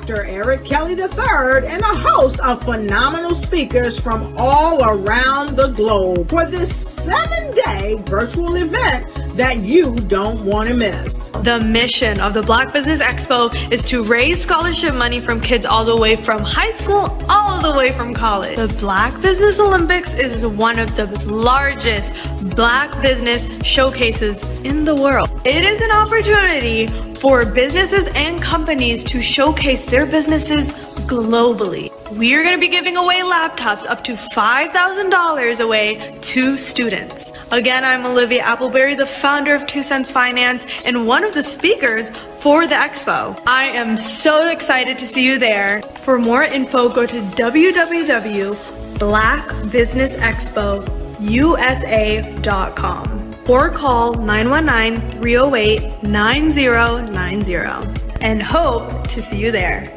Dr. Eric Kelly III and a host of phenomenal speakers from all around the globe for this 7-day virtual event that you don't want to miss. The mission of the Black Business Expo is to raise scholarship money from kids all the way from high school all the way from college. The Black Business Olympics is one of the largest Black business showcases in the world. It is an opportunity for businesses and companies to showcase their businesses globally. We are going to be giving away laptops up to $5,000 away to students. Again, I'm Olivia Appleberry, the founder of 2 Cents Finance and one of the speakers for the expo. I am so excited to see you there. For more info, go to www.blackbusinessexpousa.com or call 919-308-9090 and hope to see you there.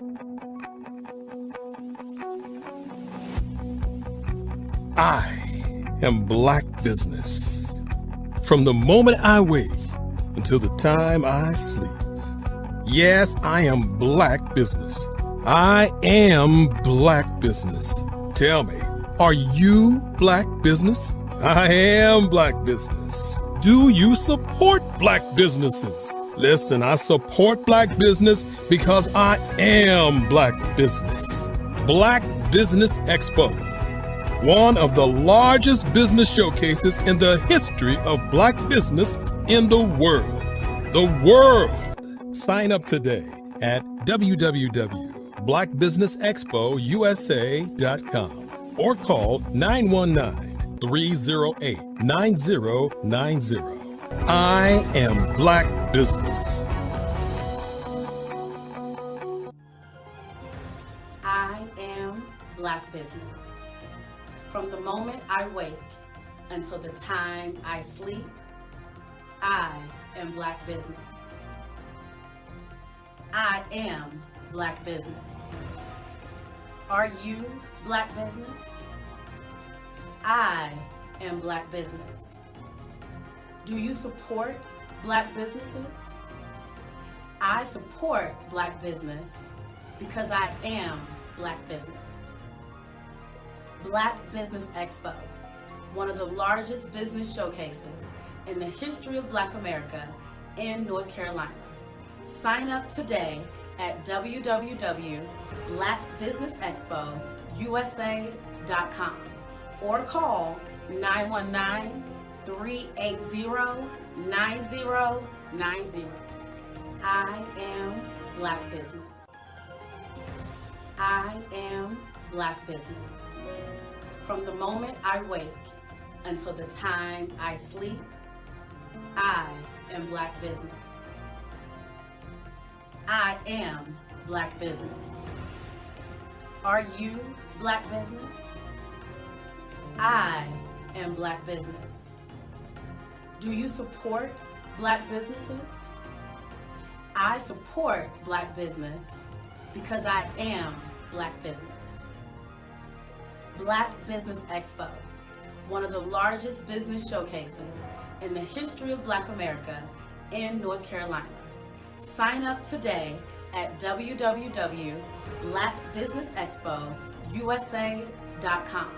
I am Black Business. From the moment I wake until the time I sleep. Yes, I am Black Business. I am Black Business. Tell me, are you Black Business? I am Black Business. Do you support Black businesses? Listen, I support Black business because I am Black Business. Black Business Expo, one of the largest business showcases in the history of Black business in the world. The world! Sign up today at www.blackbusinessexpousa.com or call 919-308-9090. I am Black Business. I am Black Business. From the moment I wake until the time I sleep, I am Black Business. I am Black Business. Are you Black Business? I am Black Business. Do you support Black businesses? I support Black business because I am Black Business. Black Business Expo, one of the largest business showcases in the history of Black America in North Carolina. Sign up today at www.blackbusinessexpousa.com or call 919-380-9090. I am Black Business. I am Black Business. From the moment I wake until the time I sleep, I am Black Business. I am Black Business. Are you Black Business? I am Black Business. Do you support Black businesses? I support Black business because I am Black Business. Black Business Expo, one of the largest business showcases in the history of Black America in North Carolina. Sign up today at www.blackbusinessexpousa.com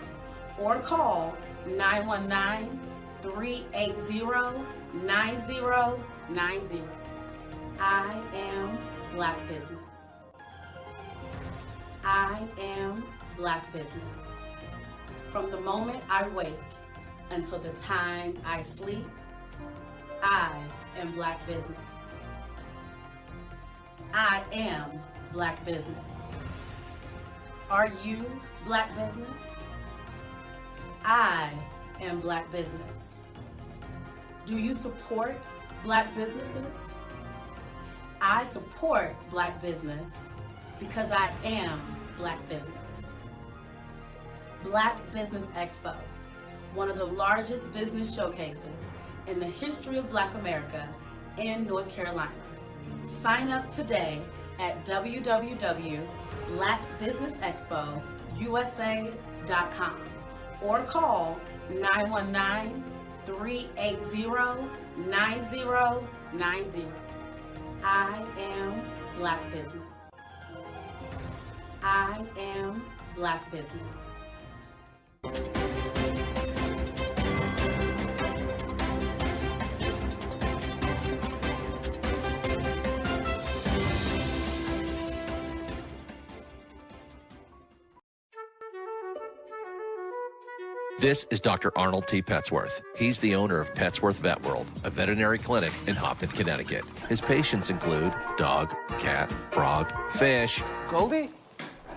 or call 919-380-9090. I am Black Business. I am Black Business. From the moment I wake until the time I sleep, I am Black business. I am Black business. Are you Black business? I am Black business. Do you support Black businesses? I support Black business because I am Black business. Black Business Expo, one of the largest business showcases in the history of Black America in North Carolina. Sign up today at www.blackbusinessexpousa.com or call 919-380-9090. I am Black business. I am Black business. This is Dr. Arnold T. Petsworth. He's the owner of Petsworth Vet World, a veterinary clinic in Hopton, Connecticut. His patients include dog, cat, frog, fish, Goldie?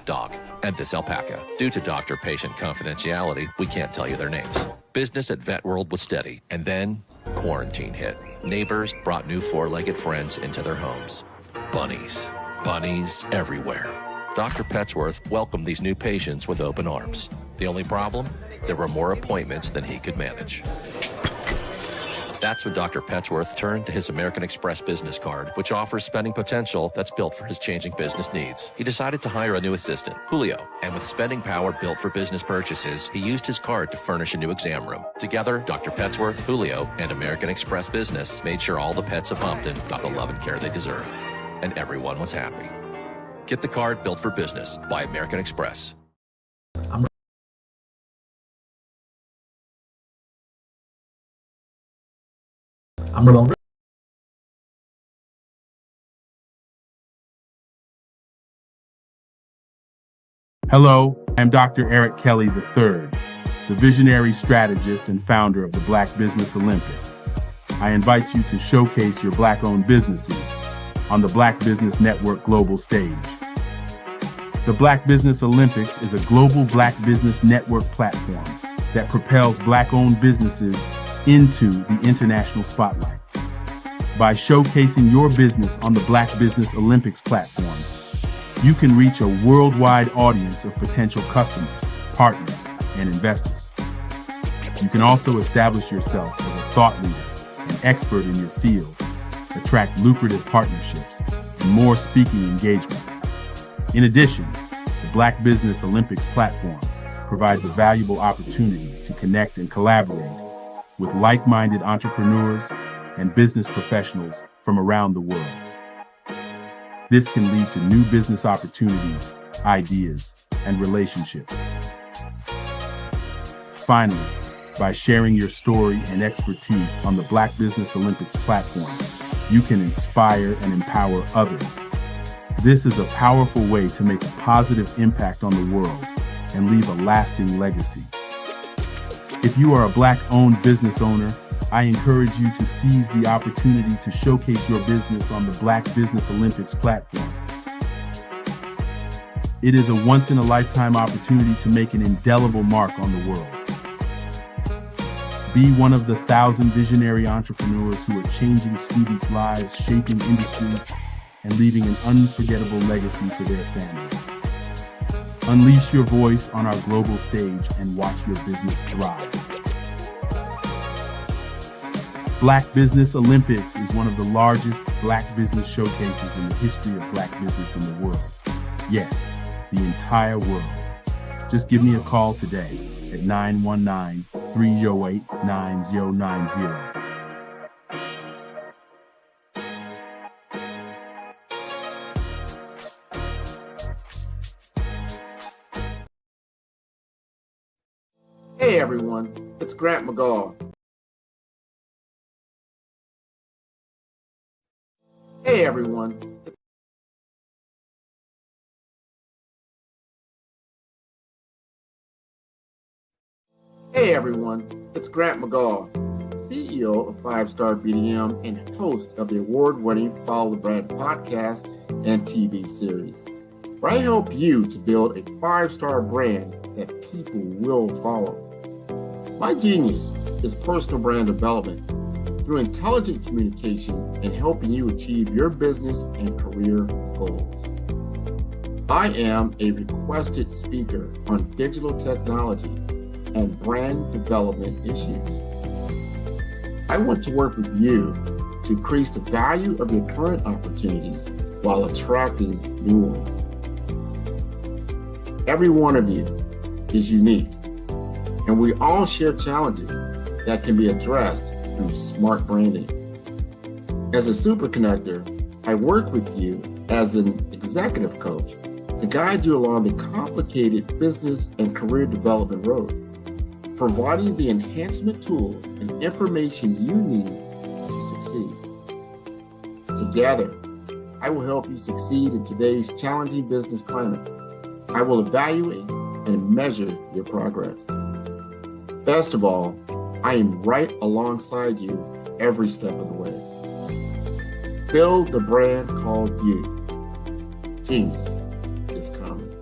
dog, and this alpaca. Due to doctor-patient confidentiality, we can't tell you their names. Business at Vet World was steady, and then quarantine hit. Neighbors brought new four-legged friends into their homes. Bunnies. Bunnies everywhere. Dr. Petsworth welcomed these new patients with open arms. The only problem? There were more appointments than he could manage. That's when Dr. Petsworth turned to his American Express business card, which offers spending potential that's built for his changing business needs. He decided to hire a new assistant, Julio, and with spending power built for business purchases, he used his card to furnish a new exam room. Together, Dr. Petsworth, Julio, and American Express Business made sure all the pets of Hopton got the love and care they deserved. And everyone was happy. Get the card built for business by American Express. I'm Ramon. Hello, I'm Dr. Eric Kelly III, the visionary strategist and founder of the Black Business Olympics. I invite you to showcase your Black-owned businesses on the Black Business Network global stage. The Black Business Olympics is a global Black Business Network platform that propels Black-owned businesses into the international spotlight. By showcasing your business on the Black Business Olympics platform, you can reach a worldwide audience of potential customers, partners, and investors. You can also establish yourself as a thought leader and expert in your field, attract lucrative partnerships, and more speaking engagements. In addition, the Black Business Olympics platform provides a valuable opportunity to connect and collaborate with like-minded entrepreneurs and business professionals from around the world. This can lead to new business opportunities, ideas, and relationships. Finally, by sharing your story and expertise on the Black Business Olympics platform, you can inspire and empower others. This is a powerful way to make a positive impact on the world and leave a lasting legacy. If you are a Black-owned business owner, I encourage you to seize the opportunity to showcase your business on the Black Business Olympics platform. It is a once-in-a-lifetime opportunity to make an indelible mark on the world. Be one of the 1,000 visionary entrepreneurs who are changing students' lives, shaping industries, and leaving an unforgettable legacy for their families. Unleash your voice on our global stage and watch your business thrive. Black Business Olympics is one of the largest Black business showcases in the history of Black business in the world. Yes, the entire world. Just give me a call today at 919-308-9090. Hey everyone, it's Grant McGaw. Hey everyone. Hey everyone, it's Grant McGaw, CEO CEO of 5-Star BDM and host of the award-winning Follow the Brand podcast and TV series, where I help you to build a 5-star brand that people will follow. My genius is personal brand development through intelligent communication and helping you achieve your business and career goals. I am a requested speaker on digital technology and brand development issues. I want to work with you to increase the value of your current opportunities while attracting new ones. Every one of you is unique, and we all share challenges that can be addressed through smart branding. As a super connector, I work with you as an executive coach to guide you along the complicated business and career development road, providing the enhancement tools and information you need to succeed. Together, I will help you succeed in today's challenging business climate. I will evaluate and measure your progress. Best of all, I am right alongside you every step of the way. Build the brand called you. Genius is coming.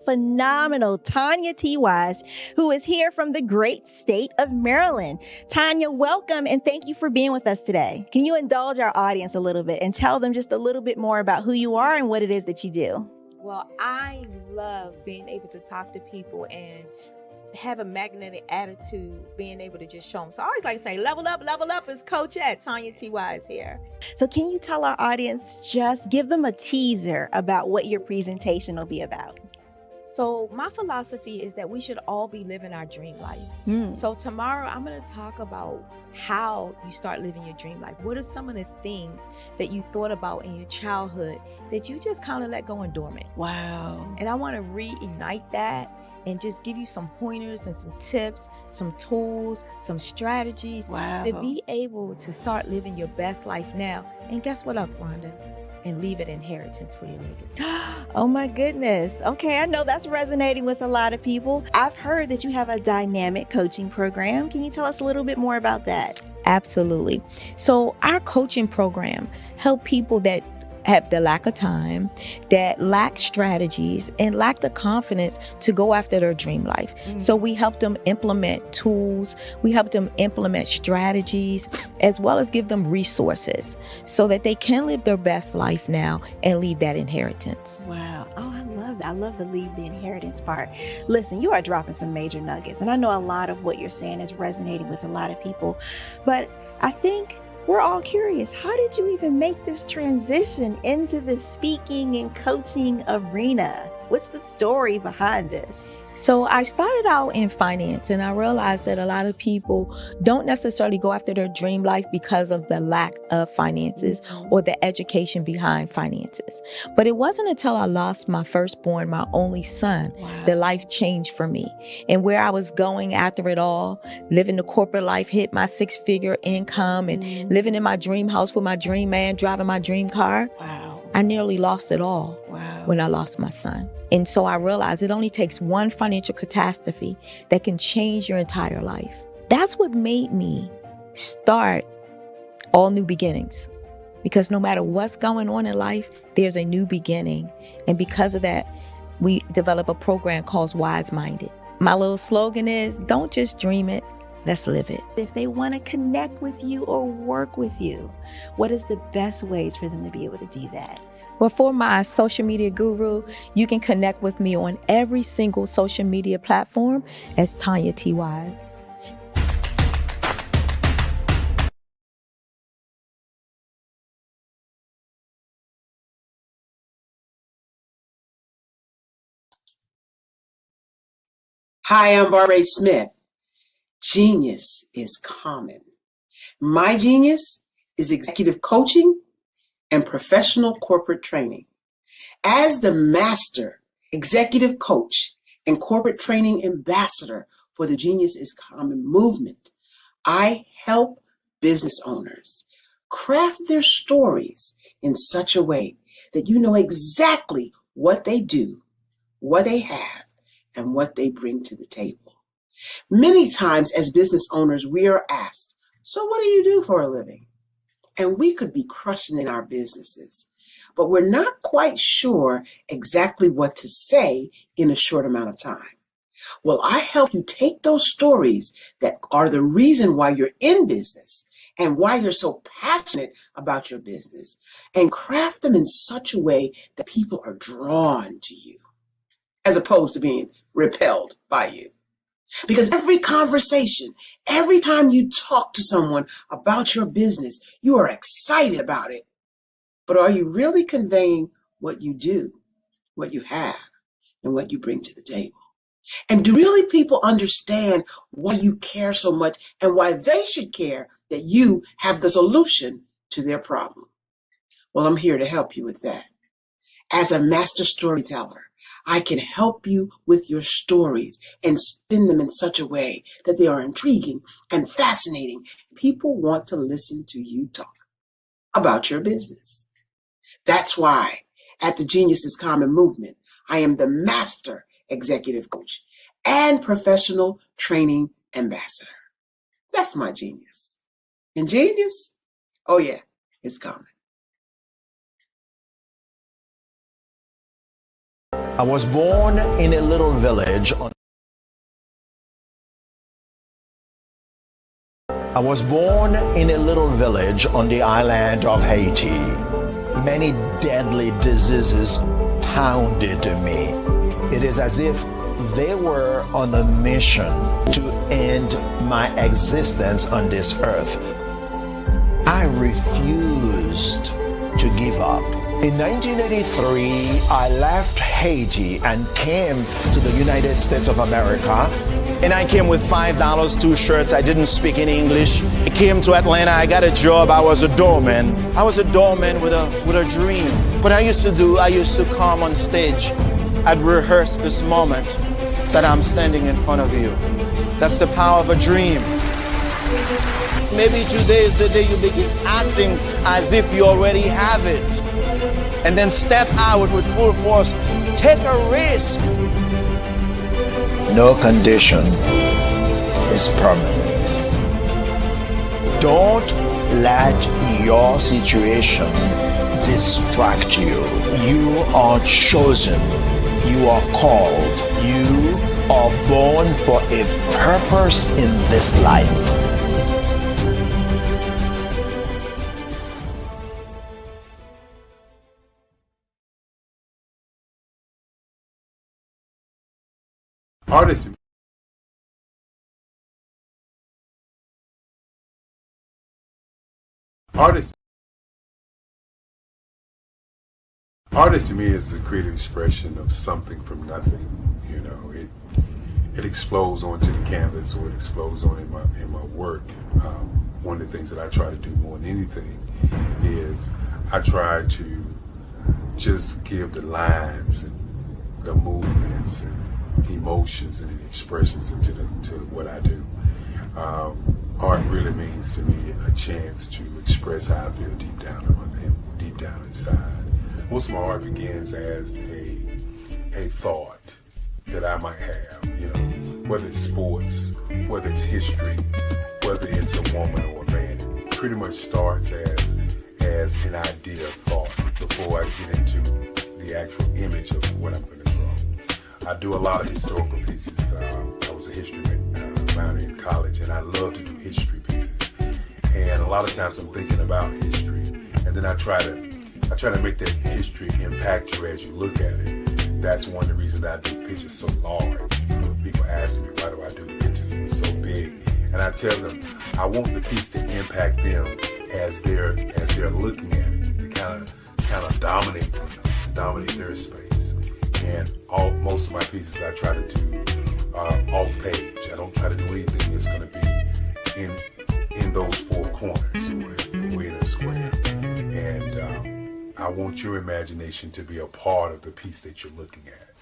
Phenomenal Tanya T. Wise, who is here from the great state of Maryland. Tanya, welcome and thank you for being with us today. Can you indulge our audience a little bit and tell them just a little bit more about who you are and what it is that you do? Well, I love being able to talk to people and have a magnetic attitude, being able to just show them. So I always like to say, level up is Coachette. Tanya T. Wise here. So can you tell our audience, just give them a teaser about what your presentation will be about? So my philosophy is that we should all be living our dream life. So tomorrow I'm going to talk about how you start living your dream life. What are some of the things that you thought about in your childhood that you just kind of let go and dormant? Wow. And I want to reignite that and just give you some pointers and some tips, some tools, some strategies to be able to start living your best life now. And guess what, Rhonda? And leave an inheritance for your legacy. Oh my goodness. Okay, I know that's resonating with a lot of people. I've heard that you have a dynamic coaching program. Can you tell us a little bit more about that? Absolutely. So our coaching program help people that have the lack of time, that lack strategies, and lack the confidence to go after their dream life. So we help them implement tools, we help them implement strategies, as well as give them resources so that they can live their best life now and leave that inheritance. Wow. Oh, I love that. I love the leave the inheritance part. Listen, you are dropping some major nuggets, and I know a lot of what you're saying is resonating with a lot of people, but I think we're all curious. How did you even make this transition into the speaking and coaching arena? What's the story behind this? So I started out in finance, and I realized that a lot of people don't necessarily go after their dream life because of the lack of finances or the education behind finances. But it wasn't until I lost my firstborn, my only son, that life changed for me. And where I was going after it all, living the corporate life, hit my 6-figure income and living in my dream house with my dream man, driving my dream car. I nearly lost it all when I lost my son. And so I realized it only takes one financial catastrophe that can change your entire life. That's what made me start All New Beginnings. Because no matter what's going on in life, there's a new beginning. And because of that, we develop a program called Wise Minded. My little slogan is, don't just dream it, let's live it. If they want to connect with you or work with you, what is the best ways for them to be able to do that? Well, for my social media guru, you can connect with me on every single social media platform as Tanya T. Wise. Hi, I'm Barbara Smith. Genius is common. My genius is executive coaching and professional corporate training. As the master executive coach and corporate training ambassador for the Genius is Common movement, I help business owners craft their stories in such a way that you know exactly what they do, what they have, and what they bring to the table. Many times as business owners, we are asked, so what do you do for a living? And we could be crushing in our businesses, but we're not quite sure exactly what to say in a short amount of time. Well, I help you take those stories that are the reason why you're in business and why you're so passionate about your business and craft them in such a way that people are drawn to you as opposed to being repelled by you. Because every conversation, every time you talk to someone about your business, you are excited about it. But are you really conveying what you do, what you have, and what you bring to the table? And do really people understand why you care so much and why they should care that you have the solution to their problem? Well, I'm here to help you with that. As a master storyteller, I can help you with your stories and spin them in such a way that they are intriguing and fascinating. People want to listen to you talk about your business. That's why at the Genius is Common movement, I am the master executive coach and professional training ambassador. That's my genius. And genius, oh yeah, it's common. I was born in a little village on the island of Haiti. Many deadly diseases pounded me. It is as if they were on a mission to end my existence on this earth. I refused to give up. In 1983, I left Haiti and came to the United States of America. And I came with $5, 2 shirts. I didn't speak any English. I came to Atlanta. I got a job. I was a doorman. I was a doorman with a dream. What I used to come on stage. I'd rehearse this moment that I'm standing in front of you. That's the power of a dream. Maybe today is the day you begin acting as if you already have it. And then step out with full force. Take a risk. No condition is permanent. Don't let your situation distract you. You are chosen. You are called. You are born for a purpose in this life. Artist to me is a creative expression of something from nothing. You know, it explodes onto the canvas, or it explodes on in my work. One of the things that I try to do more than anything is I try to just give the lines and the movements and emotions and expressions into what I do. Art really means to me a chance to express how I feel deep down inside. Most of my art begins as a thought that I might have, you know, whether it's sports, whether it's history, whether it's a woman or a man. It pretty much starts as an idea of thought before I get into the actual image of what I'm going to draw. I do a lot of historical pieces. I was a history minor in college, and I love to do history pieces. And a lot of times I'm thinking about history, and then I try to make that history impact you as you look at it. That's one of the reasons I do pictures so large. You know, people ask me, why do I do pictures so big? And I tell them, I want the piece to impact them as they're looking at it. To kind of dominate them, dominate their space. And most of my pieces I try to do off page. I don't try to do anything that's going to be in those four corners or in a square. And I want your imagination to be a part of the piece that you're looking at.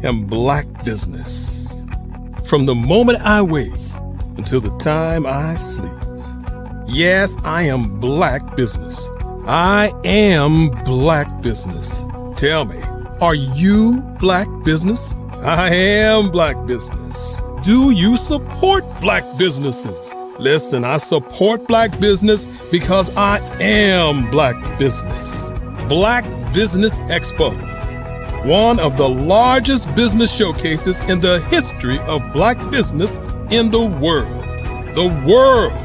am Black business. From the moment I wake until the time I sleep. Yes, I am Black business. I am Black business. Tell me, are you Black business? I am Black business. Do you support Black businesses? Listen, I support Black business because I am Black business. Black Business Expo, one of the largest business showcases in the history of Black business in the world. The world.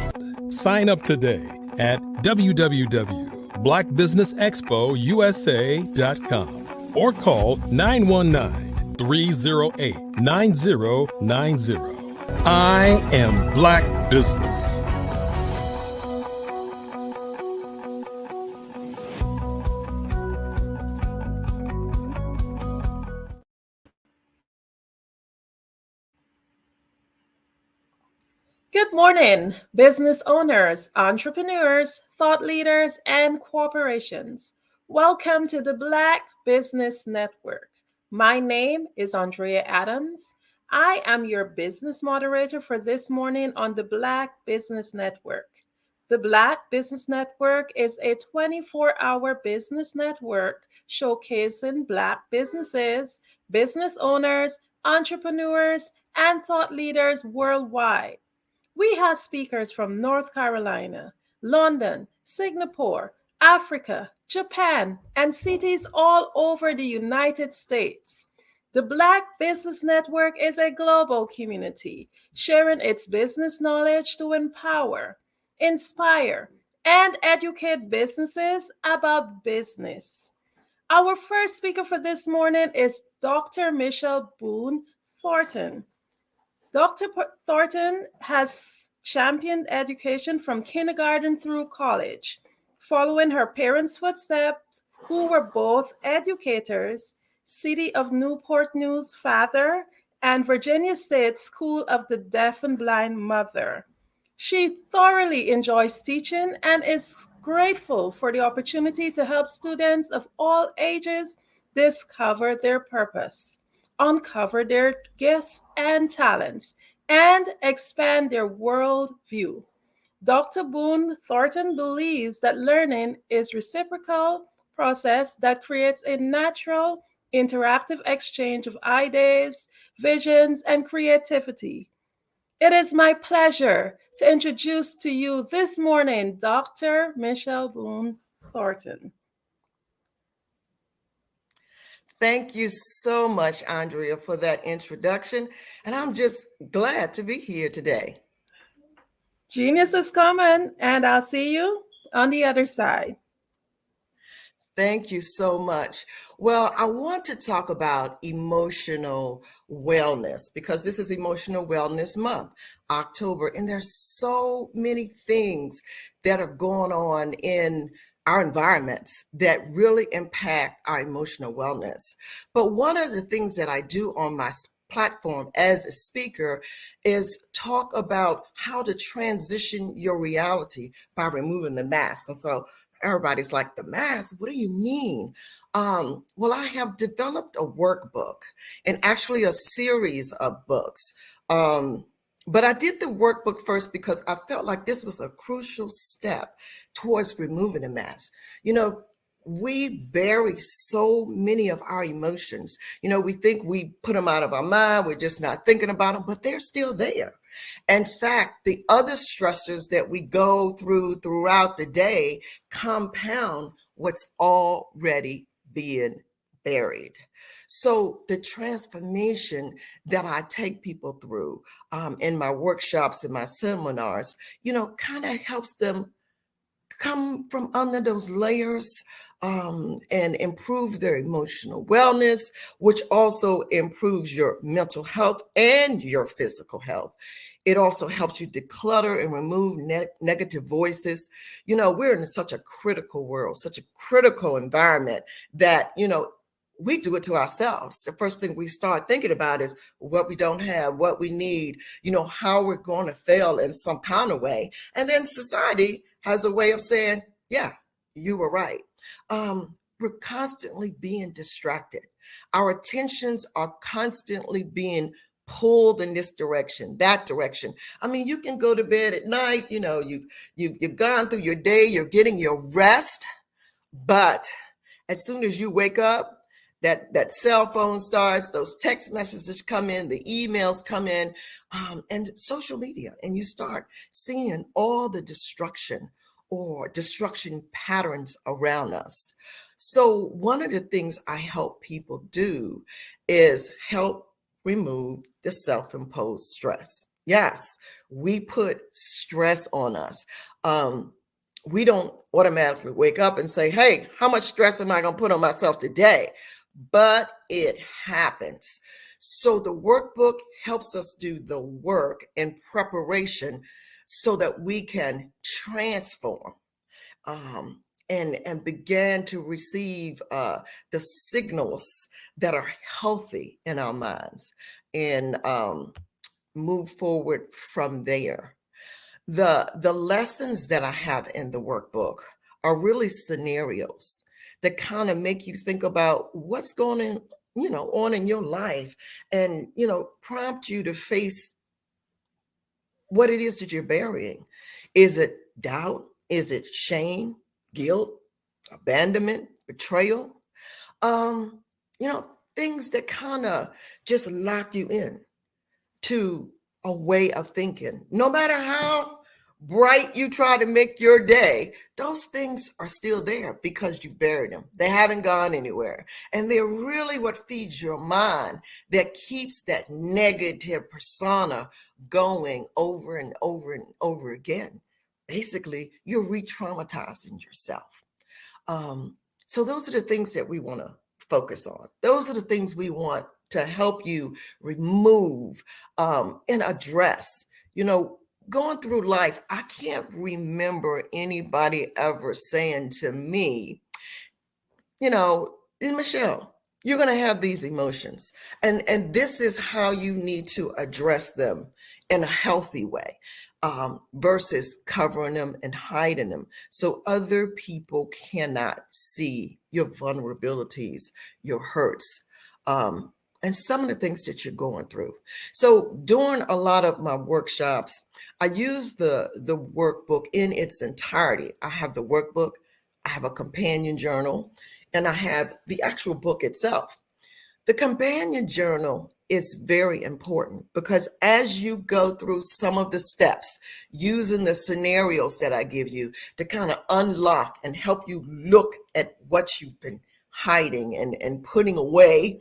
Sign up today at www.blackbusinessexpousa.com or call 919-308-9090. I am Black business. Good morning, business owners, entrepreneurs, thought leaders, and corporations. Welcome to the Black Business Network. My name is Andrea Adams. I am your business moderator for this morning on the Black Business Network. The Black Business Network is a 24-hour business network showcasing Black businesses, business owners, entrepreneurs, and thought leaders worldwide. We have speakers from North Carolina, London, Singapore, Africa, Japan, and cities all over the United States. The Black Business Network is a global community sharing its business knowledge to empower, inspire, and educate businesses about business. Our first speaker for this morning is Dr. Michelle Boone Thornton. Dr. Thornton has championed education from kindergarten through college, following her parents' footsteps, who were both educators, City of Newport News father, and Virginia State School of the Deaf and Blind mother. She thoroughly enjoys teaching and is grateful for the opportunity to help students of all ages discover their purpose, uncover their gifts and talents, and expand their world view. Dr. Boone Thornton believes that learning is a reciprocal process that creates a natural, interactive exchange of ideas, visions, and creativity. It is my pleasure to introduce to you this morning Dr. Michelle Boone Thornton. Thank you so much, Andrea, for that introduction. And I'm just glad to be here today. Genius is coming, and I'll see you on the other side. Thank you so much. Well, I want to talk about emotional wellness because this is Emotional Wellness Month, October, and there's so many things that are going on in our environments that really impact our emotional wellness. But one of the things that I do on my platform as a speaker is talk about how to transition your reality by removing the mask. And so everybody's like, the mask? What do you mean? Well, I have developed a workbook and actually a series of books. But I did the workbook first because I felt like this was a crucial step towards removing the mask. You know, we bury so many of our emotions. You know, we think we put them out of our mind. We're just not thinking about them, but they're still there. In fact, the other stressors that we go through throughout the day compound what's already being buried. So the transformation that I take people through in my workshops and my seminars, you know, kind of helps them come from under those layers and improve their emotional wellness, which also improves your mental health and your physical health. It also helps you declutter and remove negative voices. You know, we're in such a critical world, such a critical environment that, you know, we do it to ourselves. The first thing we start thinking about is what we don't have, what we need, you know, how we're going to fail in some kind of way. And then society has a way of saying, yeah, you were right. We're constantly being distracted. Our attentions are constantly being pulled in this direction, that direction. I mean, you can go to bed at night, you know, you've gone through your day, you're getting your rest, but as soon as you wake up, that cell phone starts, those text messages come in, the emails come in, and social media, and you start seeing all the destruction or destruction patterns around us. So one of the things I help people do is help remove the self-imposed stress. Yes, we put stress on us. We don't automatically wake up and say, hey, how much stress am I going to put on myself today? But it happens. So the workbook helps us do the work in preparation so that we can transform and begin to receive the signals that are healthy in our minds and move forward from there. The lessons that I have in the workbook are really scenarios that kind of make you think about what's going on in your life and, prompt you to face what it is that you're burying. Is it doubt? Is it shame, guilt, abandonment, betrayal? Things that kind of just lock you in to a way of thinking. No matter how bright you try to make your day, those things are still there because you've buried them. They haven't gone anywhere. And they're really what feeds your mind, that keeps that negative persona going over and over and over again. Basically, you're re-traumatizing yourself. So those are the things that we want to focus on. Those are the things we want to help you remove and address. Going through life, I can't remember anybody ever saying to me, Michelle, you're going to have these emotions, and this is how you need to address them in a healthy way, versus covering them and hiding them so other people cannot see your vulnerabilities, your hurts, and some of the things that you're going through. So during a lot of my workshops, I use the workbook in its entirety. I have the workbook, I have a companion journal, and I have the actual book itself. The companion journal is very important because as you go through some of the steps, using the scenarios that I give you to kind of unlock and help you look at what you've been hiding and putting away,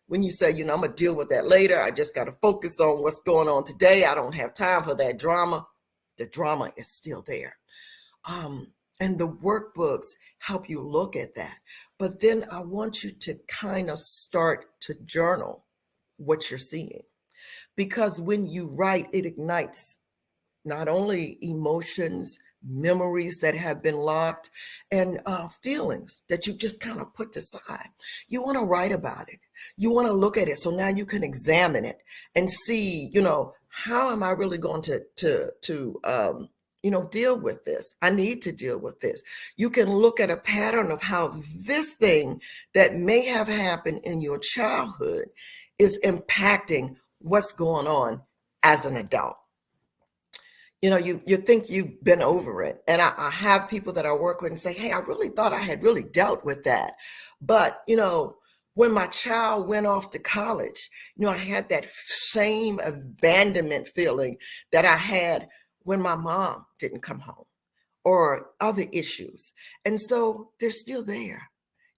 when you say, I'm going to deal with that later, I just got to focus on what's going on today, I don't have time for that drama, the drama is still there. And the workbooks help you look at that. But then I want you to kind of start to journal what you're seeing. Because when you write, it ignites not only emotions, memories that have been locked, and feelings that you just kind of put aside. You want to write about it. You want to look at it. So now you can examine it and see, how am I really going to deal with this? I need to deal with this. You can look at a pattern of how this thing that may have happened in your childhood is impacting what's going on as an adult. You think you've been over it. And I have people that I work with and say, hey, I really thought I had really dealt with that. But, when my child went off to college, I had that same abandonment feeling that I had when my mom didn't come home, or other issues. And so they're still there.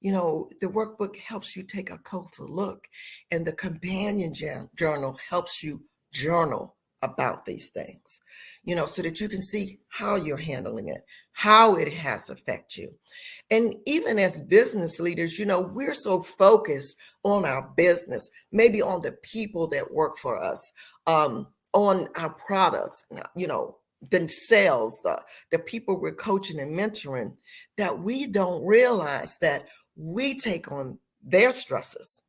The workbook helps you take a closer look, and the companion journal helps you journal about these things, so that you can see how you're handling it, how it has affected you. And even as business leaders, we're so focused on our business, maybe on the people that work for us, on our products, the sales, the people we're coaching and mentoring, that we don't realize that we take on their stresses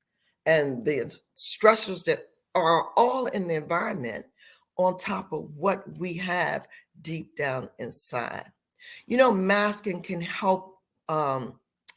and the stressors that are all in the environment on top of what we have deep down inside. Masking can help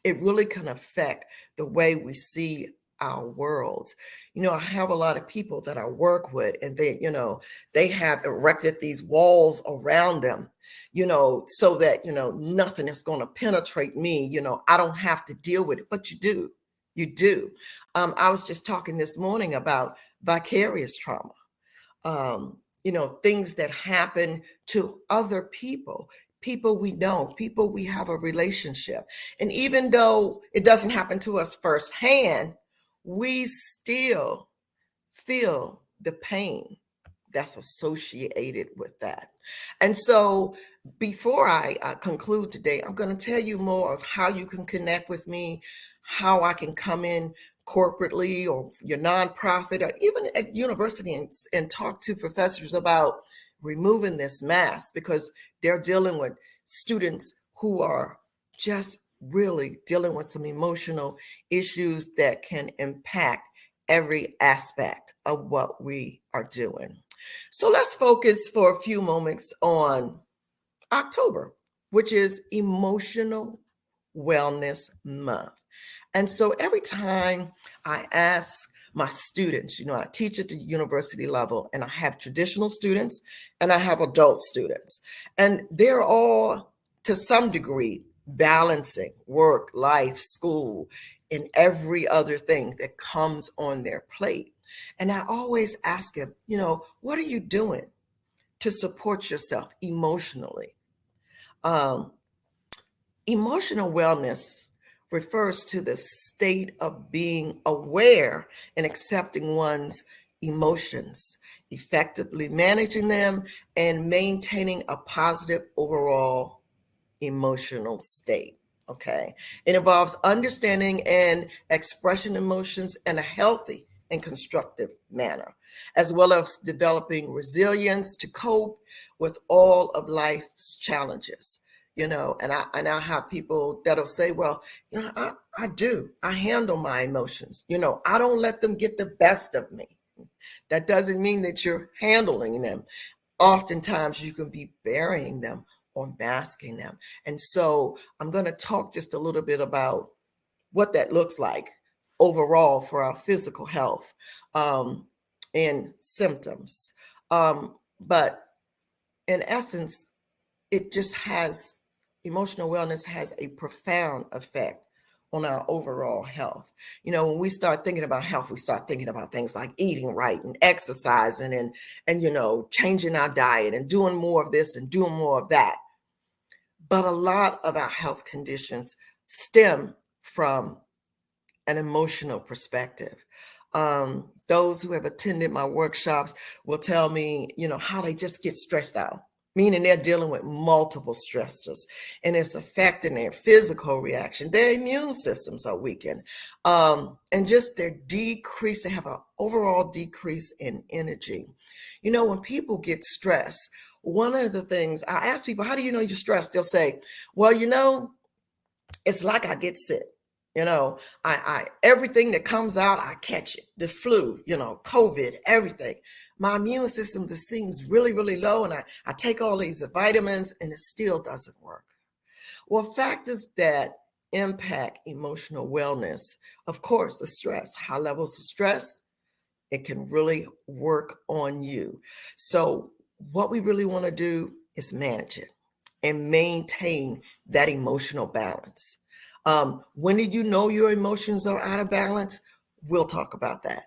it really can affect the way we see our world. I have a lot of people that I work with, and they have erected these walls around them, so that, nothing is going to penetrate me. I don't have to deal with it, but you do. You do. I was just talking this morning about vicarious trauma. Things that happen to other people we know, people we have a relationship. And even though it doesn't happen to us firsthand, we still feel the pain that's associated with that. And so before I conclude today, I'm going to tell you more of how you can connect with me, how I can come in corporately or your nonprofit or even at university and talk to professors about removing this mask, because they're dealing with students who are just really dealing with some emotional issues that can impact every aspect of what we are doing. So let's focus for a few moments on October, which is Emotional Wellness Month. And so every time I ask my students, I teach at the university level, and I have traditional students and I have adult students, and they're all to some degree balancing work, life, school, and every other thing that comes on their plate. And I always ask them, what are you doing to support yourself emotionally? Emotional wellness refers to the state of being aware and accepting one's emotions, effectively managing them, and maintaining a positive overall emotional state. Okay. It involves understanding and expressing emotions in a healthy and constructive manner, as well as developing resilience to cope with all of life's challenges. And I have people that'll say, well, I handle my emotions. I don't let them get the best of me. That doesn't mean that you're handling them. Oftentimes you can be burying them or masking them. And so I'm going to talk just a little bit about what that looks like overall for our physical health and symptoms. But in essence, emotional wellness has a profound effect on our overall health. When we start thinking about health, we start thinking about things like eating right and exercising and changing our diet and doing more of this and doing more of that. But a lot of our health conditions stem from an emotional perspective. Those who have attended my workshops will tell me, how they just get stressed out, meaning they're dealing with multiple stressors, and it's affecting their physical reaction. Their immune systems are weakened, and just their decrease. They have an overall decrease in energy. When people get stressed, one of the things I ask people, how do you know you're stressed? They'll say, well, it's like I get sick. I everything that comes out, I catch it. The flu, COVID, everything. My immune system just seems really, really low, and I take all these vitamins and it still doesn't work. Well, factors that impact emotional wellness, of course, the stress, high levels of stress, it can really work on you. So what we really want to do is manage it and maintain that emotional balance. When did you know your emotions are out of balance? We'll talk about that.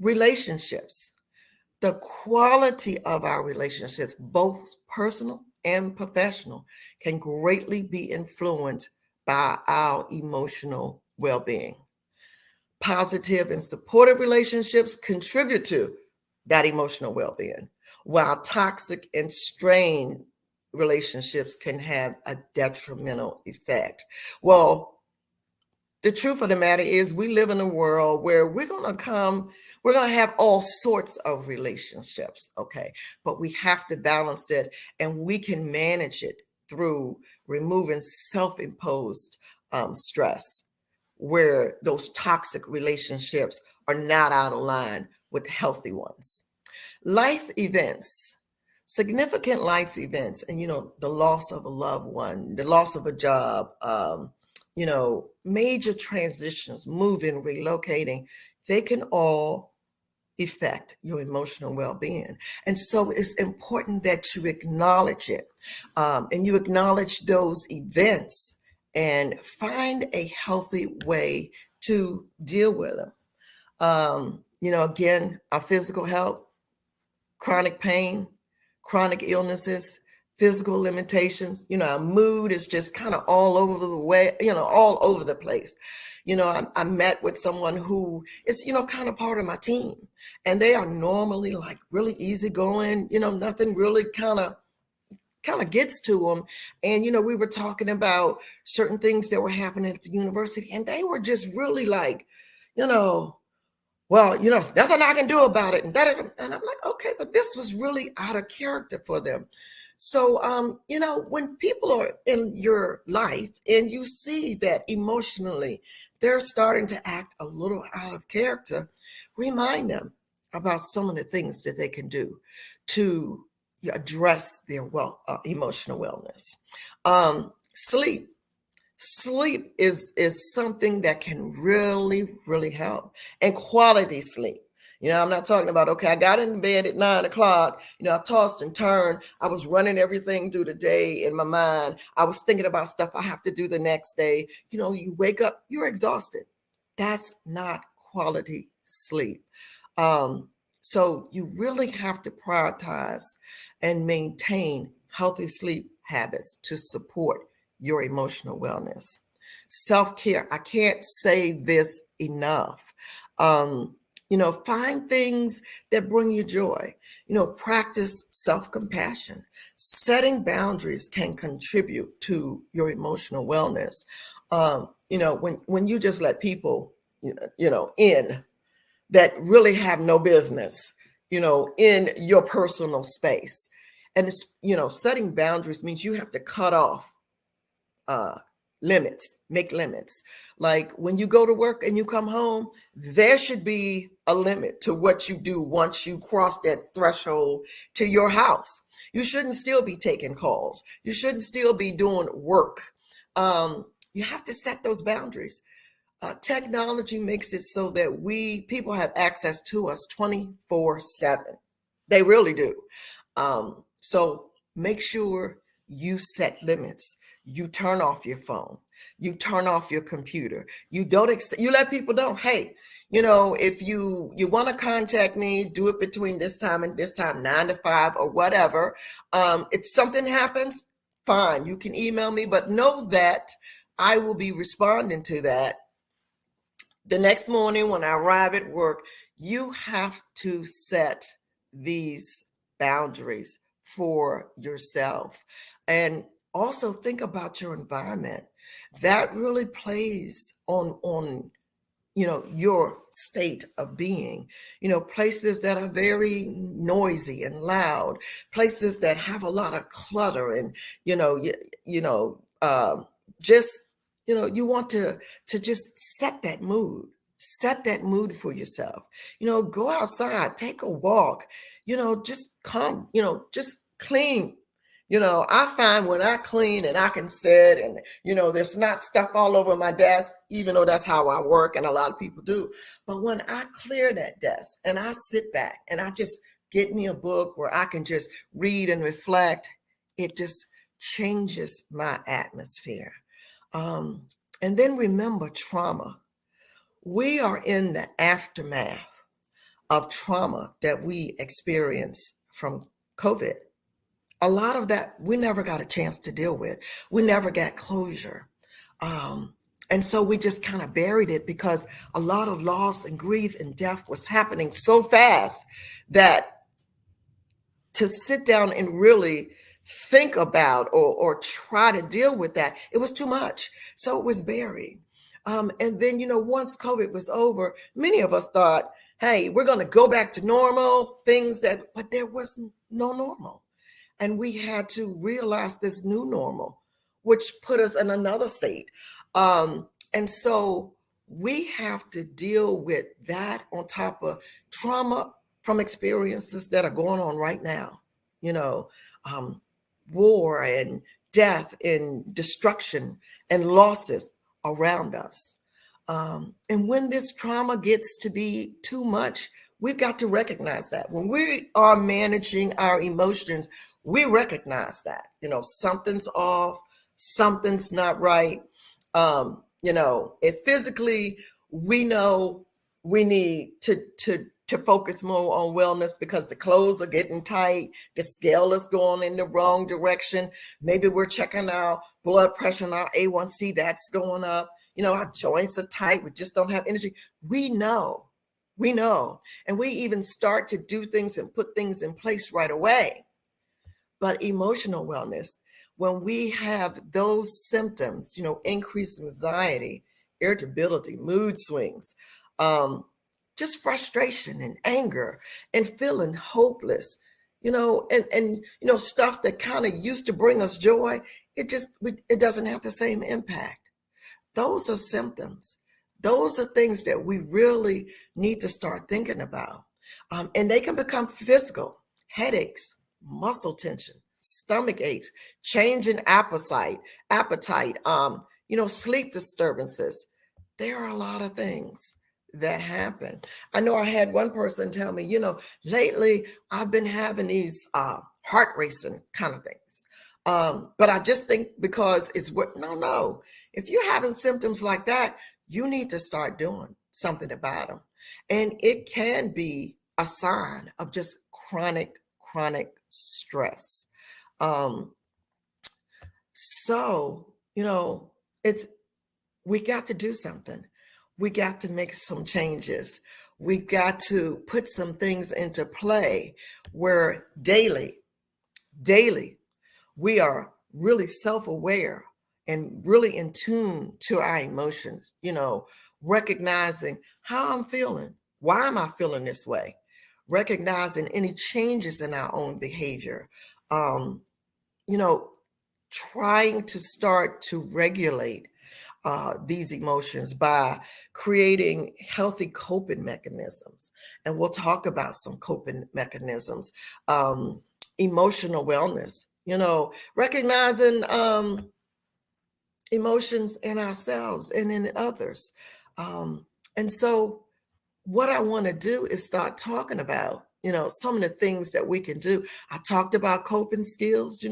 Relationships. The quality of our relationships, both personal and professional, can greatly be influenced by our emotional well-being. Positive and supportive relationships contribute to that emotional well-being, while toxic and strained relationships can have a detrimental effect. Well, the truth of the matter is we live in a world where we're going to have all sorts of relationships, okay? But we have to balance it, and we can manage it through removing self-imposed stress, where those toxic relationships are not out of line with healthy ones. Life events. Significant life events, and the loss of a loved one, the loss of a job, major transitions, moving, relocating, they can all affect your emotional well-being. And so it's important that you acknowledge it, and you acknowledge those events and find a healthy way to deal with them. Again, our physical health, chronic pain, chronic illnesses, physical limitations, our mood is just kind of all over the way, all over the place. I met with someone who is, kind of part of my team, and they are normally like really easygoing, nothing really kind of gets to them. And, we were talking about certain things that were happening at the university, and they were just really like, well, there's nothing I can do about it. And I'm like, okay, but this was really out of character for them. So, when people are in your life and you see that emotionally they're starting to act a little out of character, remind them about some of the things that they can do to address their emotional wellness. Sleep. Sleep is something that can really, really help, and quality sleep. I'm not talking about, okay, I got in bed at 9 o'clock, I tossed and turned. I was running everything through the day in my mind. I was thinking about stuff I have to do the next day. You wake up, you're exhausted. That's not quality sleep. So you really have to prioritize and maintain healthy sleep habits to support your emotional wellness. Self-care, I can't say this enough. Find things that bring you joy. Practice self-compassion. Setting boundaries can contribute to your emotional wellness. When you just let people, in that really have no business, in your personal space. And it's, setting boundaries means you have to cut off limits, make limits. Like when you go to work and you come home, there should be a limit to what you do once you cross that threshold to your house. You shouldn't still be taking calls. You shouldn't still be doing work. You have to set those boundaries. Technology makes it so that people have access to us 24/7. They really do. So make sure you set limits. You turn off your phone. You turn off your computer. You let people know, hey, if you want to contact me, do it between this time and this time, 9 to 5 or whatever. If something happens, fine, you can email me, but know that I will be responding to that. The next morning when I arrive at work, you have to set these boundaries for yourself. And also think about your environment. That really plays on your state of being. Places that are very noisy and loud, places that have a lot of clutter, and you want to just set that mood for yourself. Go outside, take a walk, just come, just clean. I find when I clean and I can sit and, there's not stuff all over my desk, even though that's how I work and a lot of people do. But when I clear that desk and I sit back and I just get me a book where I can just read and reflect, it just changes my atmosphere. And then remember trauma. We are in the aftermath of trauma that we experienced from COVID. A lot of that we never got a chance to deal with. We never got closure. And so we just kind of buried it because a lot of loss and grief and death was happening so fast that to sit down and really think about or try to deal with that, it was too much. So it was buried. And then, once COVID was over, many of us thought, hey, we're going to go back to normal but there was no normal. And we had to realize this new normal, which put us in another state. And so we have to deal with that on top of trauma from experiences that are going on right now. War and death and destruction and losses. around us. And when this trauma gets to be too much, we've got to recognize that. When we are managing our emotions, we recognize that, something's off, something's not right. If physically we know we need to focus more on wellness because the clothes are getting tight, the scale is going in the wrong direction. Maybe we're checking our blood pressure and our A1C, that's going up. Our joints are tight. We just don't have energy. We know, and we even start to do things and put things in place right away. But emotional wellness, when we have those symptoms, increased anxiety, irritability, mood swings, just frustration and anger and feeling hopeless, and stuff that kind of used to bring us joy, it doesn't have the same impact. Those are symptoms. Those are things that we really need to start thinking about. And they can become physical: headaches, muscle tension, stomach aches, change in appetite, sleep disturbances. There are a lot of things that happen. I know I had one person tell me, lately I've been having these heart racing kind of things. But I just think because it's no. If you're having symptoms like that, you need to start doing something about them. And it can be a sign of just chronic stress. We got to do something. We got to make some changes. We got to put some things into play where daily, we are really self-aware and really in tune to our emotions, recognizing how I'm feeling. Why am I feeling this way? Recognizing any changes in our own behavior, trying to start to regulate these emotions by creating healthy coping mechanisms. And we'll talk about some coping mechanisms, emotional wellness, recognizing emotions in ourselves and in others. And so what I want to do is start talking about, some of the things that we can do. I talked about coping skills.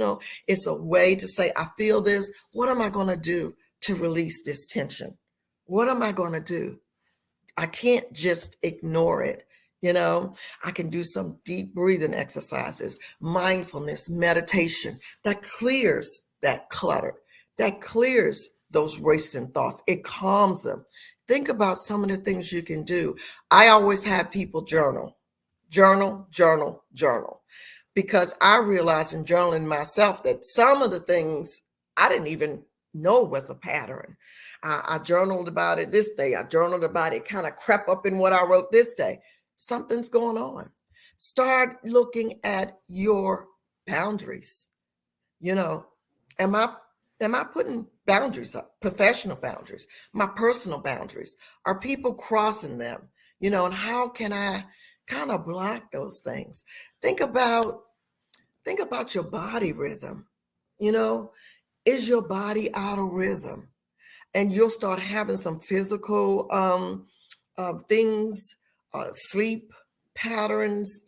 It's a way to say, I feel this. What am I going to do to release this tension? What am I going to do? I can't just ignore it. I can do some deep breathing exercises, mindfulness, meditation that clears that clutter, that clears those racing thoughts. It calms them. Think about some of the things you can do. I always have people journal, because I realized in journaling myself that some of the things I didn't even know was a pattern. I journaled about it this day. I journaled about it, kind of crept up in what I wrote this day. Something's going on. Start looking at your boundaries. Am I putting boundaries up? Professional boundaries, my personal boundaries. Are people crossing them? And how can I kind of block those things? Think about your body rhythm. Is your body out of rhythm? And you'll start having some physical things, sleep patterns,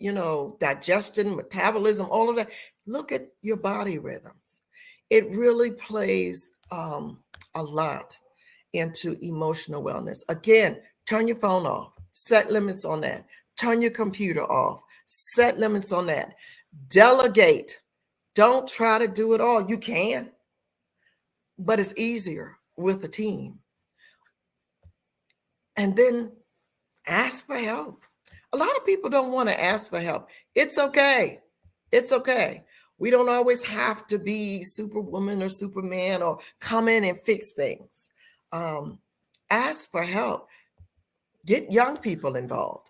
digestion, metabolism, all of that. Look at your body rhythms. It really plays a lot into emotional wellness. Again, turn your phone off, set limits on that. Turn your computer off, set limits on that. Delegate. Don't try to do it all. You can, but it's easier with a team. And then ask for help. A lot of people don't want to ask for help. It's okay. It's okay. We don't always have to be Superwoman or Superman or come in and fix things. Ask for help. Get young people involved.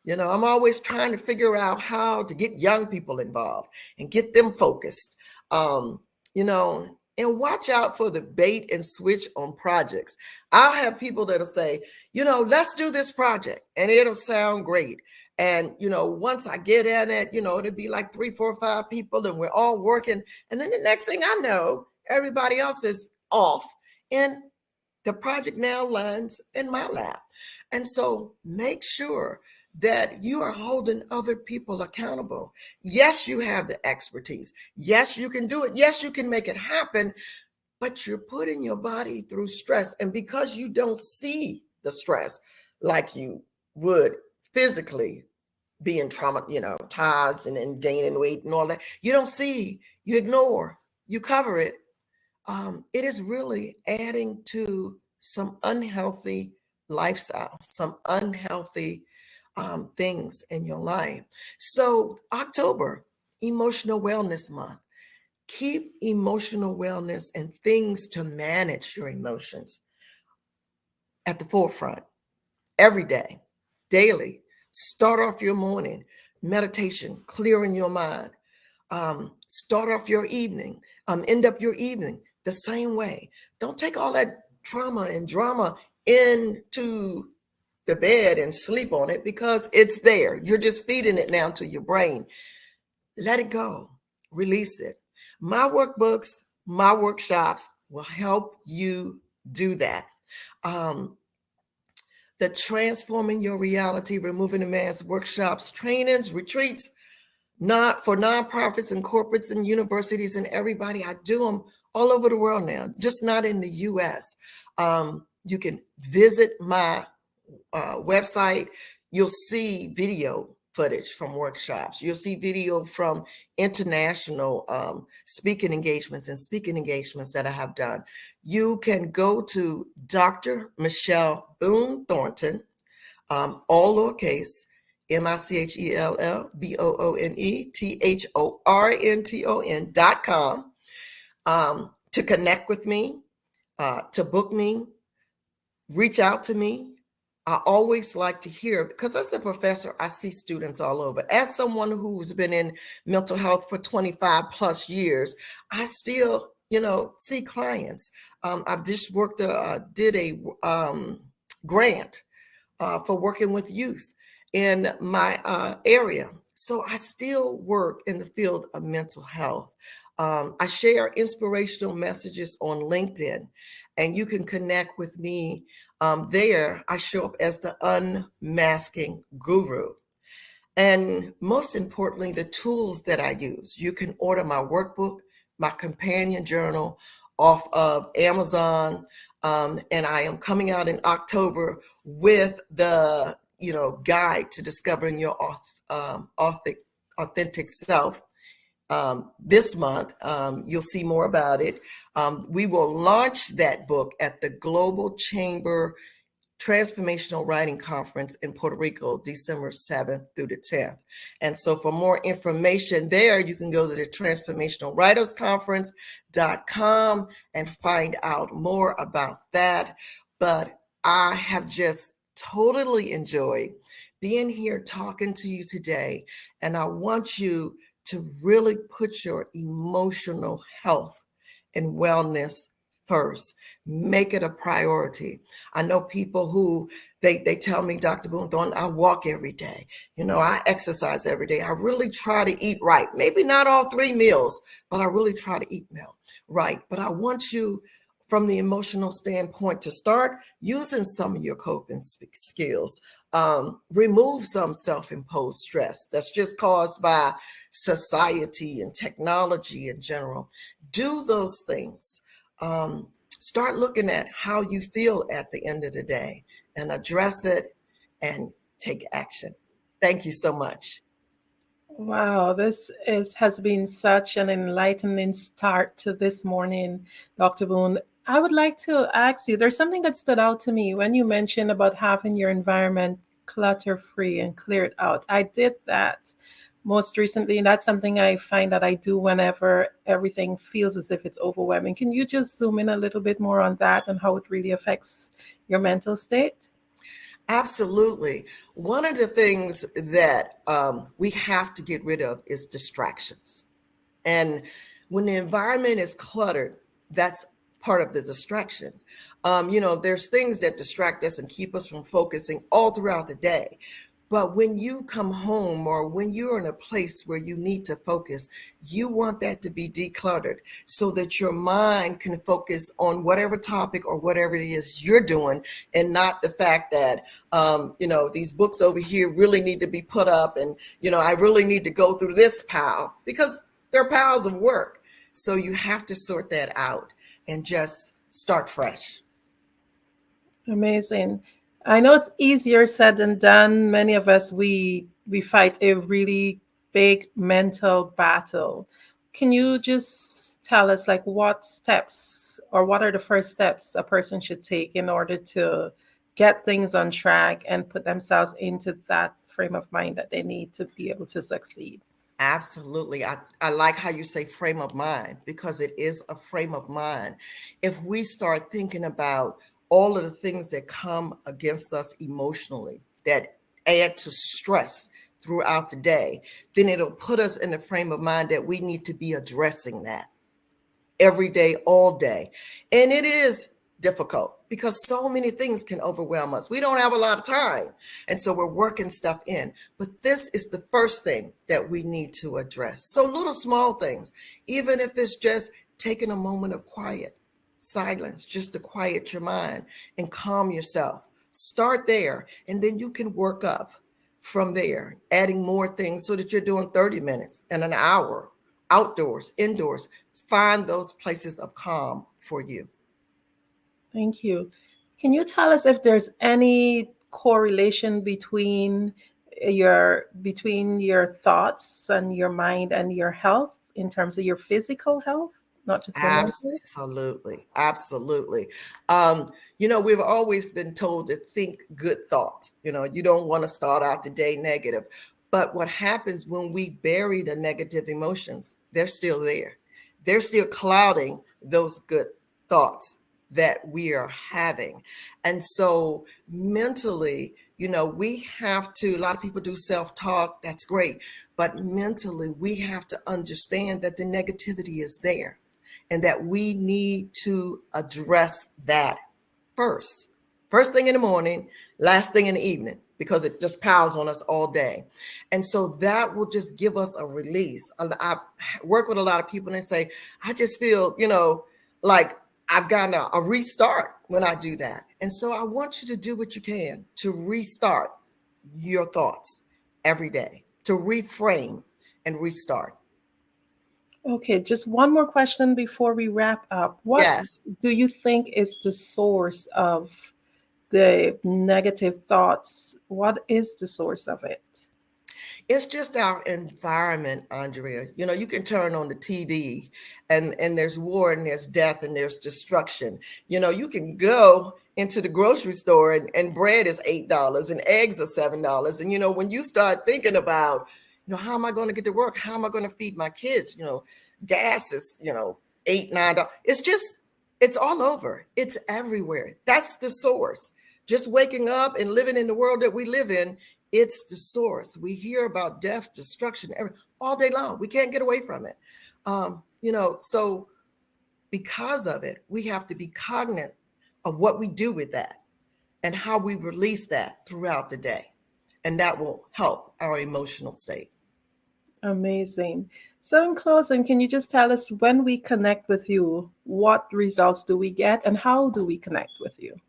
I'm always trying to figure out how to get young people involved and get them focused. And watch out for the bait and switch on projects. I'll have people that'll say, let's do this project, and it'll sound great. And, once I get at it, it'll be like 3, 4, 5 people, and we're all working. And then the next thing I know, everybody else is off. And The project now lands in my lap. And so make sure that you are holding other people accountable. Yes, you have the expertise. Yes, you can do it. Yes, you can make it happen, but you're putting your body through stress. And because you don't see the stress like you would physically being traumatized and gaining weight and all that, you don't see, you ignore, you cover it. It is really adding to some unhealthy lifestyle, some unhealthy things in your life. So October, Emotional Wellness Month. Keep emotional wellness and things to manage your emotions at the forefront every day, daily. Start off your morning, meditation, clearing your mind. Start off your evening, end up your evening the same way. Don't take all that trauma and drama into the bed and sleep on it because it's there. You're just feeding it now to your brain. Let it go, release it. My workbooks, my workshops will help you do that. The Transforming Your Reality, Removing the Mask workshops, trainings, retreats, not for nonprofits and corporates and universities and everybody. I do them all over the world now, just not in the US. You can visit my website. You'll see video footage from workshops. You'll see video from international speaking engagements that I have done. You can go to Dr. Michelle Boone Thornton, all lowercase, Michelleboonethornton.com to connect with me, to book me, reach out to me. I always like to hear, because as a professor, I see students all over. As someone who's been in mental health for 25 plus years, I still, see clients. I've just did a grant for working with youth in my area. So I still work in the field of mental health. I share inspirational messages on LinkedIn, and you can connect with me there. I show up as the Unmasking Guru. And most importantly, the tools that I use. You can order my workbook, my companion journal off of Amazon. And I am coming out in October with the, guide to discovering your authentic self. This month, you'll see more about it. We will launch that book at the Global Chamber Transformational Writing Conference in Puerto Rico, December 7th through the 10th. And so for more information there, you can go to the transformationalwritersconference.com and find out more about that. But I have just totally enjoyed being here talking to you today. And I want you to really put your emotional health and wellness first. Make it a priority. I know people who they tell me, Dr. Boone Thornton, I walk every day. I exercise every day. I really try to eat right. Maybe not all 3 meals, but I really try to eat right. But I want you, from the emotional standpoint, to start using some of your coping skills. Remove some self-imposed stress that's just caused by society and technology in general. Do those things. Start looking at how you feel at the end of the day and address it and take action. Thank you so much. Wow, this has been such an enlightening start to this morning, Dr. Boone. I would like to ask you, there's something that stood out to me when you mentioned about having your environment clutter-free and cleared out. I did that most recently, and that's something I find that I do whenever everything feels as if it's overwhelming. Can you just zoom in a little bit more on that and how it really affects your mental state? Absolutely. One of the things that we have to get rid of is distractions. And when the environment is cluttered, that's part of the distraction. There's things that distract us and keep us from focusing all throughout the day. But when you come home or when you're in a place where you need to focus, you want that to be decluttered so that your mind can focus on whatever topic or whatever it is you're doing, and not the fact that, these books over here really need to be put up, and, I really need to go through this pile, because they're piles of work. So you have to sort that out and just start fresh. Amazing. I know it's easier said than done. Many of us, we fight a really big mental battle. Can you just tell us, like, what steps or what are the first steps a person should take in order to get things on track and put themselves into that frame of mind that they need to be able to succeed? Absolutely. I like how you say frame of mind, because it is a frame of mind. If we start thinking about all of the things that come against us emotionally, that add to stress throughout the day, then it'll put us in a frame of mind that we need to be addressing that every day, all day. And it is difficult because so many things can overwhelm us. We don't have a lot of time. And so we're working stuff in. But this is the first thing that we need to address. So little small things, even if it's just taking a moment of quiet, silence, just to quiet your mind and calm yourself. Start there, and then you can work up from there, adding more things so that you're doing 30 minutes and an hour, outdoors, indoors. Find those places of calm for you. Thank you. Can you tell us if there's any correlation between your thoughts and your mind and your health in terms of your physical health, not just your mental? Absolutely. We've always been told to think good thoughts. You don't want to start out the day negative. But what happens when we bury the negative emotions, they're still there. They're still clouding those good thoughts that we are having. And so mentally, we have to, a lot of people do self-talk, that's great. But mentally, we have to understand that the negativity is there and that we need to address that first. First thing in the morning, last thing in the evening, because it just piles on us all day. And so that will just give us a release. I work with a lot of people and they say, I just feel, like I've gotten a restart when I do that. And so I want you to do what you can to restart your thoughts every day, to reframe and restart. Okay, just one more question before we wrap up. What do you think is the source of the negative thoughts? What is the source of it? It's just our environment, Andrea. You can turn on the TV and there's war and there's death and there's destruction. You can go into the grocery store and bread is $8 and eggs are $7. And, when you start thinking about, how am I going to get to work? How am I going to feed my kids? Gas is, $8, $9. It's all over. It's everywhere. That's the source. Just waking up and living in the world that we live in, it's the source. We hear about death, destruction, all day long. We can't get away from it. So because of it, we have to be cognizant of what we do with that and how we release that throughout the day. And that will help our emotional state. Amazing. So in closing, can you just tell us, when we connect with you, what results do we get and how do we connect with you?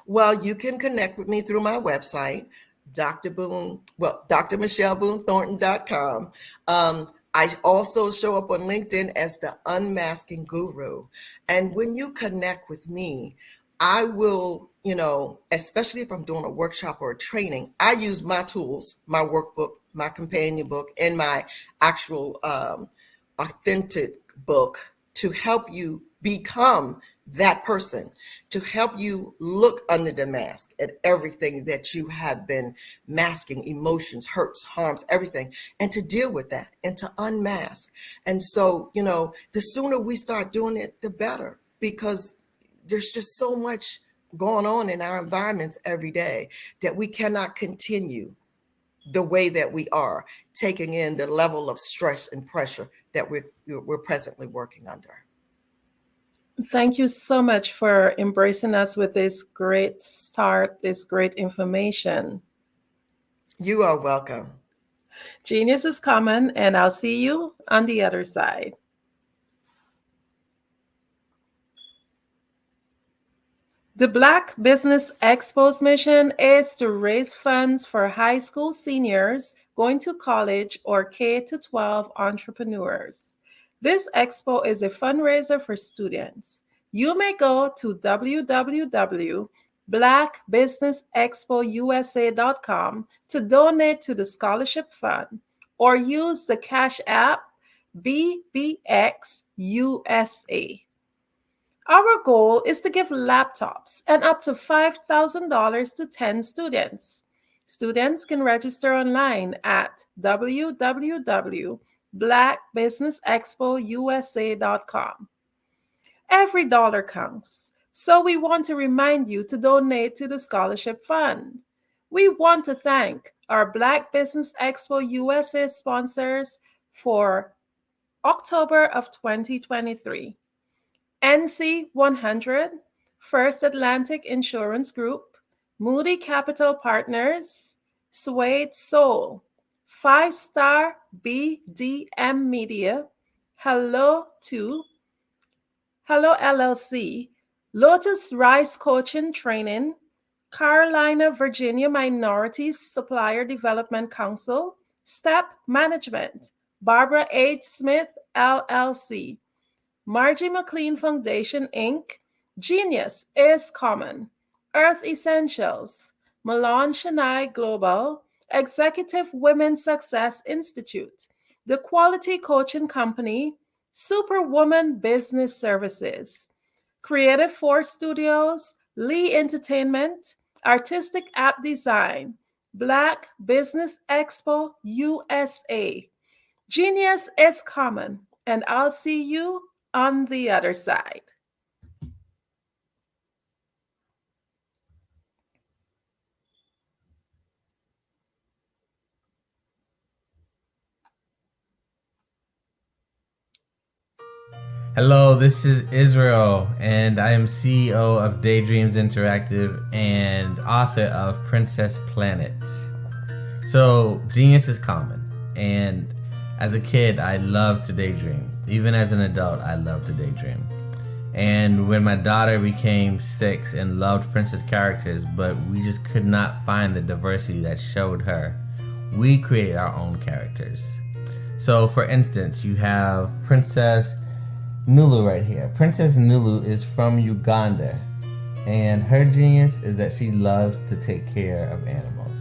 Well, you can connect with me through my website, drmichelleBooneThornton.com. I also show up on LinkedIn as the Unmasking Guru. And when you connect with me, I will, especially if I'm doing a workshop or a training, I use my tools, my workbook, my companion book, and my actual authentic book to help you become that person, to help you look under the mask at everything that you have been masking, emotions, hurts, harms, everything, and to deal with that and to unmask. And so, the sooner we start doing it, the better, because there's just so much going on in our environments every day that we cannot continue the way that we are, taking in the level of stress and pressure that we're presently working under. Thank you so much for embracing us with this great start, this great information. You are welcome. Genius is common, and I'll see you on the other side. The Black Business Expo's mission is to raise funds for high school seniors going to college or K-12 entrepreneurs. This expo is a fundraiser for students. You may go to www.blackbusinessexpousa.com to donate to the scholarship fund or use the Cash App BBXUSA. Our goal is to give laptops and up to $5,000 to 10 students. Students can register online at www.blackbusinessexpousa.com. Every dollar counts, so we want to remind you to donate to the scholarship fund. We want to thank our Black Business Expo USA sponsors for October of 2023. NC 100, First Atlantic Insurance Group, Moody Capital Partners, Suede Soul, 5-Star BDM Media, Hello LLC, Lotus Rice Coaching Training, Carolina, Virginia Minorities Supplier Development Council, Step Management, Barbara H. Smith LLC, Margie McLean Foundation, Inc., Genius is Common, Earth Essentials, Milan Chennai Global, Executive Women's Success Institute, The Quality Coaching Company, Superwoman Business Services, Creative Force Studios, Lee Entertainment, Artistic App Design, Black Business Expo USA. Genius is Common, and I'll see you on the other side. Hello, this is Israel, and I am CEO of Daydreams Interactive and author of Princess Planet. So, genius is common, and as a kid, I loved to daydream. Even as an adult, I loved to daydream. And when my daughter became 6 and loved princess characters, but we just could not find the diversity that showed her, we created our own characters. So, for instance, you have Princess Nulu right here. Princess Nulu is from Uganda, and her genius is that she loves to take care of animals.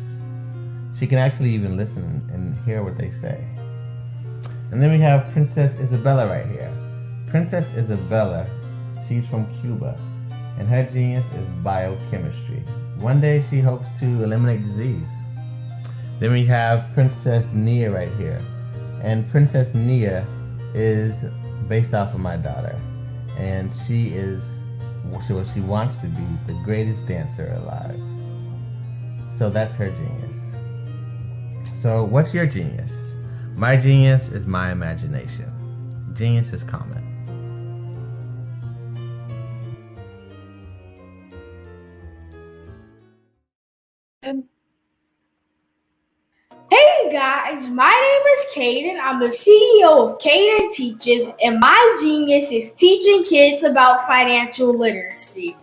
She can actually even listen and hear what they say. And then we have Princess Isabella right here. Princess Isabella, she's from Cuba, and her genius is biochemistry. One day she hopes to eliminate disease. Then we have Princess Nia right here. And Princess Nia is based off of my daughter, and she is what she wants to be, the greatest dancer alive. So that's her genius. So what's your genius? My genius is my imagination. Genius is common. Hey guys, my name is Caden. I'm the CEO of Caden Teaches, and my genius is teaching kids about financial literacy.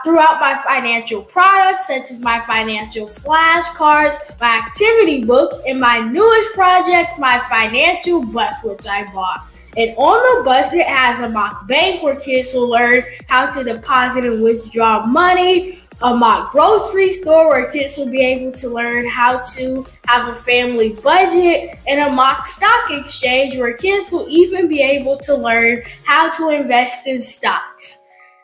Throughout my financial products, such as my financial flashcards, my activity book, and my newest project, my financial bus, which I bought. And on the bus, it has a mock bank where kids will learn how to deposit and withdraw money, a mock grocery store where kids will be able to learn how to have a family budget, and a mock stock exchange where kids will even be able to learn how to invest in stocks.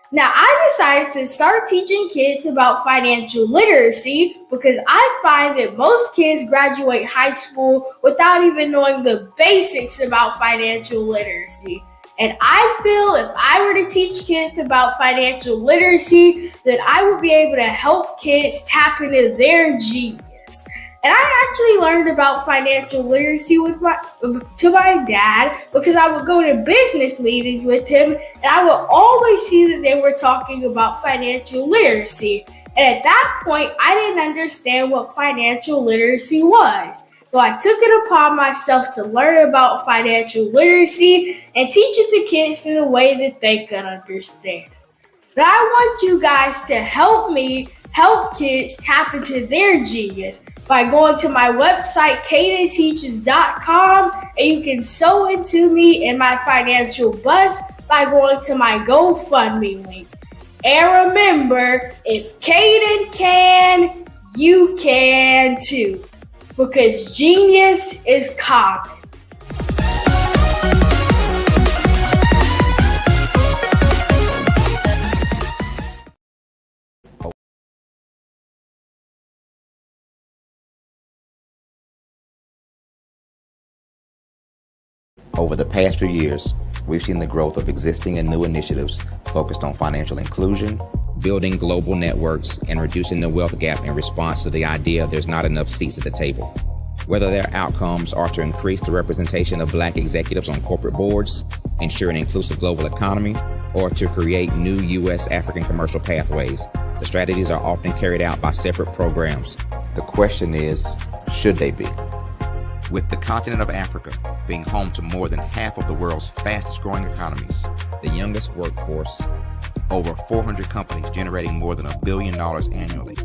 Now, I decided to start teaching kids about financial literacy because I find that most kids graduate high school without even knowing the basics about financial literacy. And I feel if I were to teach kids about financial literacy, that I would be able to help kids tap into their genius. And I actually learned about financial literacy to my dad because I would go to business meetings with him, and I would always see that they were talking about financial literacy. And at that point, I didn't understand what financial literacy was. So I took it upon myself to learn about financial literacy and teach it to kids in a way that they could understand. But I want you guys to help me help kids tap into their genius by going to my website, cadenteaches.com, and you can sew into me in my financial bust by going to my GoFundMe link. And remember, if Caden can, you can too, because genius is common. Over the past few years, we've seen the growth of existing and new initiatives focused on financial inclusion, building global networks, and reducing the wealth gap in response to the idea there's not enough seats at the table. Whether their outcomes are to increase the representation of Black executives on corporate boards, ensure an inclusive global economy, or to create new U.S. African commercial pathways, the strategies are often carried out by separate programs. The question is, should they be? With the continent of Africa being home to more than half of the world's fastest growing economies, the youngest workforce, over 400 companies generating more than $1 billion annually,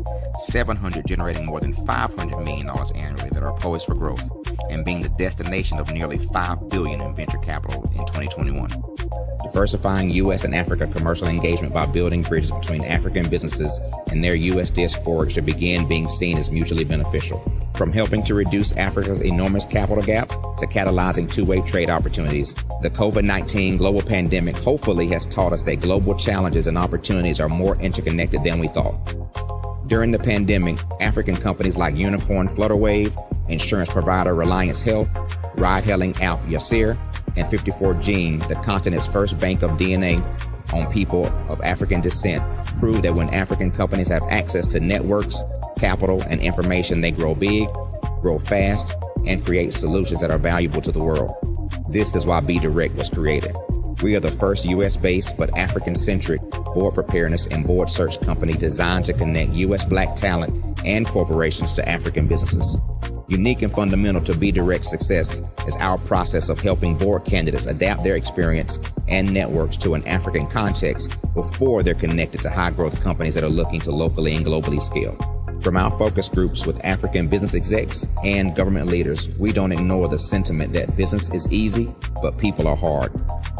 700 generating more than $500 million annually that are poised for growth, and being the destination of nearly $5 billion in venture capital in 2021. Diversifying U.S. and Africa commercial engagement by building bridges between African businesses and their U.S. diaspora should begin being seen as mutually beneficial. From helping to reduce Africa's enormous capital gap to catalyzing two-way trade opportunities, the COVID-19 global pandemic hopefully has taught us that global challenges and opportunities are more interconnected than we thought. During the pandemic, African companies like Unicorn Flutterwave, insurance provider Reliance Health, ride-hailing app Yasir, and 54Gene, the continent's first bank of DNA on people of African descent, proved that when African companies have access to networks, capital, and information, they grow big, grow fast, and create solutions that are valuable to the world. This is why BDirect was created. We are the first U.S.-based but African-centric board preparedness and board search company designed to connect U.S. Black talent and corporations to African businesses. Unique and fundamental to BDirect's success is our process of helping board candidates adapt their experience and networks to an African context before they're connected to high-growth companies that are looking to locally and globally scale. From our focus groups with African business execs and government leaders, we don't ignore the sentiment that business is easy, but people are hard.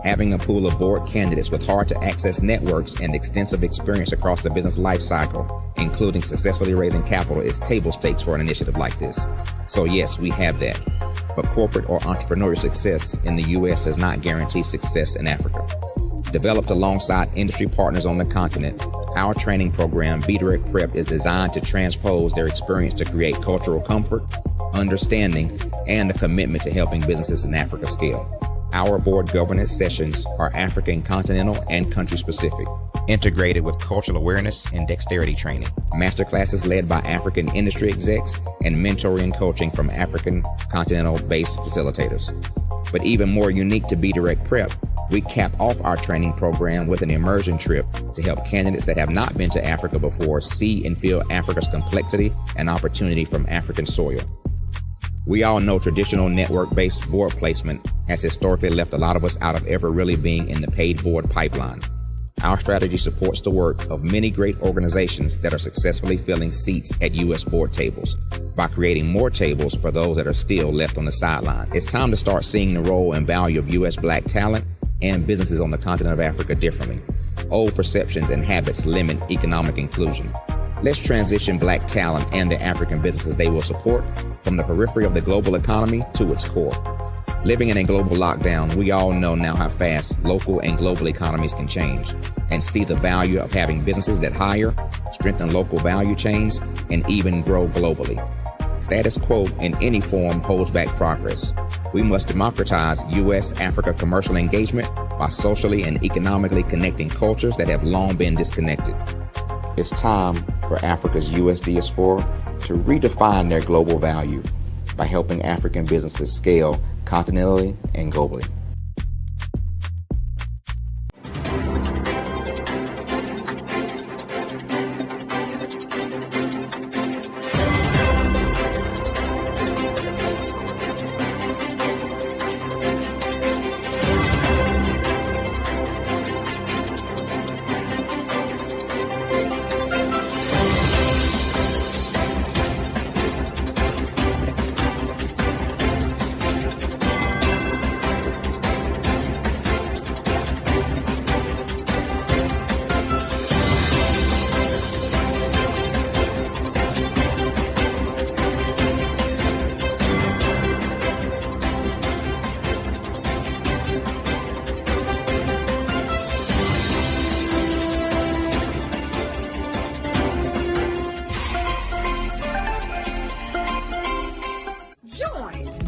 Having a pool of board candidates with hard-to-access networks and extensive experience across the business life cycle, including successfully raising capital, is table stakes for an initiative like this. So yes, we have that. But corporate or entrepreneurial success in the U.S. does not guarantee success in Africa. Developed alongside industry partners on the continent, our training program, BDirect Prep, is designed to transpose their experience to create cultural comfort, understanding, and a commitment to helping businesses in Africa scale. Our board governance sessions are African, continental, and country-specific, integrated with cultural awareness and dexterity training, masterclasses led by African industry execs, and mentoring and coaching from African continental-based facilitators. But even more unique to BDirect Prep, we cap off our training program with an immersion trip to help candidates that have not been to Africa before see and feel Africa's complexity and opportunity from African soil. We all know traditional network-based board placement has historically left a lot of us out of ever really being in the paid board pipeline. Our strategy supports the work of many great organizations that are successfully filling seats at U.S. board tables by creating more tables for those that are still left on the sideline. It's time to start seeing the role and value of U.S. Black talent and businesses on the continent of Africa differently. Old perceptions and habits limit economic inclusion. Let's transition Black talent and the African businesses they will support from the periphery of the global economy to its core. Living in a global lockdown, we all know now how fast local and global economies can change, and see the value of having businesses that hire, strengthen local value chains, and even grow globally. Status quo in any form holds back progress. We must democratize U.S.-Africa commercial engagement by socially and economically connecting cultures that have long been disconnected. It's time for Africa's U.S. diaspora to redefine their global value by helping African businesses scale continentally and globally.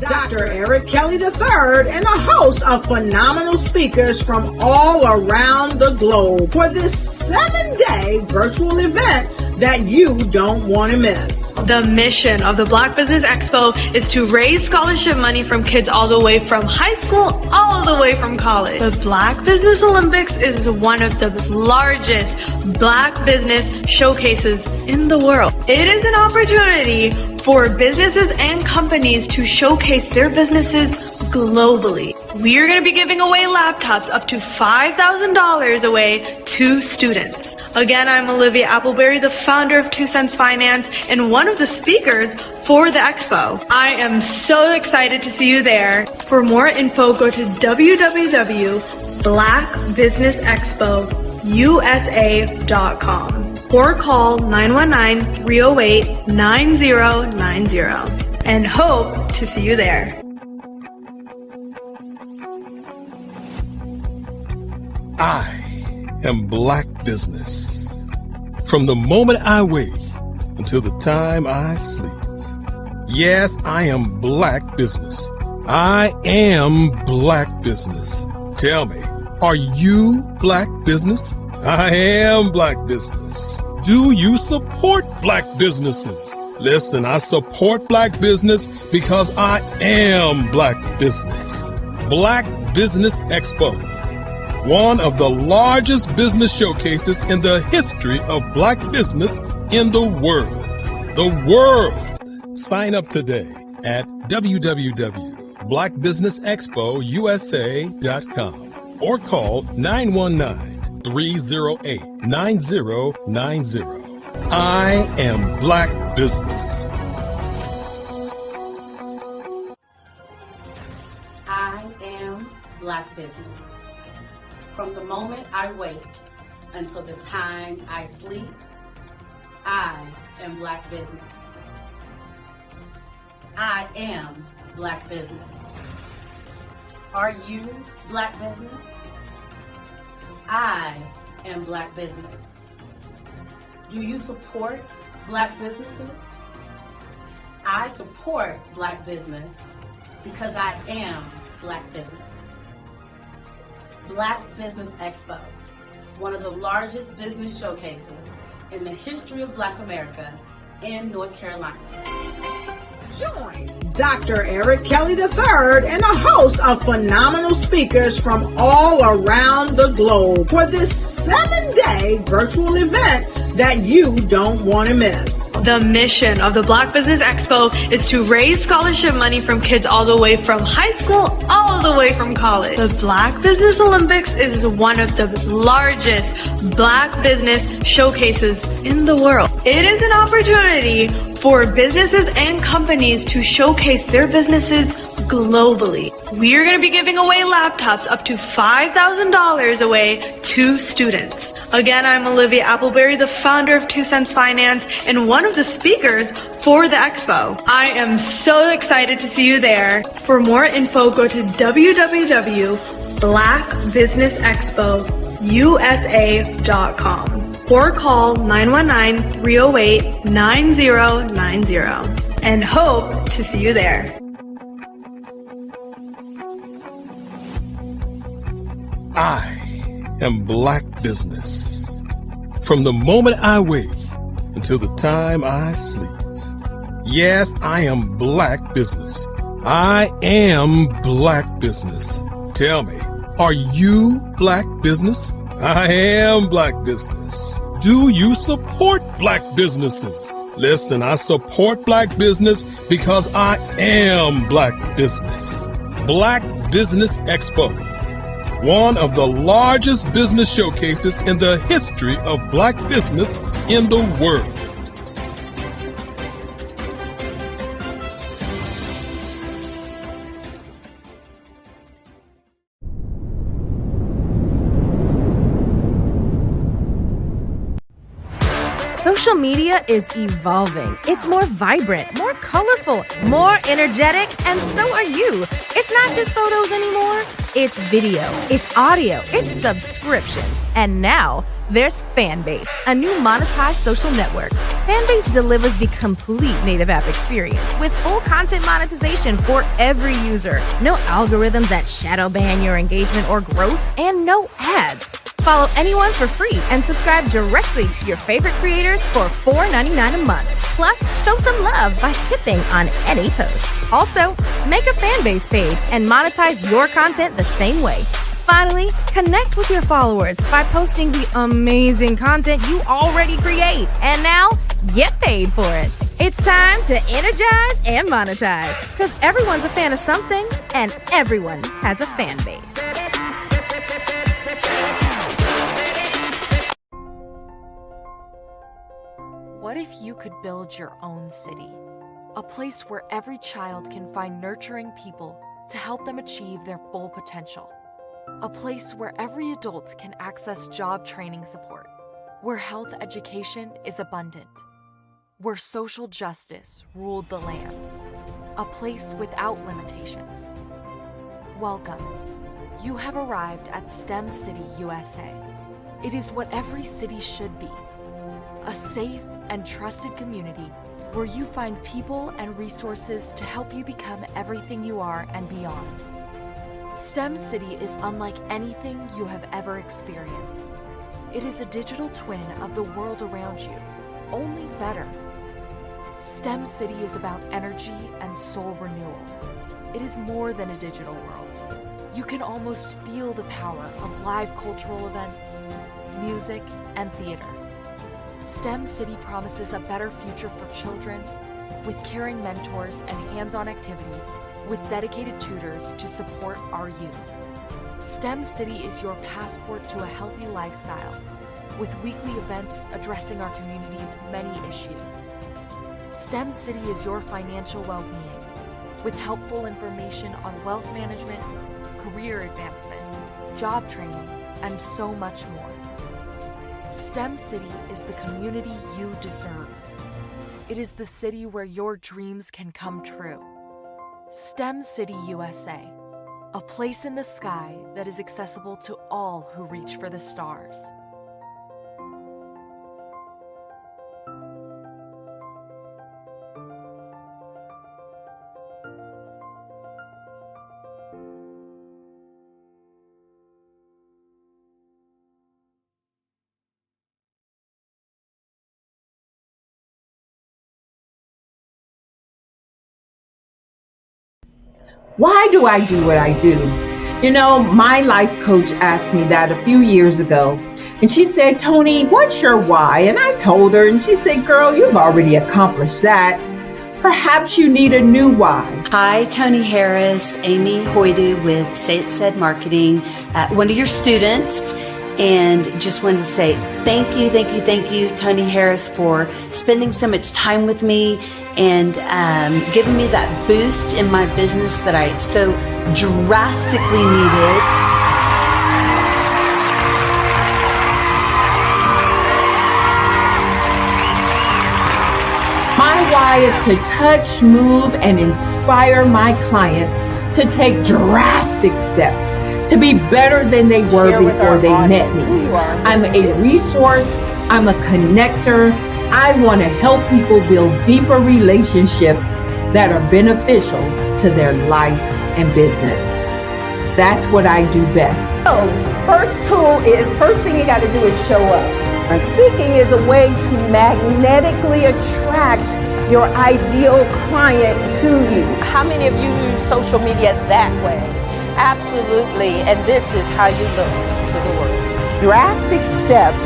Dr. Eric Kelly III and a host of phenomenal speakers from all around the globe for this 7-day virtual event that you don't want to miss. The mission of the Black Business Expo is to raise scholarship money from kids all the way from high school, all the way from college. The Black Business Olympics is one of the largest Black business showcases in the world. It is an opportunity for businesses and companies to showcase their businesses globally. We are going to be giving away laptops up to $5,000 away to students. Again, I'm Olivia Appleberry, the founder of 2 Cents Finance and one of the speakers for the expo. I am so excited to see you there. For more info, go to www.blackbusinessexpousa.com or call 919-308-9090 and hope to see you there. I am Black Business. From the moment I wake until the time I sleep. Yes, I am Black Business. I am Black Business. Tell me, are you Black Business? I am Black Business. Do you support Black businesses? Listen, I support Black business because I am Black Business. Black Business Expo, one of the largest business showcases in the history of Black business in the world. The world! Sign up today at www.blackbusinessexpousa.com or call 919-308-9090. I am Black Business. I am Black Business. From the moment I wake until the time I sleep, I am Black Business. I am Black Business. Are you Black Business? I am Black Business. Do you support Black businesses? I support Black business because I am Black Business. Black Business Expo, one of the largest business showcases in the history of Black America in North Carolina. Join Dr. Eric Kelly III and a host of phenomenal speakers from all around the globe for this 7-day virtual event that you don't want to miss. The mission of the Black Business Expo is to raise scholarship money from kids all the way from high school, all the way from college. The Black Business Olympics is one of the largest Black business showcases in the world. It is an opportunity for businesses and companies to showcase their businesses globally. We are going to be giving away laptops up to $5,000 away to students. Again, I'm Olivia Appleberry, the founder of 2 Cents Finance and one of the speakers for the expo. I am so excited to see you there. For more info, go to www.blackbusinessexpousa.com or call 919-308-9090 and hope to see you there. I am Black Business. From the moment I wake until the time I sleep. Yes, I am Black Business. I am Black Business. Tell me, are you Black Business? I am Black Business. Do you support Black businesses? Listen, I support Black business because I am Black Business. Black Business Expo, one of the largest business showcases in the history of Black business in the world. Social media is evolving. It's more vibrant, more colorful, more energetic, and so are you. It's not just photos anymore. It's video, it's audio, it's subscriptions. And now there's Fanbase, a new monetized social network. Fanbase delivers the complete native app experience with full content monetization for every user. No algorithms that shadow ban your engagement or growth, and no ads. Follow anyone for free and subscribe directly to your favorite creators for $4.99 a month. Plus, show some love by tipping on any post. Also, make a Fanbase page and monetize your content the same way. Finally, connect with your followers by posting the amazing content you already create. And now, get paid for it. It's time to energize and monetize, because everyone's a fan of something and everyone has a fan base. What if you could build your own city? A place where every child can find nurturing people to help them achieve their full potential. A place where every adult can access job training support. Where health education is abundant. Where social justice ruled the land. A place without limitations. Welcome. You have arrived at STEM City, USA. It is what every city should be. A safe and trusted community where you find people and resources to help you become everything you are and beyond. STEM City is unlike anything you have ever experienced. It is a digital twin of the world around you, only better. STEM City is about energy and soul renewal. It is more than a digital world. You can almost feel the power of live cultural events, music, and theater. STEM City promises a better future for children with caring mentors and hands-on activities with dedicated tutors to support our youth. STEM City is your passport to a healthy lifestyle with weekly events addressing our community's many issues. STEM City is your financial well-being with helpful information on wealth management, career advancement, job training, and so much more. STEM City is the community you deserve. It is the city where your dreams can come true. STEM City USA, a place in the sky that is accessible to all who reach for the stars. Why do I do what I do? You know, my life coach asked me that a few years ago. And she said, Tony, what's your why? And I told her, and she said, girl, you've already accomplished that. Perhaps you need a new why. Hi, Tony Harris, Amy Hoydu with Say It Said Marketing, one of your students. And just wanted to say thank you, Tony Harris, for spending so much time with me and giving me that boost in my business that I so drastically needed. My why is to touch, move, and inspire my clients to take drastic steps to be better than they were before they met me. I'm a resource. I'm a connector. I want to help people build deeper relationships that are beneficial to their life and business. That's what I do best. So, first thing you got to do is show up. And speaking is a way to magnetically attract your ideal client to you. How many of you use social media that way? Absolutely, and this is how you look to the world. Drastic steps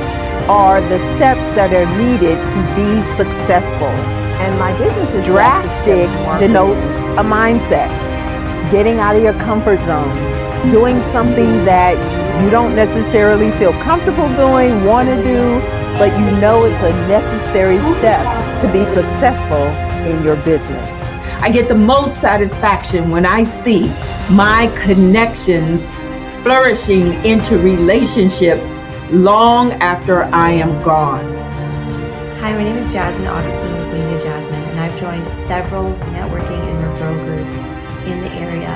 are the steps that are needed to be successful. And my business is drastic denotes a mindset. Getting out of your comfort zone. Doing something that you don't necessarily feel comfortable doing, want to do, but you know it's a necessary step to be successful in your business. I get the most satisfaction when I see my connections flourishing into relationships long after I am gone. Hi, my name is Jasmine Augustine with Media Jasmine, and I've joined several networking and referral groups in the area.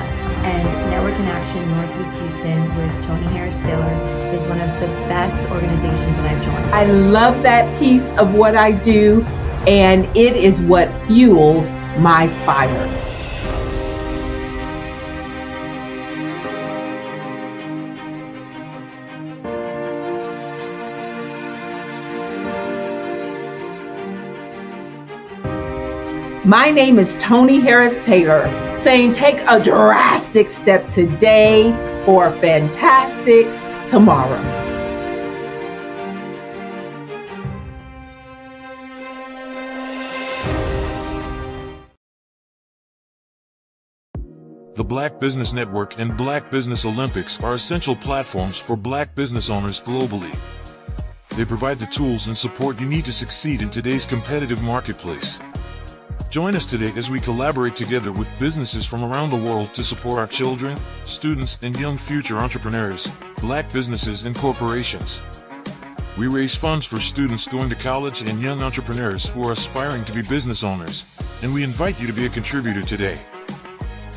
And Network in Action Northeast Houston with Tony Harris Taylor is one of the best organizations that I've joined. I love that piece of what I do, and it is what fuels my fire. My name is Tony Harris Taylor, saying take a drastic step today for a fantastic tomorrow. The Black Business Network and Black Business Olympics are essential platforms for Black business owners globally. They provide the tools and support you need to succeed in today's competitive marketplace. Join us today as we collaborate together with businesses from around the world to support our children, students, and young future entrepreneurs, Black businesses and corporations. We raise funds for students going to college and young entrepreneurs who are aspiring to be business owners, and we invite you to be a contributor today.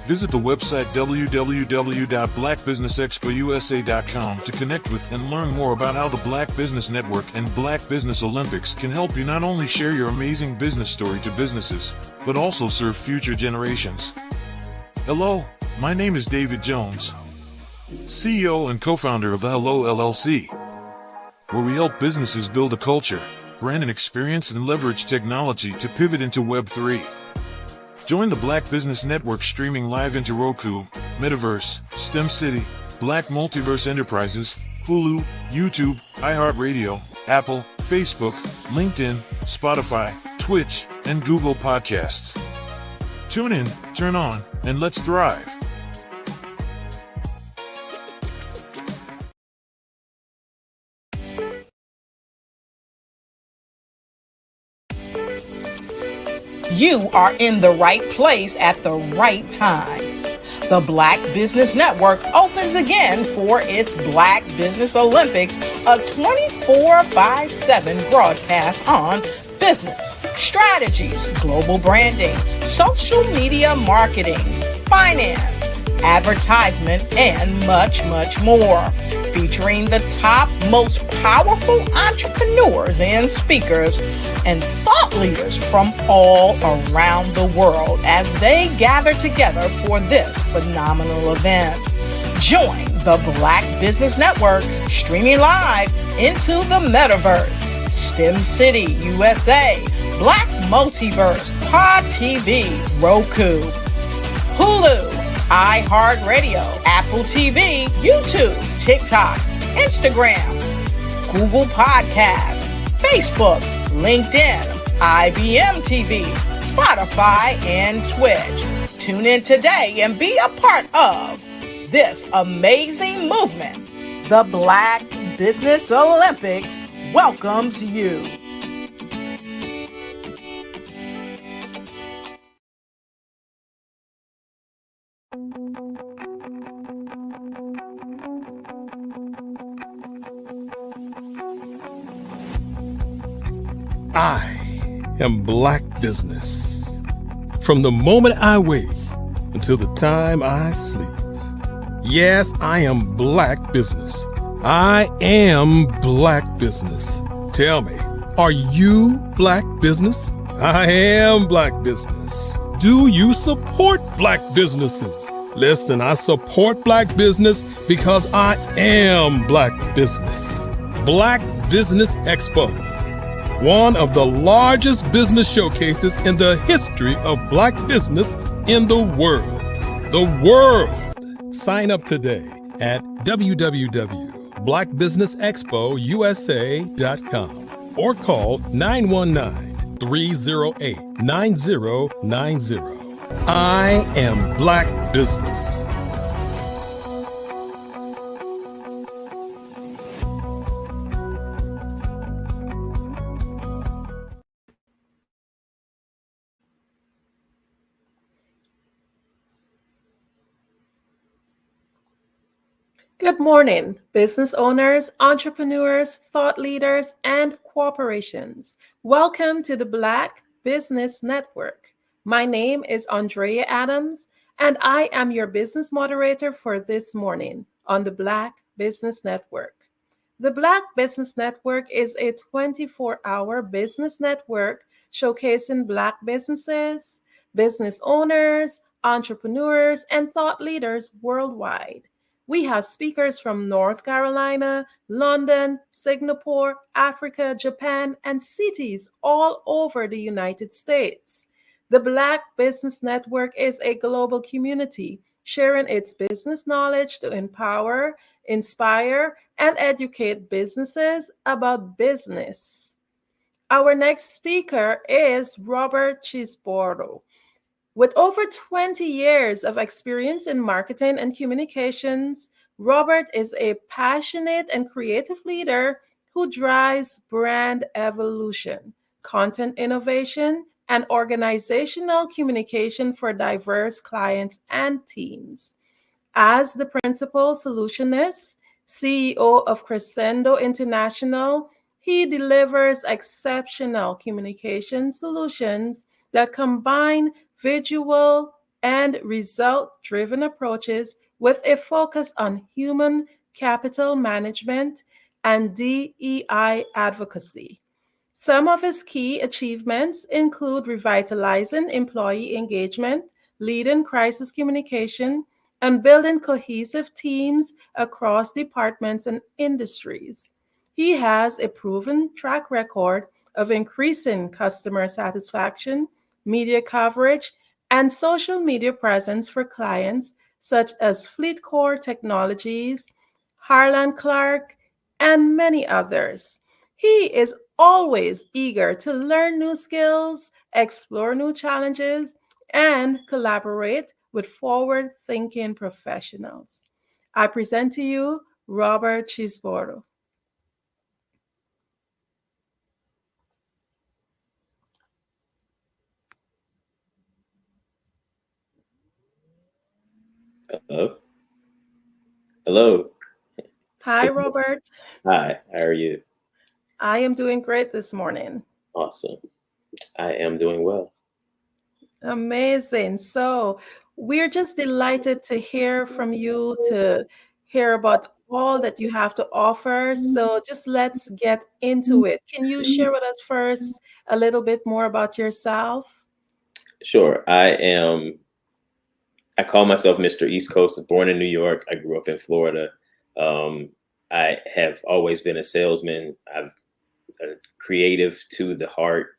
Visit the website www.blackbusinessexpousa.com to connect with and learn more about how the Black Business Network and Black Business Olympics can help you not only share your amazing business story to businesses, but also serve future generations. Hello, my name is David Jones, CEO and co-founder of the Hello LLC, where we help businesses build a culture, brand and experience, and leverage technology to pivot into Web3. Join the Black Business Network streaming live into Roku, Metaverse, STEM City, Black Multiverse Enterprises, Hulu, YouTube, iHeartRadio, Apple, Facebook, LinkedIn, Spotify, Twitch, and Google Podcasts. Tune in, turn on, and let's thrive. You are in the right place at the right time. The Black Business Network opens again for its Black Business Olympics, a 24/7 broadcast on business, strategies, global branding, social media marketing, finance, advertisement, and much, much more. Featuring the top, most powerful entrepreneurs and speakers and thought leaders from all around the world as they gather together for this phenomenal event. Join the Black Business Network streaming live into the Metaverse, STEM City, USA, Black Multiverse, Pod TV, Roku, Hulu, iHeartRadio, Apple TV, YouTube, TikTok, Instagram, Google Podcasts, Facebook, LinkedIn, IBM TV, Spotify, and Twitch. Tune in today and be a part of this amazing movement. The Black Business Olympics welcomes you. I am Black business. From the moment I wake until the time I sleep. Yes, I am Black business. I am Black business. Tell me, are you Black business? I am Black business. Do you support Black businesses? Listen, I support Black business because I am Black business. Black Business Expo, one of the largest business showcases in the history of Black business in the world. The world! Sign up today at www.blackbusinessexpousa.com or call 919-308-9090. I am Black business. Good morning, business owners, entrepreneurs, thought leaders, and corporations. Welcome to the Black Business Network. My name is Andrea Adams, and I am your business moderator for this morning on the Black Business Network. The Black Business Network is a 24-hour business network showcasing Black businesses, business owners, entrepreneurs, and thought leaders worldwide. We have speakers from North Carolina, London, Singapore, Africa, Japan, and cities all over the United States. The Black Business Network is a global community sharing its business knowledge to empower, inspire, and educate businesses about business. Our next speaker is Robert Chisboro. With over 20 years of experience in marketing and communications, Robert is a passionate and creative leader who drives brand evolution, content innovation, and organizational communication for diverse clients and teams. As the principal solutionist, CEO of Crescendo International, he delivers exceptional communication solutions that combine visual and result-driven approaches with a focus on human capital management and DEI advocacy. Some of his key achievements include revitalizing employee engagement, leading crisis communication, and building cohesive teams across departments and industries. He has a proven track record of increasing customer satisfaction, media coverage, and social media presence for clients such as FleetCor Technologies, Harlan Clark, and many others. He is always eager to learn new skills, explore new challenges, and collaborate with forward thinking professionals. I present to you Robert Chisboro. Hello. Hello. Hi, Robert. Hi, how are you? I am doing great this morning. Awesome. I am doing well. Amazing. So, we're just delighted to hear from you, to hear about all that you have to offer. So, just let's get into it. Can you share with us first a little bit more about yourself? Sure. I call myself Mr. East Coast, born in New York. I grew up in Florida. I have always been a salesman. I'm a creative to the heart.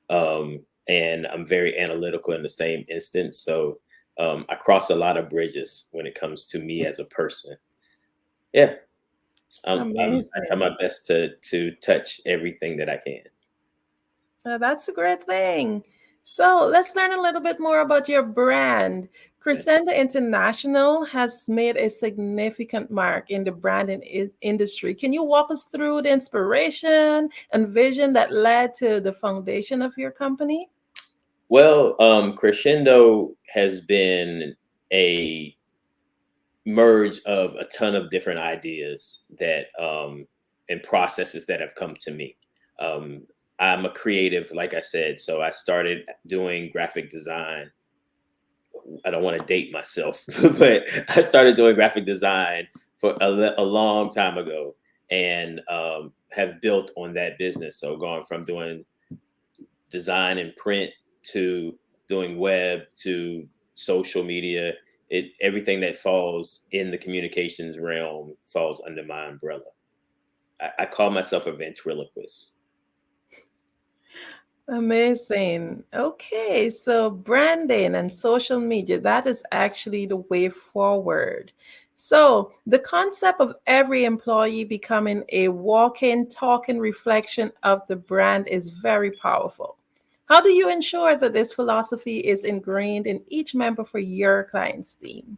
And I'm very analytical in the same instance. So I cross a lot of bridges when it comes to me as a person. Yeah. I try my best to touch everything that I can. That's a great thing. So let's learn a little bit more about your brand. Crescendo International has made a significant mark in the branding industry. Can you walk us through the inspiration and vision that led to the foundation of your company? Well, Crescendo has been a merge of a ton of different ideas that and processes that have come to me. I'm a creative, like I said, so I started doing graphic design. I don't want to date myself, but I started doing graphic design for a long time ago and have built on that business. So going from doing design and print to doing web to social media, everything that falls in the communications realm falls under my umbrella. I call myself a ventriloquist. Amazing. Okay, so branding and social media, that is actually the way forward. So the concept of every employee becoming a walking, talking reflection of the brand is very powerful. How do you ensure that this philosophy is ingrained in each member for your client's team?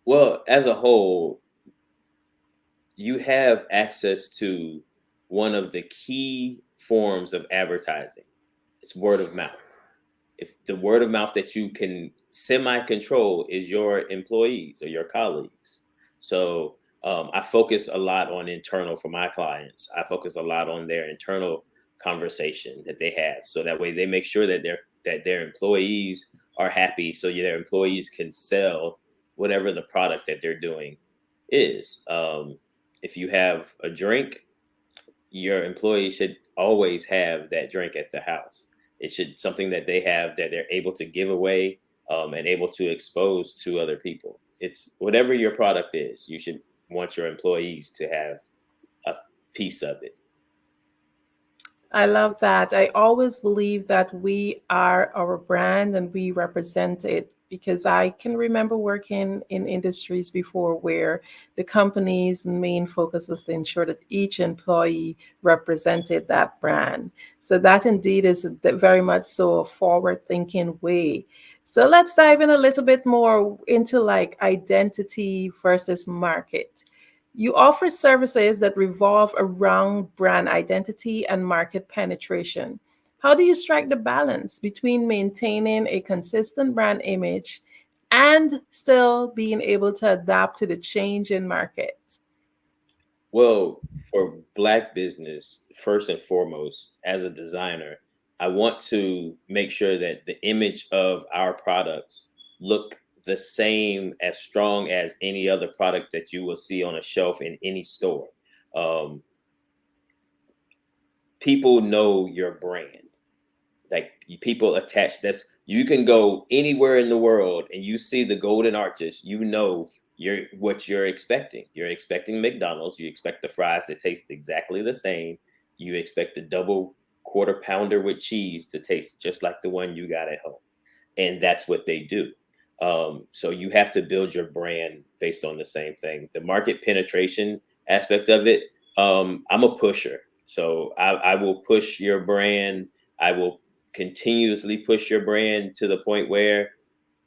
Well, as a whole, you have access to one of the key forms of advertising. It's word of mouth. If the word of mouth that you can semi-control is your employees or your colleagues. So I focus a lot on internal for my clients. I focus a lot on their internal conversation that they have, so that way they make sure that their employees are happy, so their employees can sell whatever the product that they're doing is. If you have a drink, your employees should always have that drink at the house. It should something that they have that they're able to give away, and able to expose to other people. It's whatever your product is, you should want your employees to have a piece of it. I love that. I always believe that we are our brand and we represent it, because I can remember working in industries before where the company's main focus was to ensure that each employee represented that brand. So that indeed is very much so a forward-thinking way. So let's dive in a little bit more into like identity versus market. You offer services that revolve around brand identity and market penetration. How do you strike the balance between maintaining a consistent brand image and still being able to adapt to the change in market? Well, for Black business, first and foremost, as a designer, I want to make sure that the image of our products look the same, as strong as any other product that you will see on a shelf in any store. People know your brand. Like, people attach this. You can go anywhere in the world and you see the golden arches, you know what you're expecting. You're expecting McDonald's. You expect the fries to taste exactly the same. You expect the double quarter pounder with cheese to taste just like the one you got at home. And that's what they do. So you have to build your brand based on the same thing. The market penetration aspect of it, I'm a pusher. So I will push your brand. I will continuously push your brand to the point where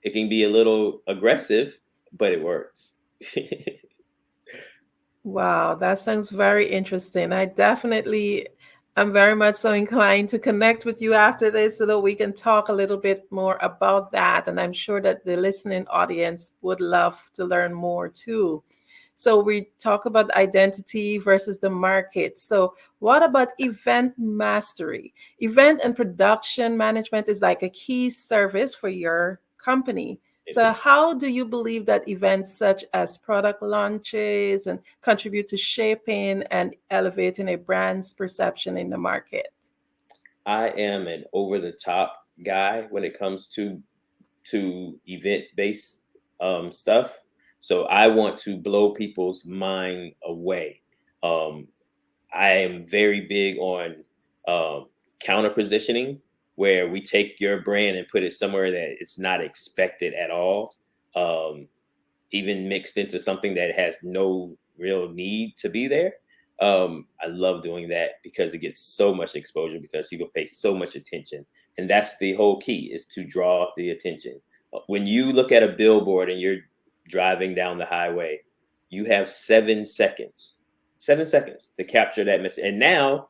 it can be a little aggressive, but it works. Wow, that sounds very interesting. I'm very much so inclined to connect with you after this so that we can talk a little bit more about that. And I'm sure that the listening audience would love to learn more too. So we talk about identity versus the market. So what about event mastery? Event and production management is like a key service for your company. So how do you believe that events such as product launches and contribute to shaping and elevating a brand's perception in the market? I am an over-the-top guy when it comes to event-based stuff. So I want to blow people's mind away. I am very big on counter positioning, where we take your brand and put it somewhere that it's not expected at all, even mixed into something that has no real need to be there. I love doing that because it gets so much exposure, because people pay so much attention. And that's the whole key, is to draw the attention. When you look at a billboard and you're driving down the highway, you have 7 seconds to capture that message. And now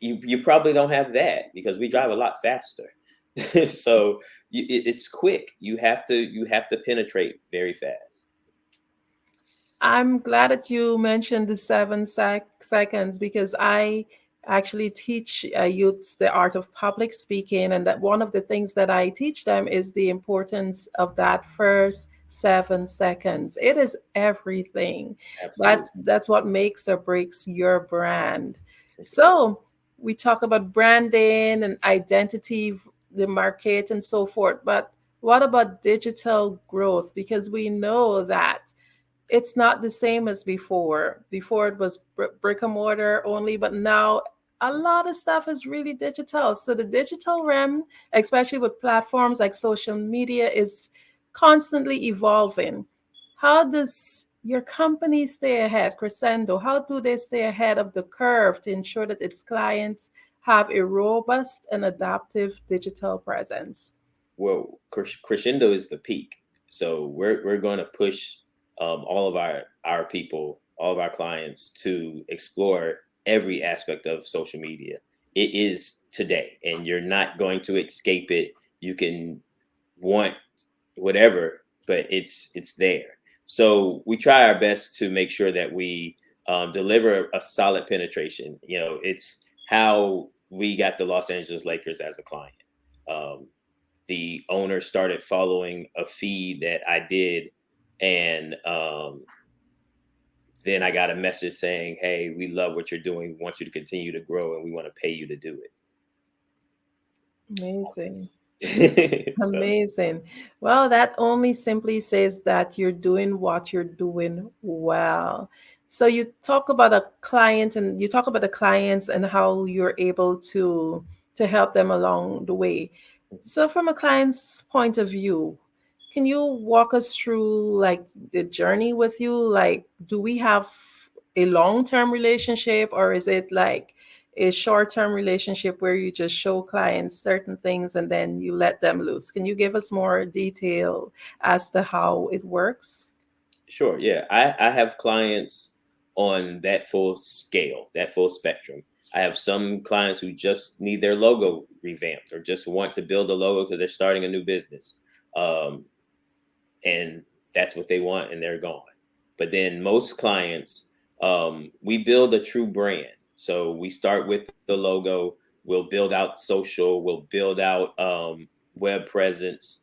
you probably don't have that, because we drive a lot faster. So it's quick. You have to penetrate very fast. I'm glad that you mentioned the 7 seconds, because I actually teach youths the art of public speaking, and that one of the things that I teach them is the importance of that first 7 seconds. It is everything. That's what makes or breaks your brand. So we talk about branding and identity, the market, and so forth. But what about digital growth? Because we know that it's not the same as before. Before it was brick and mortar only, but now a lot of stuff is really digital. So the digital realm, especially with platforms like social media, is constantly evolving. How does your company stay ahead, Crescendo? How do they stay ahead of the curve to ensure that its clients have a robust and adaptive digital presence? Well, Crescendo is the peak. So we're going to push all of our people, all of our clients, to explore every aspect of social media. It is today, and you're not going to escape it. You can want whatever, but it's there. So we try our best to make sure that we deliver a solid penetration. It's how we got the Los Angeles Lakers as a client. The owner started following a feed that I did, and then I got a message saying, "Hey, we love what you're doing. We want you to continue to grow, and we want to pay you to do it." Amazing. So, Amazing. Well, that only simply says that you're doing what you're doing well. So you talk about a client and you talk about the clients and how you're able to help them along the way. So from a client's point of view, can you walk us through like the journey with you? Like, do we have a long-term relationship, or is it like a short-term relationship where you just show clients certain things and then you let them loose? Can you give us more detail as to how it works? sure, yeah. I have clients on that full scale, that full spectrum. I have some clients who just need their logo revamped or just want to build a logo because they're starting a new business. And that's what they want, and they're gone. But then most clients, we build a true brand. So we start with the logo, we'll build out social, we'll build out web presence.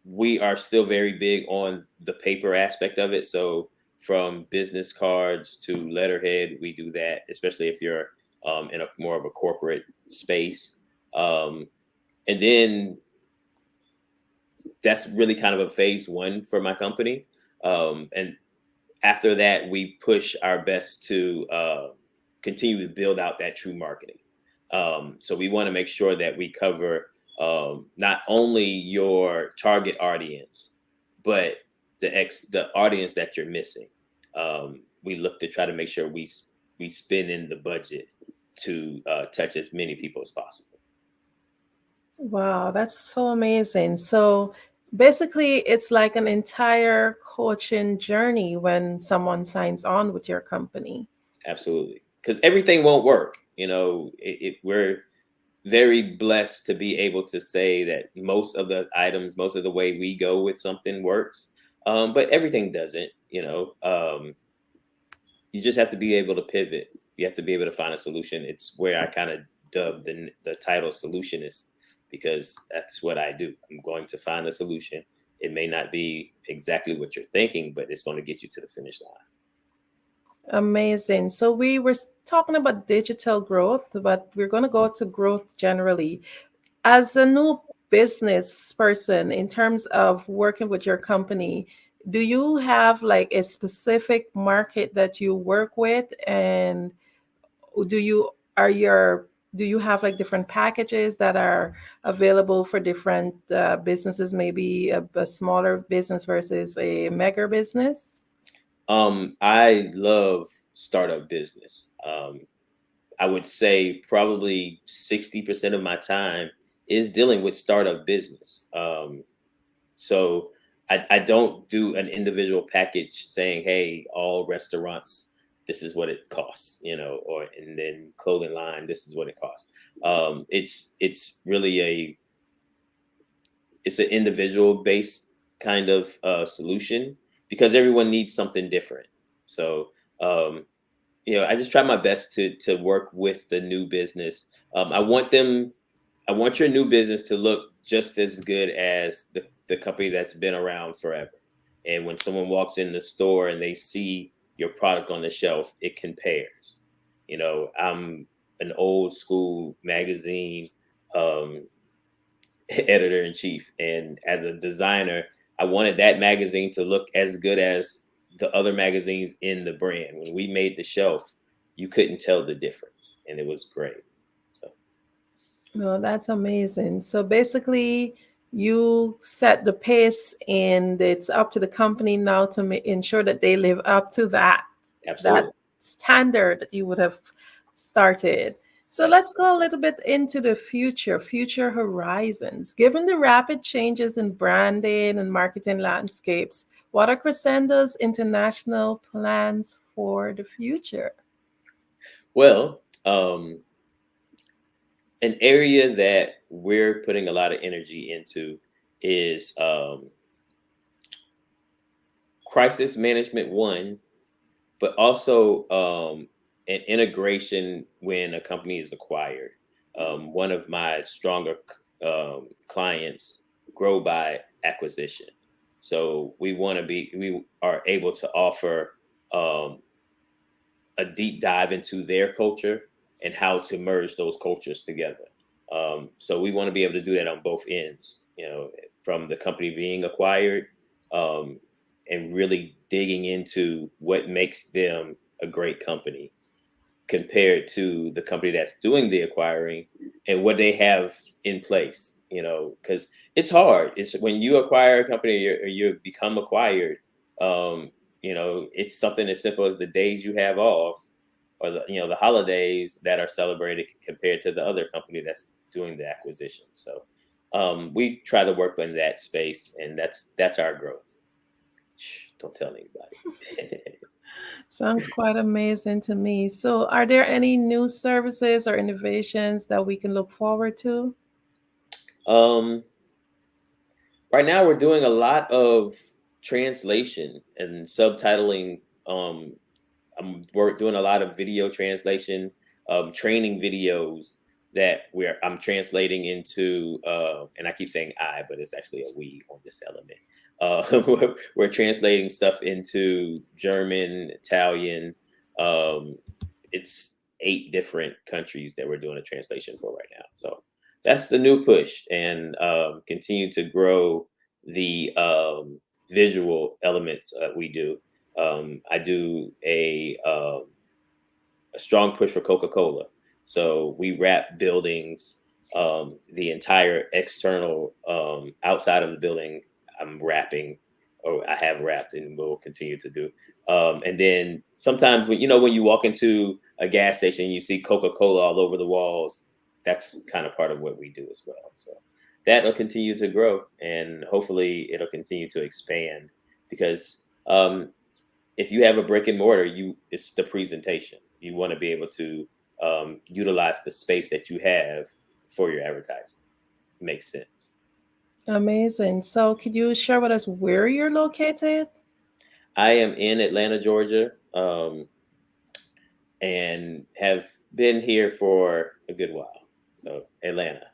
We are still very big on the paper aspect of it. So from business cards to letterhead, we do that, especially if you're in a more of a corporate space. And then that's really kind of a phase one for my company. And after that, we push our best to continue to build out that true marketing. So we want to make sure that we cover not only your target audience, but the audience that you're missing. We look to try to make sure we spend in the budget to touch as many people as possible. Wow, that's so amazing. So basically, it's like an entire coaching journey when someone signs on with your company. Absolutely, because everything won't work. We're very blessed to be able to say that most of the items, most of the way we go with something works, but everything doesn't. You just have to be able to pivot. You have to be able to find a solution. It's where I kind of dubbed the title solutionist, because that's what I do. I'm going to find a solution. It may not be exactly what you're thinking, but it's going to get you to the finish line. Amazing. So we were talking about digital growth, but we're going to go to growth generally. As a new business person, in terms of working with your company, do you have like a specific market that you work with, and do you have like different packages that are available for different businesses, maybe a smaller business versus a mega business? I love startup business. I would say probably 60% of my time is dealing with startup business. So I don't do an individual package saying, "Hey, all restaurants, this is what it costs," and then clothing line, this is what it costs. It's really it's an individual based kind of solution, because everyone needs something different. So, I just try my best to work with the new business. I want your new business to look just as good as the company that's been around forever. And when someone walks in the store and they see your product on the shelf, it compares. I'm an old school magazine editor in chief, and as a designer, I wanted that magazine to look as good as the other magazines in the brand. When we made the shelf, you couldn't tell the difference, and it was great. Well, that's amazing. So basically, you set the pace, and it's up to the company now to ensure that they live up to that standard that you would have started. So let's go a little bit into the future horizons. Given the rapid changes in branding and marketing landscapes, what are Crescendo's international plans for the future? Well, an area that we're putting a lot of energy into is crisis management, one, but also an integration when a company is acquired. One of my stronger clients grow by acquisition. So we are able to offer a deep dive into their culture and how to merge those cultures together. So we want to be able to do that on both ends, from the company being acquired, and really digging into what makes them a great company compared to the company that's doing the acquiring and what they have in place, because it's hard. It's when you acquire a company or you become acquired, it's something as simple as the days you have off or the holidays that are celebrated compared to the other company that's doing the acquisition. So we try to work in that space, and that's our growth. Shh, don't tell anybody. Sounds quite amazing to me. So are there any new services or innovations that we can look forward to? Right now we're doing a lot of translation and subtitling. We're doing a lot of video translation, training videos that I'm translating into, and I keep saying I, but it's actually a we on this element. We're translating stuff into German, Italian. It's 8 different countries that we're doing a translation for right now. So that's the new push, and continue to grow the visual elements we do. I do a strong push for Coca-Cola. So we wrap buildings, the entire external outside of the building. I'm wrapping, or I have wrapped, and will continue to do. And then sometimes when you walk into a gas station, you see Coca-Cola all over the walls. That's kind of part of what we do as well. So that'll continue to grow, and hopefully it'll continue to expand, because if you have a brick and mortar, it's the presentation. You want to be able to utilize the space that you have for your advertising. Makes sense. Amazing. So could you share with us where you're located? I am in Atlanta, Georgia, and have been here for a good while. So Atlanta.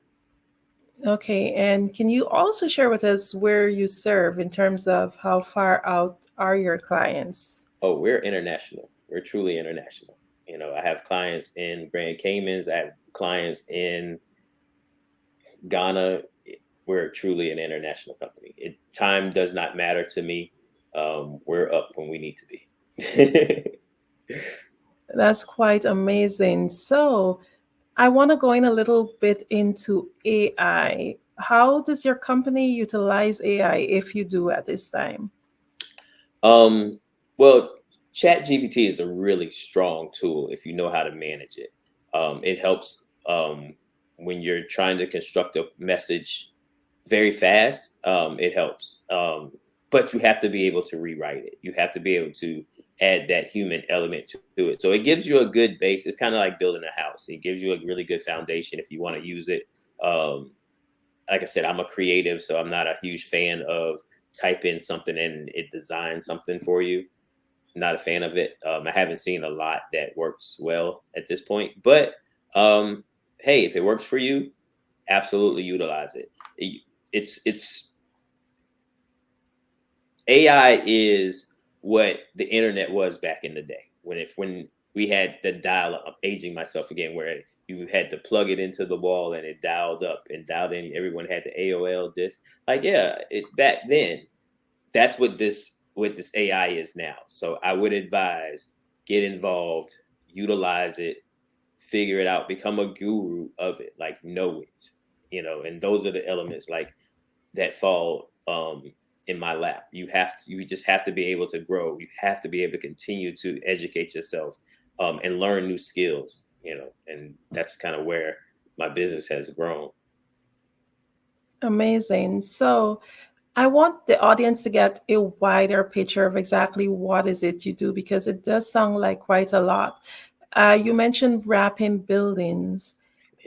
Okay. And can you also share with us where you serve in terms of how far out are your clients? Oh, we're international. We're truly international. I have clients in Grand Caymans. I have clients in Ghana. We're truly an international company. Time does not matter to me. We're up when we need to be. That's quite amazing. So I want to go in a little bit into AI. How does your company utilize AI, if you do at this time? Well, ChatGPT is a really strong tool if you know how to manage it. It helps when you're trying to construct a message very fast. It helps. But you have to be able to rewrite it. You have to be able to add that human element to it. So it gives you a good base. It's kind of like building a house. It gives you a really good foundation if you want to use it. Like I said, I'm a creative, so I'm not a huge fan of type in something and it designs something for you. Not a fan of it. I haven't seen a lot that works well at this point. But hey, if it works for you, absolutely utilize it. It's AI is what the internet was back in the day when we had the dial-up. I'm aging myself again, where you had to plug it into the wall and it dialed up and dialed in. Everyone had the AOL disc. Back then, that's what this AI is now. So I would advise, get involved, utilize it, figure it out, become a guru of it, know it, and those are the elements that fall in my lap. You just have to be able to grow. You have to be able to continue to educate yourself and learn new skills, and that's kind of where my business has grown. Amazing. So I want the audience to get a wider picture of exactly what is it you do, because it does sound like quite a lot. You mentioned wrapping buildings,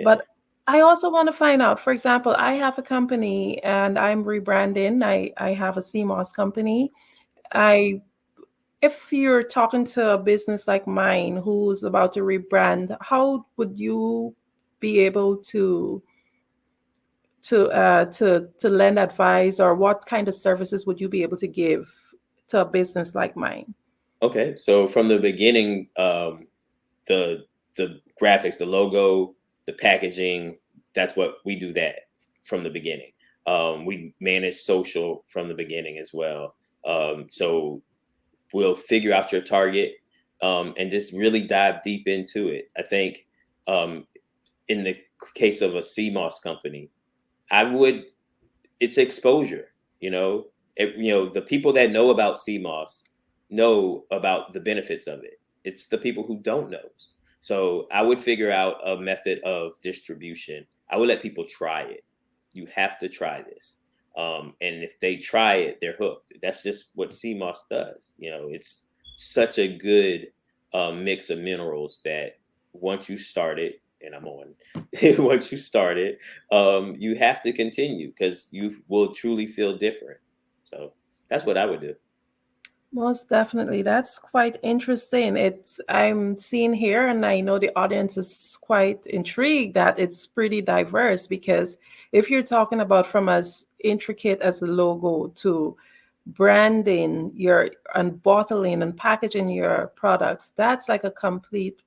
but I also want to find out, for example, I have a company and I'm rebranding. I have a CMOS company, if you're talking to a business like mine who's about to rebrand, how would you be able to lend advice, or what kind of services would you be able to give to a business like mine? Okay, so from the beginning, the graphics, the logo, the packaging, that's what we do that from the beginning. We manage social from the beginning as well. So we'll figure out your target and just really dive deep into it. I think in the case of a CMOS company, it's exposure. The people that know about CMOS know about the benefits of it. It's the people who don't know. So I would figure out a method of distribution. I would let people try it. You have to try this. And if they try it, they're hooked. That's just what CMOS does. It's such a good mix of minerals that once you start it, and I'm on, once you start it, you have to continue because you will truly feel different. So that's what I would do. Most definitely. That's quite interesting. I'm seeing here, and I know the audience is quite intrigued that it's pretty diverse, because if you're talking about from as intricate as a logo to branding and bottling and packaging your products, that's like a complete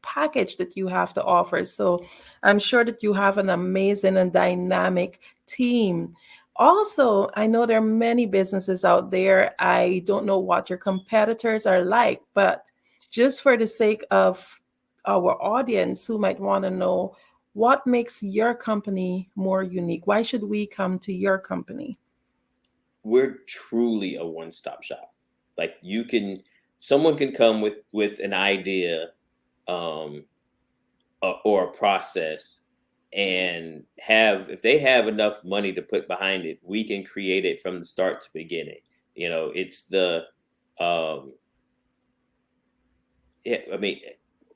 package that you have to offer. So I'm sure that you have an amazing and dynamic team. Also, I know there are many businesses out there. I don't know what your competitors are like, but just for the sake of our audience who might want to know, what makes your company more unique? Why should we come to your company? We're truly a one-stop shop. Like someone can come with an idea or a process, and if they have enough money to put behind it, we can create it from the start to beginning. It's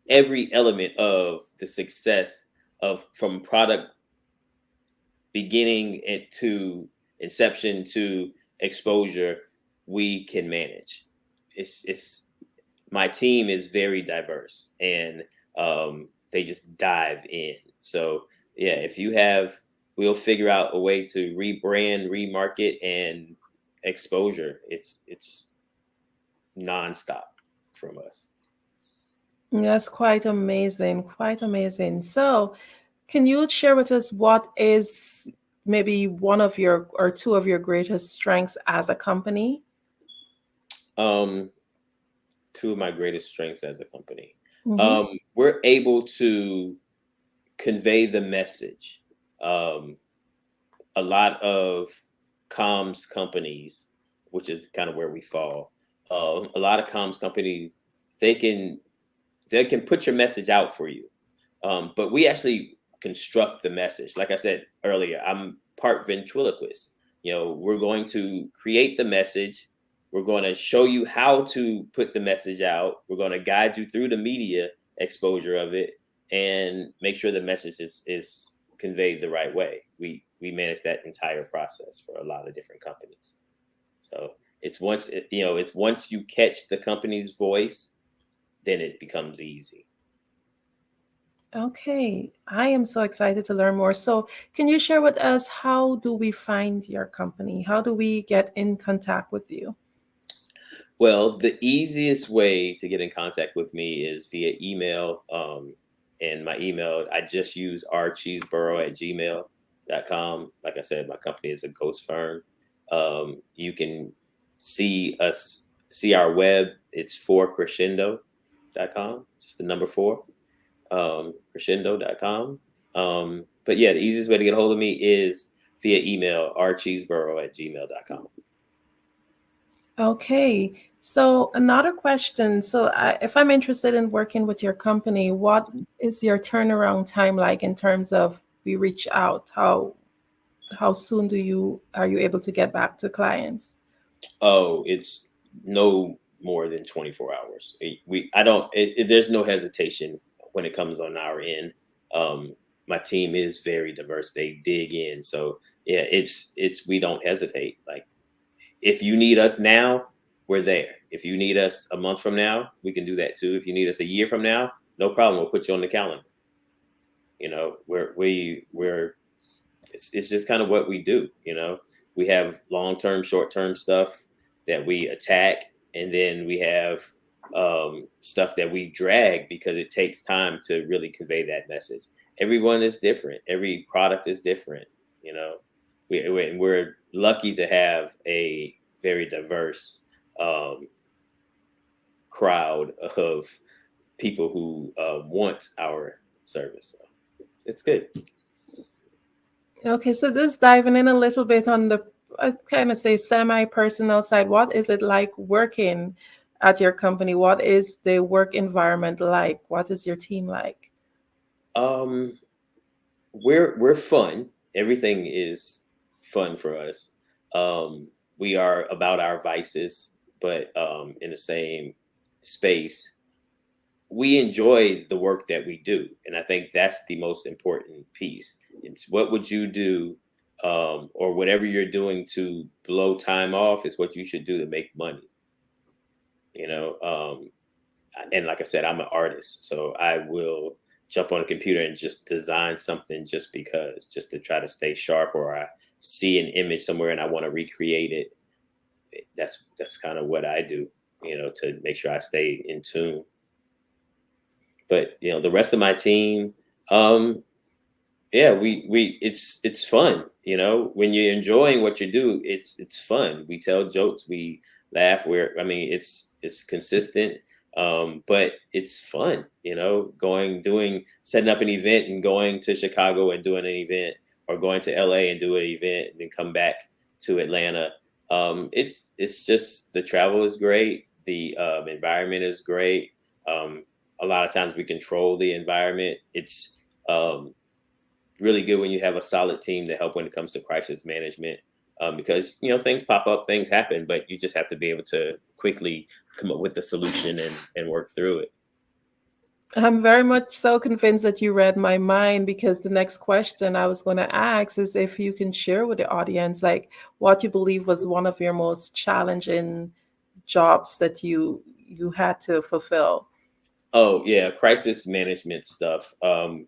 every element of the success from product beginning to inception to exposure, we can manage. My team is very diverse, and they just dive in. So yeah, we'll figure out a way to rebrand, remarket, and exposure. It's nonstop from us. That's quite amazing. Quite amazing. So can you share with us what is maybe one of your or two of your greatest strengths as a company? Two of my greatest strengths as a company. Mm-hmm. We're able to convey the message. A lot of comms companies, which is kind of where we fall, a lot of comms companies, they can put your message out for you. But we actually construct the message. Like I said earlier, I'm part ventriloquist. We're going to create the message. We're going to show you how to put the message out. We're going to guide you through the media exposure of it and make sure the message is conveyed the right way. We manage that entire process for a lot of different companies. So it's once you catch the company's voice, then it becomes easy. Okay, I am so excited to learn more. So can you share with us, how do we find your company? How do we get in contact with you? Well, the easiest way to get in contact with me is via email. And my email, I just use rcheeseborough@gmail.com. Like I said, my company is a ghost firm. You can see our web. It's 4crescendo.com, just the number 4, crescendo.com. But yeah, the easiest way to get a hold of me is via email, rcheeseborough@gmail.com. Okay, so another question. So if I'm interested in working with your company, what is your turnaround time like in terms of we reach out? How soon are you able to get back to clients? Oh, it's no more than 24 hours. There's no hesitation when it comes on our end. My team is very diverse. They dig in. So yeah, we don't hesitate. Like, if you need us now, we're there. If you need us a month from now, we can do that too. If you need us a year from now, no problem. We'll put you on the calendar. You know, it's just kind of what we do. You know, we have long-term, short-term stuff that we attack, and then we have stuff that we drag because it takes time to really convey that message. Everyone is different. Every product is different. You know, we're lucky to have a very diverse crowd of people who want our service. So it's good. Okay, so just diving in a little bit on the, I kind of say, semi-personal side, what is it like working at your company? What is the work environment like? What is your team like? We're fun. Everything is fun for us. We are about our vices, but in the same space, we enjoy the work that we do. And I think that's the most important piece. It's what would you do, or whatever you're doing to blow time off is what you should do to make money. You know, and like I said, I'm an artist, so I will jump on a computer and just design something just because, just to try to stay sharp, or I see an image somewhere and I want to recreate it. That's kind of what I do, you know, to make sure I stay in tune. But, you know, the rest of my team, yeah, it's fun. You know, when you're enjoying what you do, it's fun. We tell jokes, we laugh. It's consistent, but it's fun. You know, setting up an event and going to Chicago and doing an event, or going to LA and do an event and then come back to Atlanta. It's just, the travel is great. The environment is great. A lot of times we control the environment. It's really good when you have a solid team to help when it comes to crisis management, because, you know, things pop up, things happen, but you just have to be able to quickly come up with a solution and work through it. I'm very much so convinced that you read my mind, because the next question I was going to ask is if you can share with the audience, like, what you believe was one of your most challenging jobs that you had to fulfill. Oh yeah, crisis management stuff.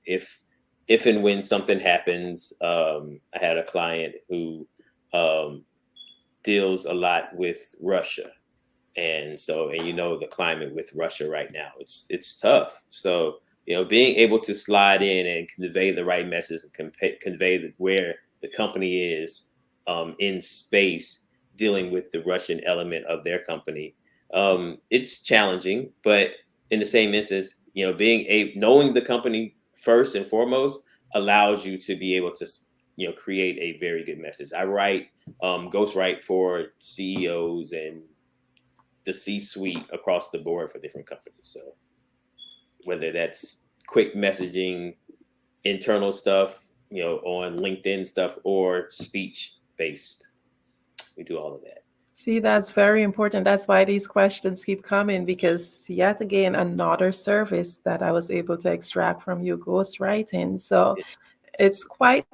If and when something happens, I had a client who deals a lot with Russia, and you know, the climate with Russia right now, it's tough. So, you know, being able to slide in and convey the right message, and convey where the company is in space, dealing with the Russian element of their company, it's challenging, but in the same instance, you know, knowing the company first and foremost allows you to be able to, you know, create a very good message. I ghostwrite for CEOs and the C-suite across the board for different companies. So whether that's quick messaging, internal stuff, you know, on LinkedIn stuff, or speech based, we do all of that. See, that's very important. That's why these questions keep coming, because yet again, another service that I was able to extract from you, ghostwriting. So it's quite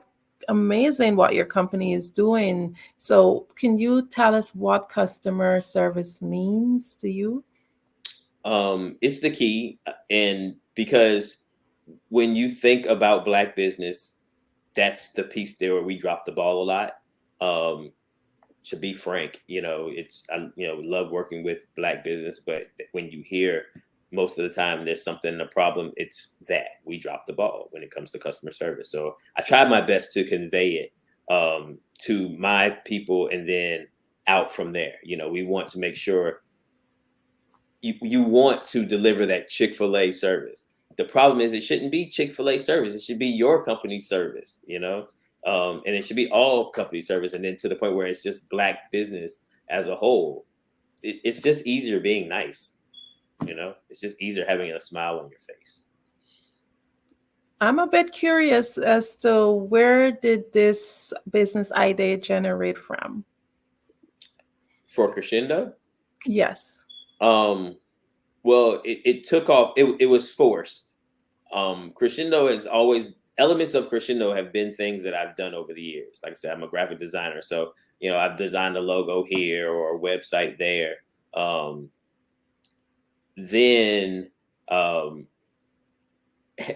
amazing what your company is doing. So can you tell us what customer service means to you? It's the key. And because when you think about Black business, that's the piece there where we drop the ball a lot. To be frank, you know, we love working with Black business, but when you hear most of the time there's something, a problem, it's that we drop the ball when it comes to customer service. So I tried my best to convey it to my people, and then out from there. You know, we want to make sure you want to deliver that Chick-fil-A service. The problem is, it shouldn't be Chick-fil-A service. It should be your company's service, you know? And it should be all company service, and then to the point where it's just Black business as a whole. It's just easier being nice, you know. It's just easier having a smile on your face. I'm a bit curious as to where did this business idea generate from? For Crescendo? Yes. Well, it took off. It was forced. Crescendo has always. Elements of Crescendo have been things that I've done over the years. Like I said, I'm a graphic designer. So, you know, I've designed a logo here or a website there. Then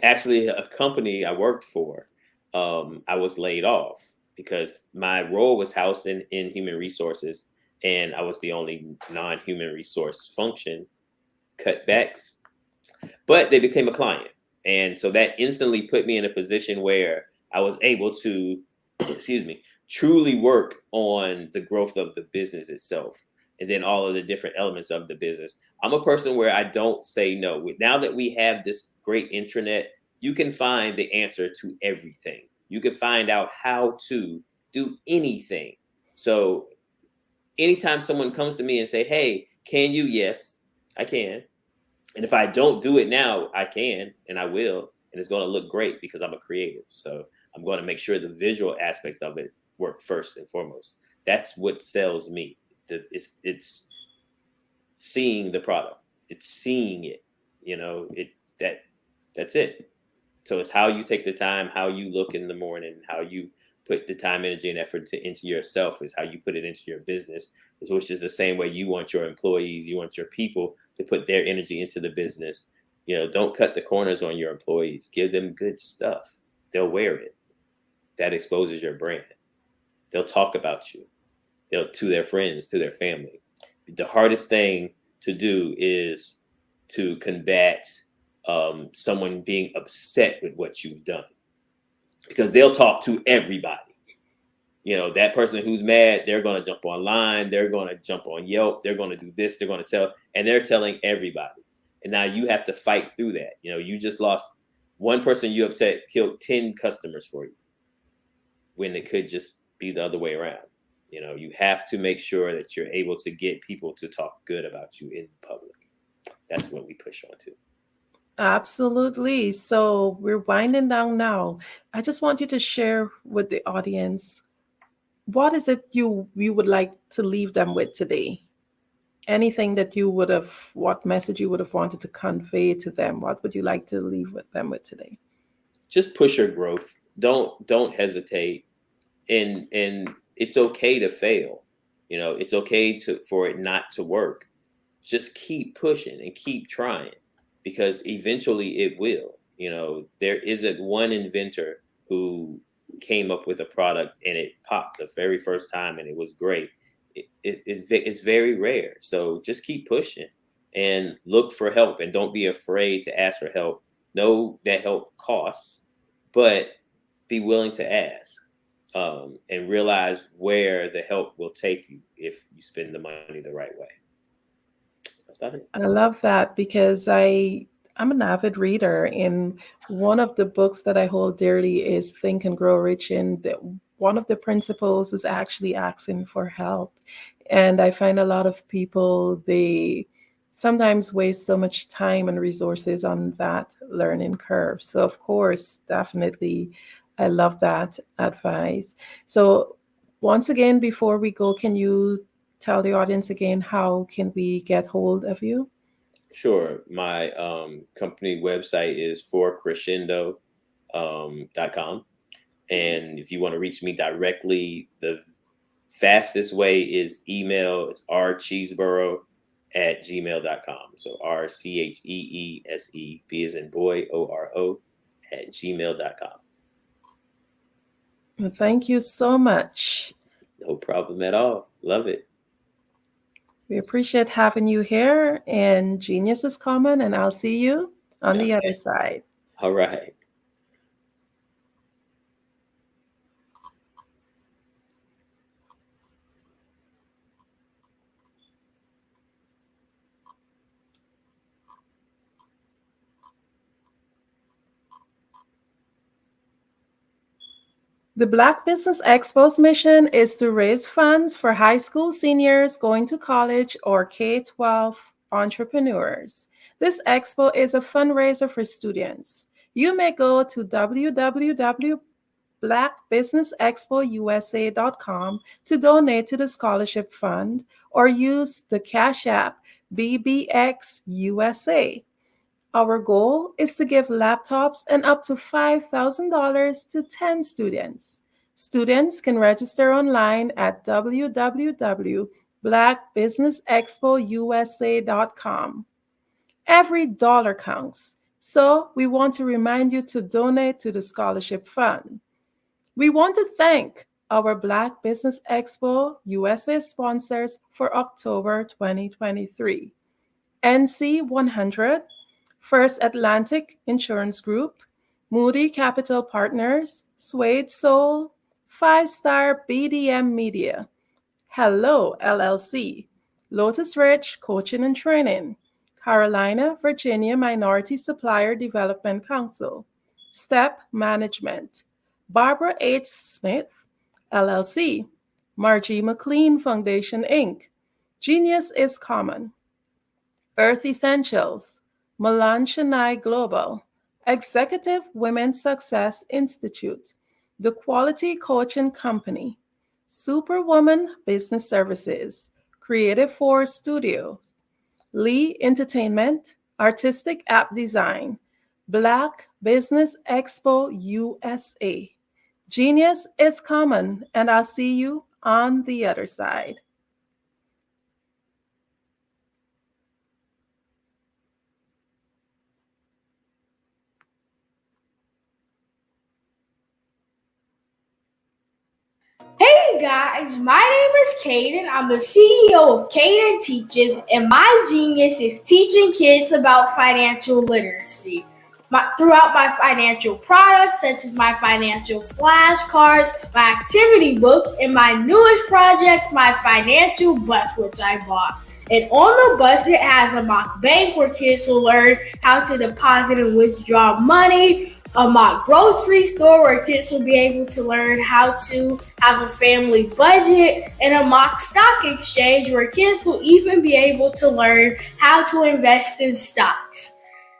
actually a company I worked for, I was laid off because my role was housed in human resources, and I was the only non-human resource function. Cutbacks, but they became a client. And so that instantly put me in a position where I was able to, excuse me, truly work on the growth of the business itself, and then all of the different elements of the business. I'm a person where I don't say no. Now that we have this great intranet, you can find the answer to everything. You can find out how to do anything. So anytime someone comes to me and say, hey, can you? Yes, I can. And if I don't do it now, I can, and I will, and it's going to look great because I'm a creative. So I'm going to make sure the visual aspects of it work first and foremost. That's what sells me. It's seeing the product. It's seeing it. That's it. So it's how you take the time, how you look in the morning, how you put the time, energy, and effort into yourself is how you put it into your business, which is the same way you want your employees, you want your people to put their energy into the business. Don't cut the corners on your employees. Give them good stuff. They'll wear it. That exposes your brand. They'll talk about you. To their friends, to their family. The hardest thing to do is to combat someone being upset with what you've done, because they'll talk to everybody. That person who's mad, they're going to jump online, they're going to jump on Yelp, they're going to do this, they're going to tell, and they're telling everybody. And now you have to fight through that. You just lost one person you upset, killed 10 customers for you, when it could just be the other way around. You have to make sure that you're able to get people to talk good about you in public. That's what we push on to. Absolutely. So we're winding down now. I just want you to share with the audience, what is it you would like to leave them with today? Anything that what message you would have wanted to convey to them? What would you like to leave them with today? Just push your growth. Don't hesitate. And it's okay to fail. It's okay for it not to work. Just keep pushing and keep trying, because eventually it will. There isn't one inventor who came up with a product and it popped the very first time and it was great. It's very rare. So just keep pushing and look for help, and don't be afraid to ask for help. Know that help costs, but be willing to ask. And realize where the help will take you if you spend the money the right way. That's about it. I love that, because I'm an avid reader, and one of the books that I hold dearly is Think and Grow Rich, and one of the principles is actually asking for help. And I find a lot of people, they sometimes waste so much time and resources on that learning curve. So of course, definitely, I love that advice. So once again, before we go, can you tell the audience again, how can we get hold of you? Sure. My company website is forcrescendo.com. And if you want to reach me directly, the fastest way is email. It's rcheeseboro@gmail.com. So RCHEESE, B as in boy, ORO @gmail.com. Well, thank you so much. No problem at all. Love it. We appreciate having you here, and Genius is coming, and I'll see you on the other side. All right. The Black Business Expo's mission is to raise funds for high school seniors going to college or K-12 entrepreneurs. This expo is a fundraiser for students. You may go to www.blackbusinessexpousa.com to donate to the scholarship fund, or use the Cash App BBXUSA. Our goal is to give laptops and up to $5,000 to 10 students. Students can register online at www.blackbusinessexpo.usa.com. blackbusinessexpousa.com. Every dollar counts, so we want to remind you to donate to the scholarship fund. We want to thank our Black Business Expo USA sponsors for October 2023. NC 100, First Atlantic Insurance Group, Moody Capital Partners, Suede Soul, 5-Star BDM Media, Hello LLC, Lotus Ridge Coaching and Training, Carolina, Virginia Minority Supplier Development Council, STEP Management, Barbara H. Smith, LLC, Margie McLean Foundation, Inc., Genius is Common, Earth Essentials, Milan Chennai Global, Executive Women's Success Institute, The Quality Coaching Company, Superwoman Business Services, Creative Force Studios, Lee Entertainment, Artistic App Design, Black Business Expo USA. Genius is common, and I'll see you on the other side. Hey guys, my name is Caden. I'm the CEO of Caden Teaches, and my genius is teaching kids about financial literacy. Throughout my financial products, such as my financial flashcards, my activity book, and my newest project, my financial bus, which I bought. And on the bus, it has a mock bank where kids will learn how to deposit and withdraw money, a mock grocery store where kids will be able to learn how to have a family budget, and a mock stock exchange where kids will even be able to learn how to invest in stocks.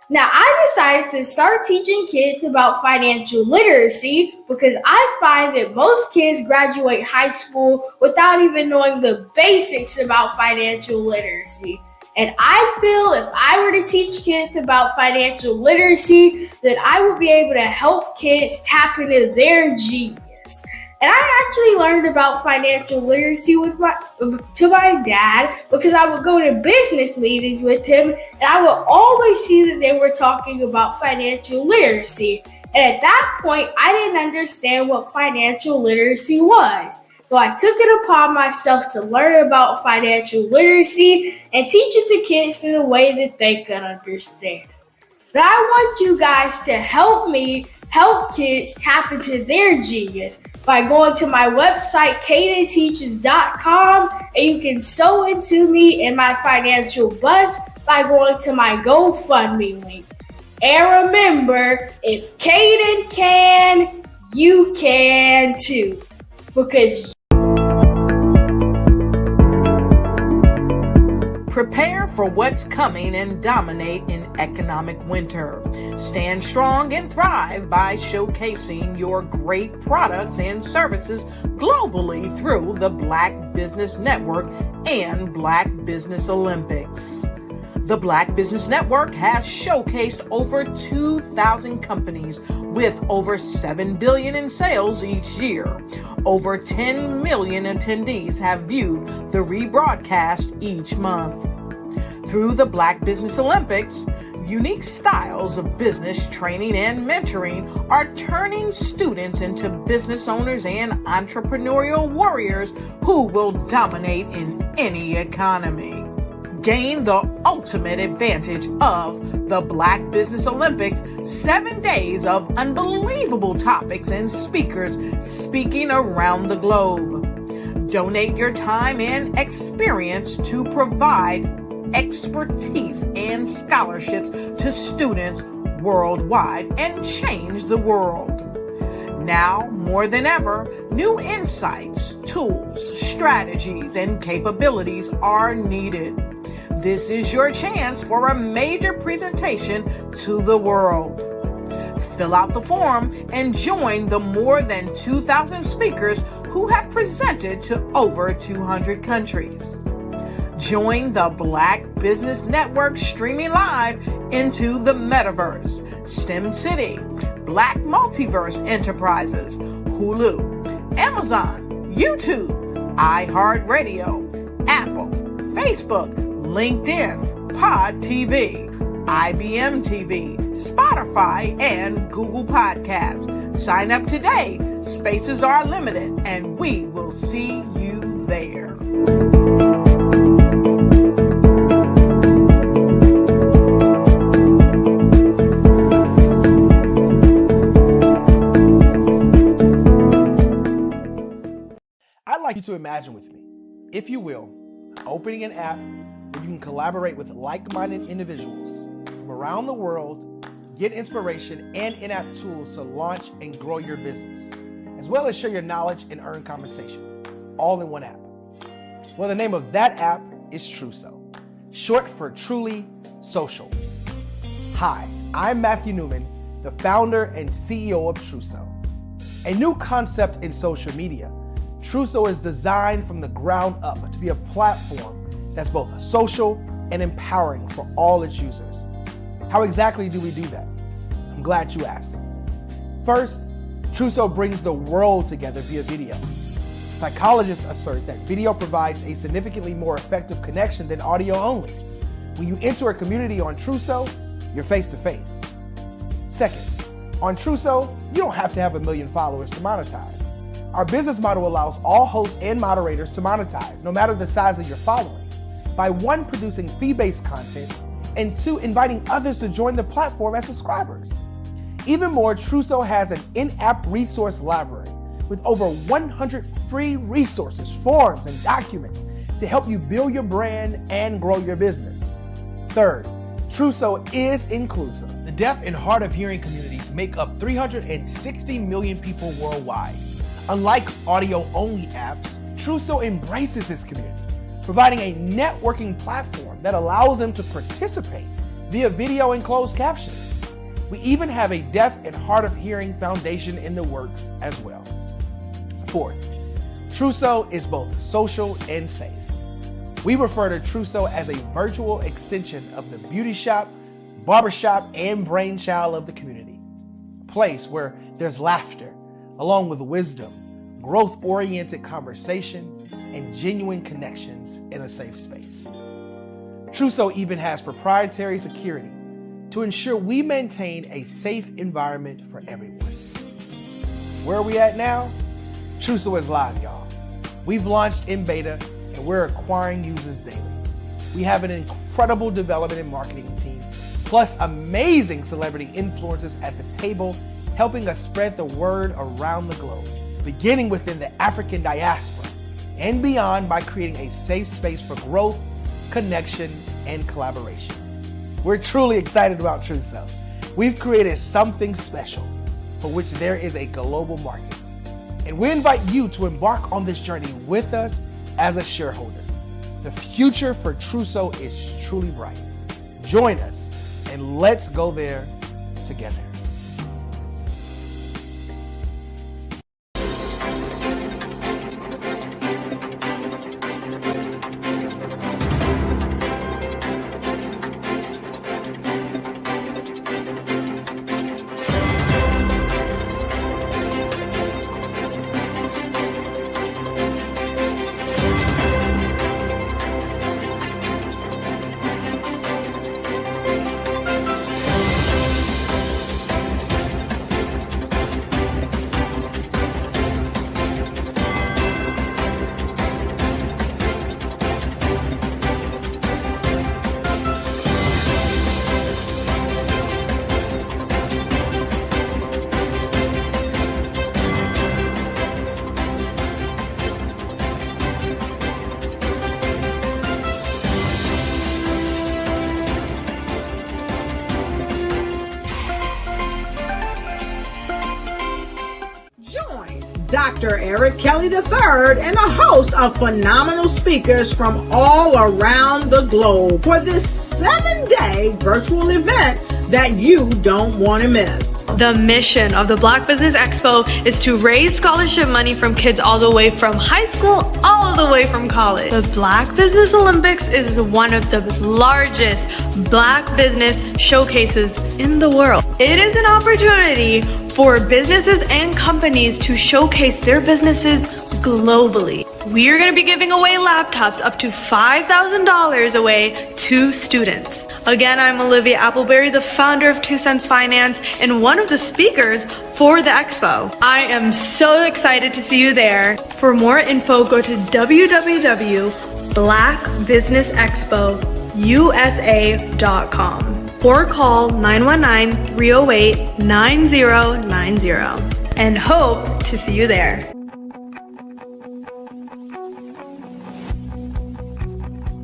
Now, I decided to start teaching kids about financial literacy because I find that most kids graduate high school without even knowing the basics about financial literacy. And I feel if I were to teach kids about financial literacy, that I would be able to help kids tap into their genius. And I actually learned about financial literacy to my dad because I would go to business meetings with him, and I would always see that they were talking about financial literacy. And at that point, I didn't understand what financial literacy was. So I took it upon myself to learn about financial literacy and teach it to kids in a way that they could understand. But I want you guys to help me help kids tap into their genius by going to my website, cadenteaches.com, and you can sew into me in my financial bus by going to my GoFundMe link. And remember, if Caden can, you can too. Because prepare for what's coming and dominate in economic winter. Stand strong and thrive by showcasing your great products and services globally through the Black Business Network and Black Business Olympics. The Black Business Network has showcased over 2,000 companies with over $7 billion in sales each year. Over 10 million attendees have viewed the rebroadcast each month. Through the Black Business Olympics, unique styles of business training and mentoring are turning students into business owners and entrepreneurial warriors who will dominate in any economy. Gain the ultimate advantage of the Black Business Olympics, 7 days of unbelievable topics and speakers speaking around the globe. Donate your time and experience to provide expertise and scholarships to students worldwide and change the world. Now, more than ever, new insights, tools, strategies, and capabilities are needed. This is your chance for a major presentation to the world. Fill out the form and join the more than 2,000 speakers who have presented to over 200 countries. Join the Black Business Network streaming live into the Metaverse, STEM City, Black Multiverse Enterprises, Hulu, Amazon, YouTube, iHeartRadio, Apple, Facebook, LinkedIn, Pod TV, IBM TV, Spotify, and Google Podcasts. Sign up today. Spaces are limited, and we will see you there. I'd like you to imagine with me, if you will, opening an app where you can collaborate with like-minded individuals from around the world, get inspiration and in-app tools to launch and grow your business, as well as share your knowledge and earn compensation, all in one app. Well, the name of that app is Truso, short for Truly Social. Hi, I'm Matthew Newman, the founder and CEO of Truso. A new concept in social media, Truso is designed from the ground up to be a platform that's both social and empowering for all its users. How exactly do we do that? I'm glad you asked. First, Truso brings the world together via video. Psychologists assert that video provides a significantly more effective connection than audio only. When you enter a community on Truso, you're face to face. Second, on Truso, you don't have to have 1 million followers to monetize. Our business model allows all hosts and moderators to monetize, no matter the size of your following, by 1, producing fee-based content, and 2, inviting others to join the platform as subscribers. Even more, Truso has an in-app resource library with over 100 free resources, forms, and documents to help you build your brand and grow your business. Third, Truso is inclusive. The deaf and hard of hearing communities make up 360 million people worldwide. Unlike audio-only apps, Truso embraces this community, providing a networking platform that allows them to participate via video and closed captioning. We even have a deaf and hard of hearing foundation in the works as well. Fourth, Truso is both social and safe. We refer to Truso as a virtual extension of the beauty shop, barbershop, and brainchild of the community. A place where there's laughter, along with wisdom, growth-oriented conversation, and genuine connections in a safe space. Truso even has proprietary security to ensure we maintain a safe environment for everyone. Where are we at now? Truso is live, y'all. We've launched in beta, and we're acquiring users daily. We have an incredible development and marketing team, plus amazing celebrity influencers at the table, helping us spread the word around the globe, beginning within the African diaspora and beyond by creating a safe space for growth, connection, and collaboration. We're truly excited about Truso. We've created something special for which there is a global market. And we invite you to embark on this journey with us as a shareholder. The future for Truso is truly bright. Join us and let's go there together. Dr. Eric Kelly III and a host of phenomenal speakers from all around the globe for this 7-day virtual event that you don't want to miss. The mission of the Black Business Expo is to raise scholarship money from kids all the way from high school, all the way from college. The Black Business Olympics is one of the largest Black business showcases in the world. It is an opportunity for businesses and companies to showcase their businesses globally. we are going to be giving away laptops up to $5,000 away to students. Again, I'm Olivia Appleberry, the founder of 2 Cents Finance and one of the speakers for the expo. I am so excited to see you there. For more info, go to www.blackbusinessexpousa.com or call 919-308-9090 and hope to see you there.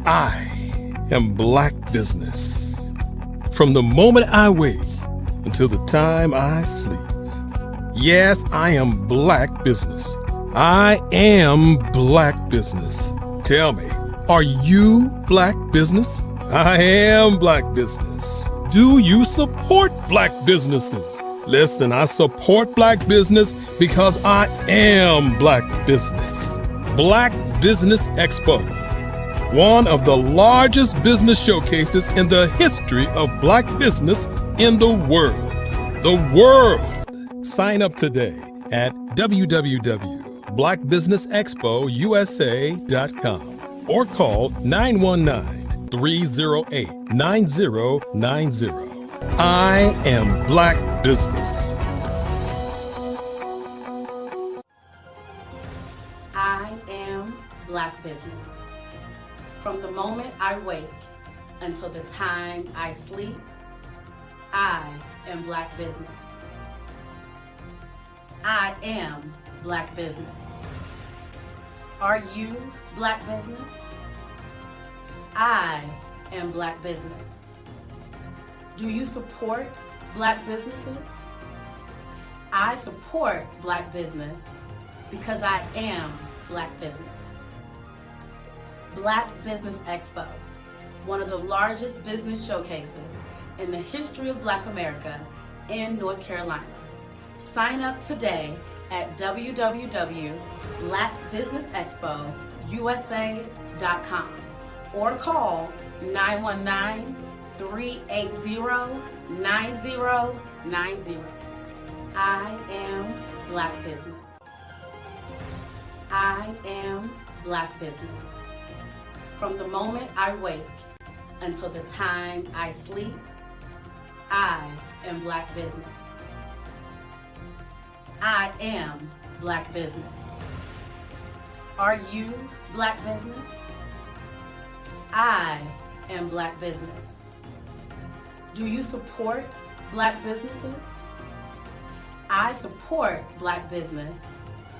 I am Black business. From the moment I wake until the time I sleep. Yes, I am Black business. I am Black business. Tell me, are you Black business? I am Black business. Do you support Black businesses? Listen, I support Black business because I am Black business. Black Business Expo, one of the largest business showcases in the history of Black business in the world. The world! Sign up today at www.blackbusinessexpousa.com or call 919-308-9090. I am Black business. I am Black business. From the moment I wake until the time I sleep, I am Black business. I am Black business. Are you Black business? I am Black business. Do you support Black businesses? I support Black business because I am Black business. Black Business Expo, one of the largest business showcases in the history of Black America in North Carolina. Sign up today at www.blackbusinessexpousa.com or call 919-380-9090. I am Black business. I am Black business. From the moment I wake until the time I sleep, I am Black business. I am Black business. Are you Black business? I am Black business. Do you support Black businesses? I support Black business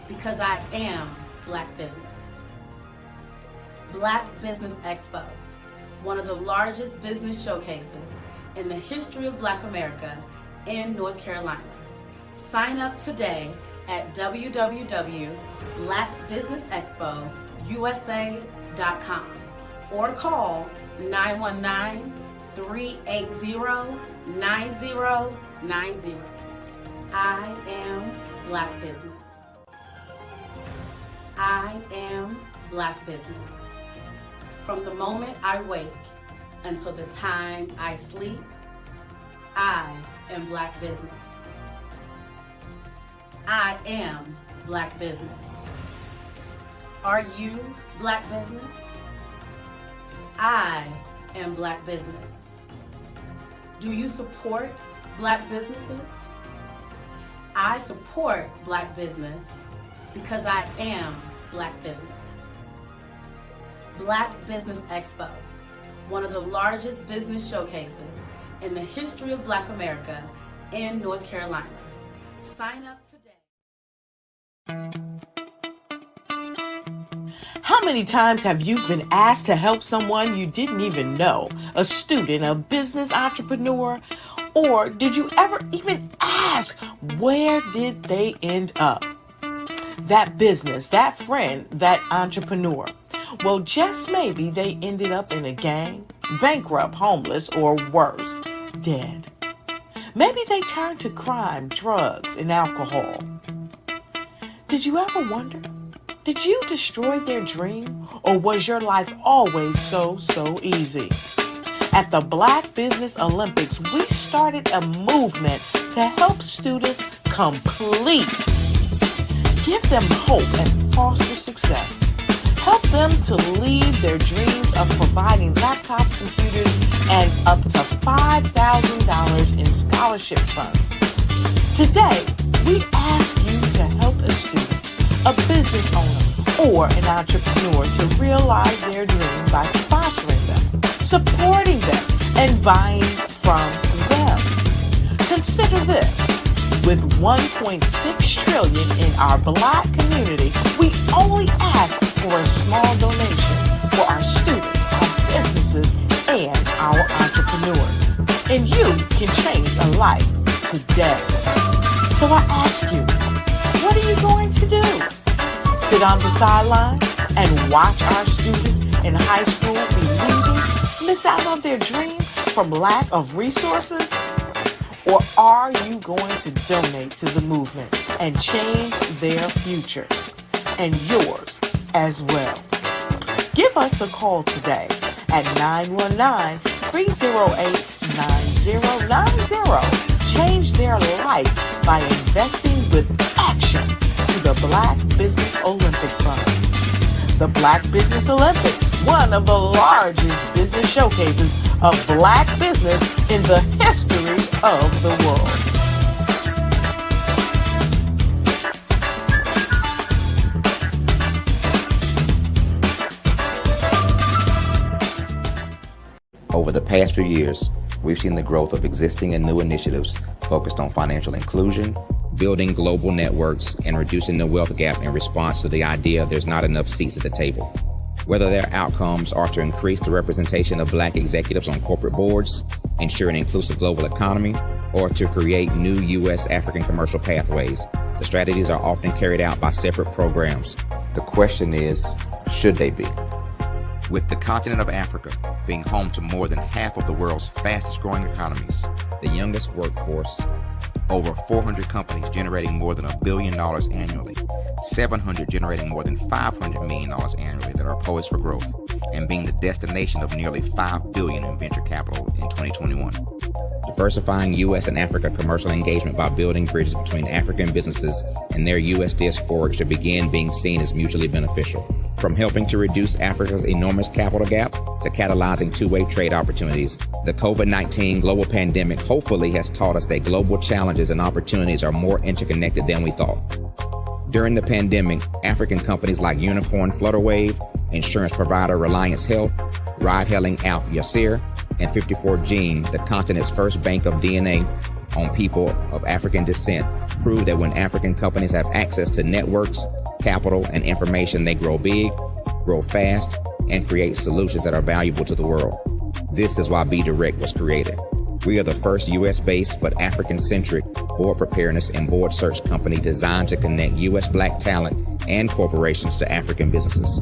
because I am Black business. Black Business Expo, one of the largest business showcases in the history of Black America in North Carolina. Sign up today at www.blackbusinessexpousa.com or call 919-380-9090. I am Black business. I am Black business. From the moment I wake until the time I sleep, I am Black business. I am Black business. Are you Black business? I am Black business. Do you support Black businesses? I support Black business because I am Black business. Black Business Expo, one of the largest business showcases in the history of Black America in North Carolina. Sign up today. How many times have you been asked to help someone you didn't even know, a student, a business entrepreneur? Or did you ever even ask, where did they end up? That business, that friend, that entrepreneur. Well, just maybe they ended up in a gang, bankrupt, homeless, or worse, dead. Maybe they turned to crime, drugs, and alcohol. Did you ever wonder? Did you destroy their dream, or was your life always so easy? At the Black Business Olympics, we started a movement to help students complete, give them hope and foster success. Help them to leave their dreams of providing laptops, computers, and up to $5,000 in scholarship funds. Today, we ask you to help a student, a business owner, or an entrepreneur to realize their dreams by sponsoring them, supporting them, and buying from them. Consider this. With $1.6 trillion in our Black community, we only ask for a small donation for our students, our businesses, and our entrepreneurs. And you can change a life today. So I ask you, what are you going to do? Sit on the sideline and watch our students in high school be leaving, miss out on their dreams from lack of resources? Or are you going to donate to the movement and change their future and yours as well? Give us a call today at 919-308-9090. Change their life by investing with action to the Black Business Olympic Fund. The Black Business Olympics, one of the largest business showcases of Black business in the history of the world. Over the past few years, we've seen the growth of existing and new initiatives focused on financial inclusion, building global networks, and reducing the wealth gap in response to the idea there's not enough seats at the table. Whether their outcomes are to increase the representation of Black executives on corporate boards, ensure an inclusive global economy, or to create new U.S. African commercial pathways, the strategies are often carried out by separate programs. The question is, should they be? With the continent of Africa being home to more than half of the world's fastest growing economies, the youngest workforce, over 400 companies generating more than $1 billion annually, 700 generating more than $500 million annually that are poised for growth, and being the destination of nearly $5 billion in venture capital in 2021. Diversifying U.S. and Africa commercial engagement by building bridges between African businesses and their U.S. diaspora should begin being seen as mutually beneficial. From helping to reduce Africa's enormous capital gap to catalyzing two-way trade opportunities, the COVID-19 global pandemic hopefully has taught us that global challenges and opportunities are more interconnected than we thought. During the pandemic, African companies like Unicorn Flutterwave, insurance provider Reliance Health, ride-hailing app Yasir, and 54Gene, the continent's first bank of DNA on people of African descent, prove that when African companies have access to networks, capital, and information, they grow big, grow fast, and create solutions that are valuable to the world. This is why BDirect was created. We are the first U.S.-based but African-centric board preparedness and board search company designed to connect U.S. Black talent and corporations to African businesses.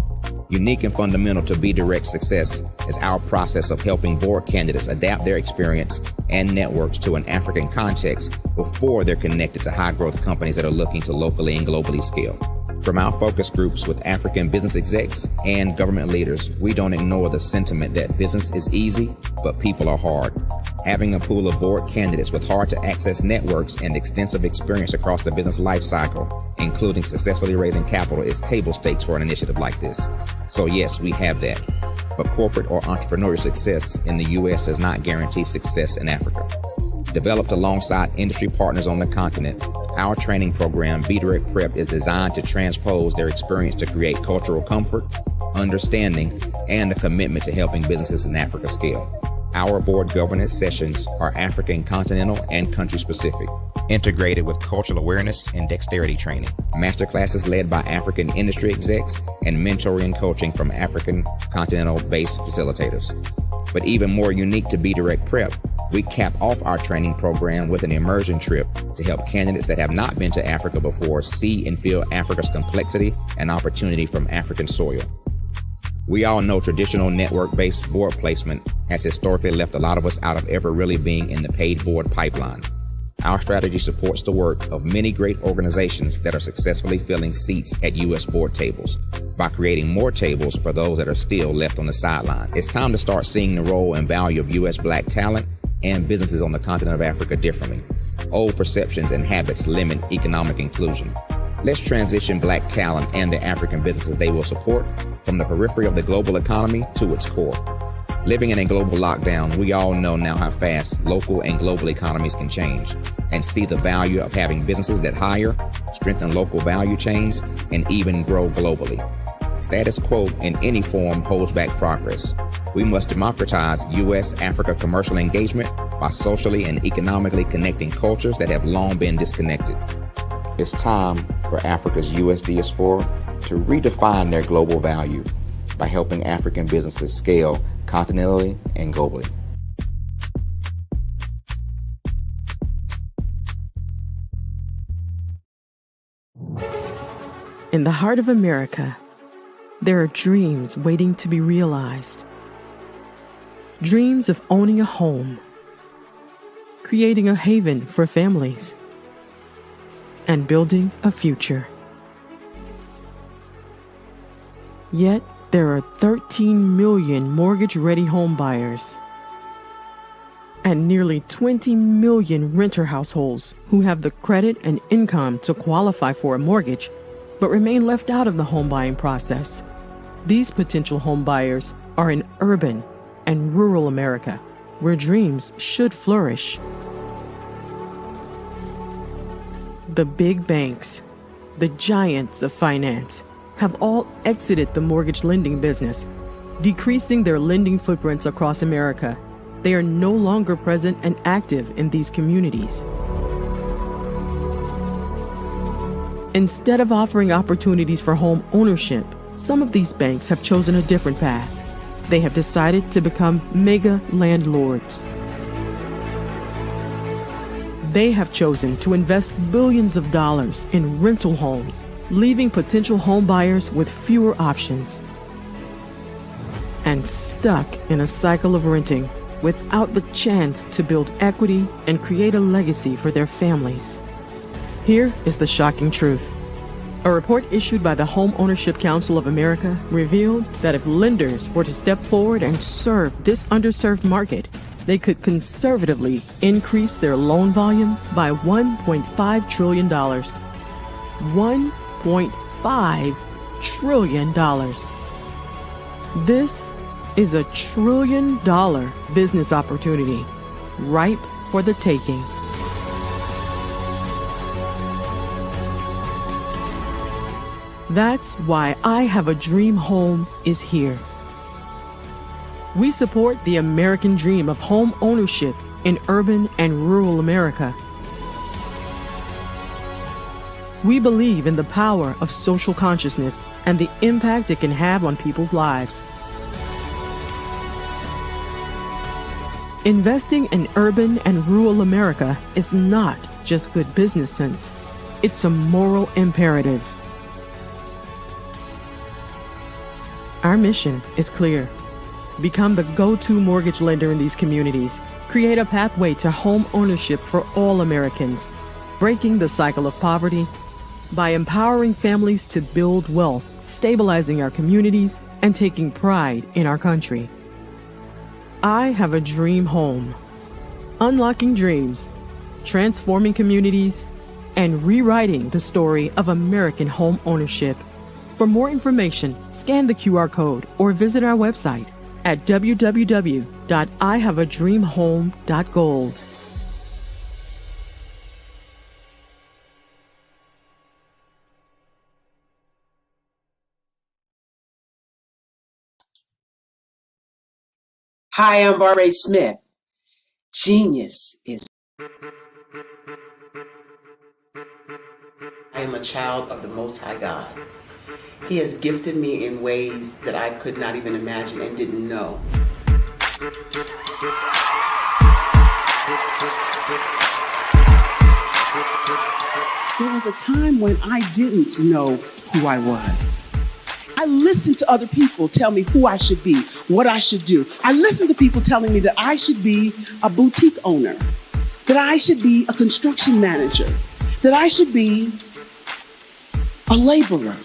Unique and fundamental to BDirect's success is our process of helping board candidates adapt their experience and networks to an African context before they're connected to high-growth companies that are looking to locally and globally scale. From our focus groups with African business execs and government leaders, we don't ignore the sentiment that business is easy, but people are hard. Having a pool of board candidates with hard-to-access networks and extensive experience across the business life cycle, including successfully raising capital, is table stakes for an initiative like this. So yes, we have that. But corporate or entrepreneurial success in the U.S. does not guarantee success in Africa. Developed alongside industry partners on the continent, our training program, BDirect Prep, is designed to transpose their experience to create cultural comfort, understanding, and a commitment to helping businesses in Africa scale. Our board governance sessions are African continental and country specific, integrated with cultural awareness and dexterity training, masterclasses led by African industry execs, and mentoring and coaching from African continental-based facilitators. But even more unique to BDirect Prep, we cap off our training program with an immersion trip to help candidates that have not been to Africa before see and feel Africa's complexity and opportunity from African soil. We all know traditional network-based board placement has historically left a lot of us out of ever really being in the paid board pipeline. Our strategy supports the work of many great organizations that are successfully filling seats at U.S. board tables by creating more tables for those that are still left on the sideline. It's time to start seeing the role and value of U.S. Black talent and businesses on the continent of Africa differently. Old perceptions and habits limit economic inclusion. Let's transition Black talent and the African businesses they will support from the periphery of the global economy to its core. Living in a global lockdown, we all know now how fast local and global economies can change, and see the value of having businesses that hire, strengthen local value chains, and even grow globally. Status quo in any form holds back progress. We must democratize U.S.-Africa commercial engagement by socially and economically connecting cultures that have long been disconnected. It's time for Africa's U.S. diaspora to redefine their global value by helping African businesses scale continentally and globally. In the heart of America, there are dreams waiting to be realized. Dreams of owning a home, creating a haven for families, and building a future. Yet, there are 13 million mortgage-ready home buyers and nearly 20 million renter households who have the credit and income to qualify for a mortgage but remain left out of the home buying process. These potential home buyers are in urban and rural America, where dreams should flourish. The big banks, the giants of finance, have all exited the mortgage lending business, decreasing their lending footprints across America. They are no longer present and active in these communities. Instead of offering opportunities for home ownership, some of these banks have chosen a different path. They have decided to become mega landlords. They have chosen to invest billions of dollars in rental homes, leaving potential home buyers with fewer options and stuck in a cycle of renting without the chance to build equity and create a legacy for their families. Here is the shocking truth. A report issued by the Home Ownership Council of America revealed that if lenders were to step forward and serve this underserved market, they could conservatively increase their loan volume by $1.5 trillion. $1.5 trillion. This is a $1 trillion business opportunity, ripe for the taking. That's why I Have a Dream Home is here. We support the American dream of home ownership in urban and rural America. We believe in the power of social consciousness and the impact it can have on people's lives. Investing in urban and rural America is not just good business sense. It's a moral imperative. Our mission is clear. Become the go-to mortgage lender in these communities. Create a pathway to home ownership for all Americans, breaking the cycle of poverty by empowering families to build wealth, stabilizing our communities, and taking pride in our country. I Have a Dream Home. Unlocking dreams, transforming communities, and rewriting the story of American home ownership. For more information, scan the QR code or visit our website at www.ihaveadreamhome.gold. Hi, I'm Barbara Smith. Genius is. I am a child of the Most High God. He has gifted me in ways that I could not even imagine and didn't know. There was a time when I didn't know who I was. I listened to other people tell me who I should be, what I should do. I listened to people telling me that I should be a boutique owner, that I should be a construction manager, that I should be a laborer.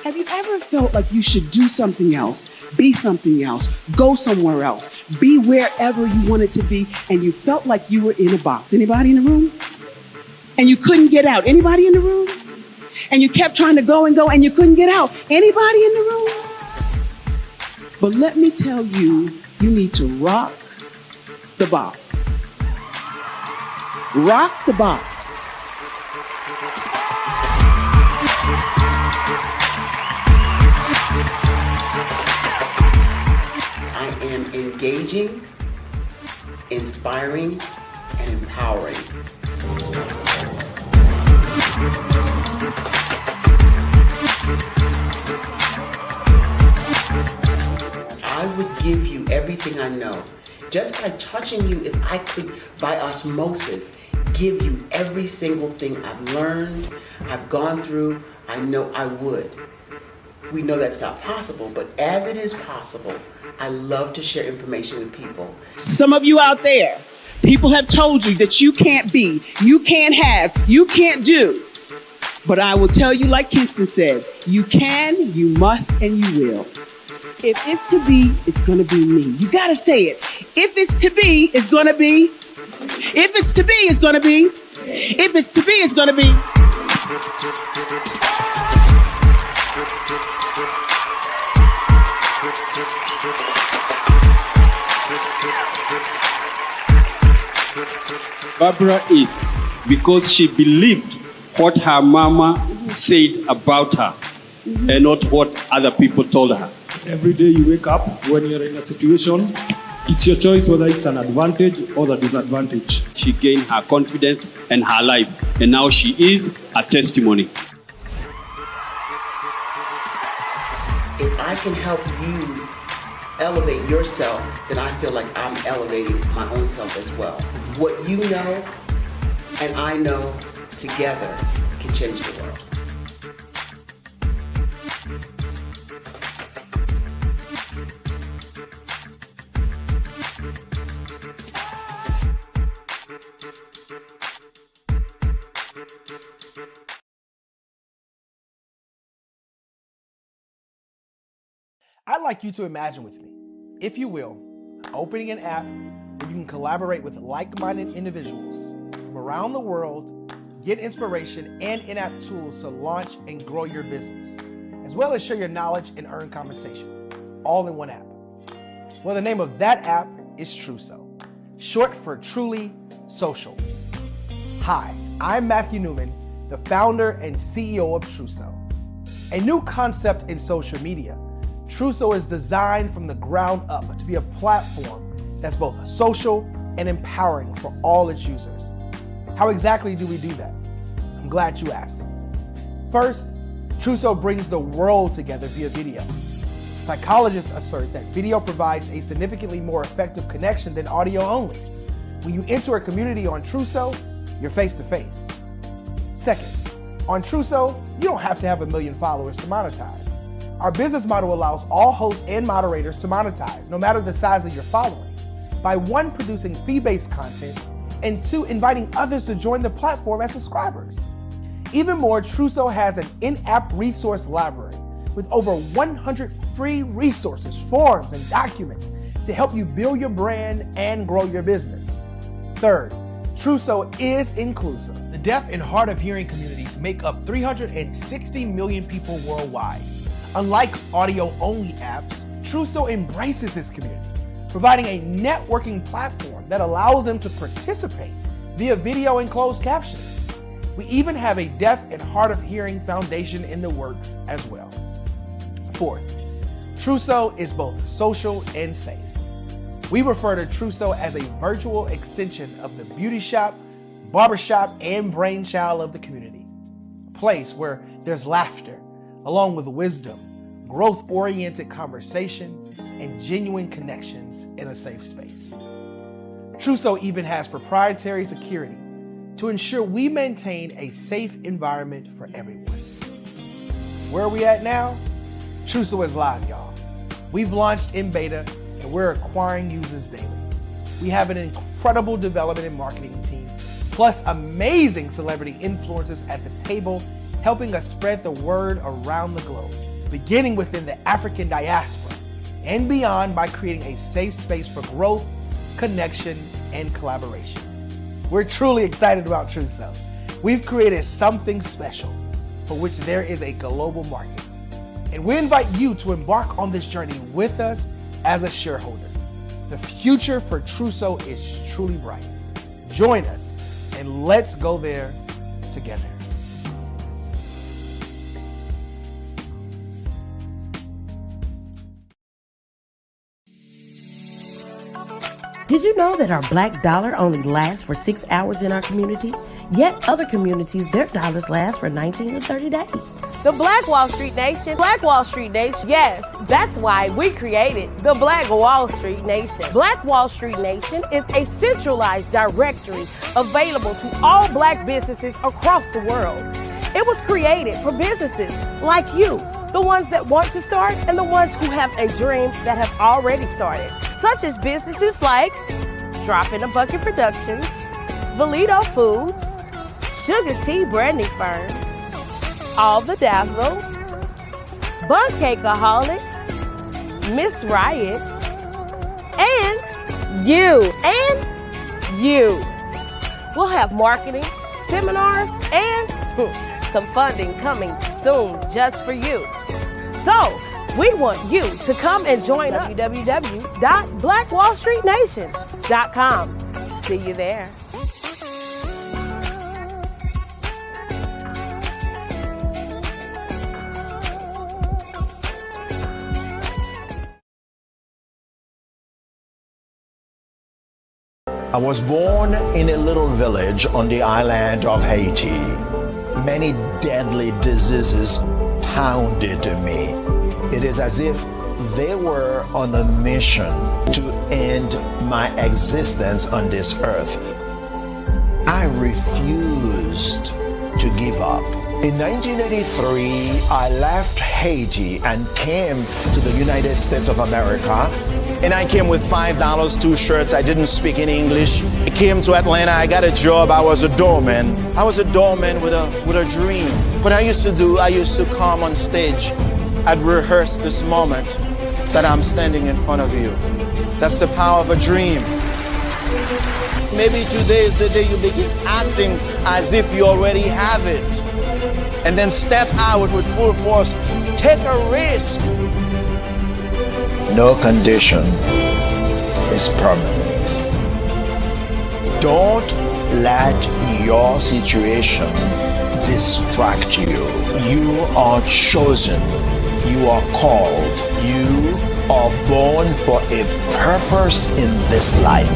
Have you ever felt like you should do something else, be something else, go somewhere else, be wherever you wanted to be, and you felt like you were in a box? Anybody in the room? And you couldn't get out? Anybody in the room? and you kept trying to go and go and you couldn't get out. Anybody in the room? But let me tell you, you need to rock the box. Rock the box. I am engaging, inspiring, and empowering. I would give you everything I know. Just by touching you, if I could, by osmosis, give you every single thing I've learned, I've gone through, I know I would. We know that's not possible, but as it is possible, I love to share information with people. Some of you out there, people have told you that you can't be, you can't have, you can't do. But I will tell you, like Kingston said, you can, you must, and you will. If it's to be, it's going to be me. You got to say it. If it's to be, it's going to be. If it's to be, it's going to be. If it's to be, it's going to be. Barbara is because she believed what her mama said about her and not what other people told her. Every day you wake up, when you're in a situation, it's your choice whether it's an advantage or the disadvantage. She gained her confidence and her life, and now she is a testimony. If I can help you elevate yourself, then I feel like I'm elevating my own self as well. What you know and I know together can change the world. I'd like you to imagine with me, if you will, opening an app where you can collaborate with like-minded individuals from around the world, get inspiration and in-app tools to launch and grow your business, as well as share your knowledge and earn compensation, all in one app. Well, the name of that app is Truso, short for Truly Social. Hi, I'm Matthew Newman, the founder and CEO of Truso, a new concept in social media. Truso is designed from the ground up to be a platform that's both social and empowering for all its users. How exactly do we do that? I'm glad you asked. First, Truso brings the world together via video. Psychologists assert that video provides a significantly more effective connection than audio only. When you enter a community on Truso, you're face to face. Second, on Truso, you don't have to have 1 million followers to monetize. Our business model allows all hosts and moderators to monetize, no matter the size of your following, by 1, producing fee-based content, and 2, inviting others to join the platform as subscribers. Even more, Truso has an in-app resource library with over 100 free resources, forms, and documents to help you build your brand and grow your business. Third, Truso is inclusive. The deaf and hard of hearing communities make up 360 million people worldwide. Unlike audio-only apps, Truso embraces this community, providing a networking platform that allows them to participate via video and closed captioning. We even have a deaf and hard of hearing foundation in the works as well. Fourth, Truso is both social and safe. We refer to Truso as a virtual extension of the beauty shop, barbershop, and brainchild of the community. A place where there's laughter, along with wisdom, growth-oriented conversation, and genuine connections in a safe space. Truso even has proprietary security to ensure we maintain a safe environment for everyone. Where are we at now? Truso is live, y'all. We've launched in beta, and we're acquiring users daily. We have an incredible development and marketing team, plus amazing celebrity influencers at the table, helping us spread the word around the globe, beginning within the African diaspora and beyond by creating a safe space for growth, connection, and collaboration. We're truly excited about Truso. We've created something special, for which there is a global market. And we invite you to embark on this journey with us as a shareholder. The future for Truso is truly bright. Join us and let's go there together. Did you know that our black dollar only lasts for 6 hours in our community? Yet other communities, their dollars last for 19 to 30 days. The Black Wall Street Nation. Black Wall Street Nation. Yes, that's why we created the Black Wall Street Nation. Black Wall Street Nation is a centralized directory available to all black businesses across the world. It was created for businesses like you, the ones that want to start and the ones who have a dream that have already started, such as businesses like Drop in a Bucket Productions, Valito Foods, Sugar Tea Branding Firm, All the Dazzle, Bun Cakeaholic, Miss Riot, and you. We'll have marketing, seminars, and some funding coming soon just for you. So, we want you to come and join us. www.blackwallstreetnation.com. See you there. I was born in a little village on the island of Haiti. Many deadly diseases pounded me. It is as if they were on a mission to end my existence on this earth. I refused to give up. In 1983, I left Haiti and came to the United States of America. And I came with $5, 2 shirts. I didn't speak in English. I came to Atlanta. I got a job. I was a doorman. I was a doorman with a dream. What I used to do, I used to come on stage. I'd rehearse this moment that I'm standing in front of you. That's the power of a dream. Maybe today is the day you begin acting as if you already have it. And then step out with full force. Take a risk. No condition is permanent. Don't let your situation distract you. You are chosen. You are called. You are born for a purpose in this life.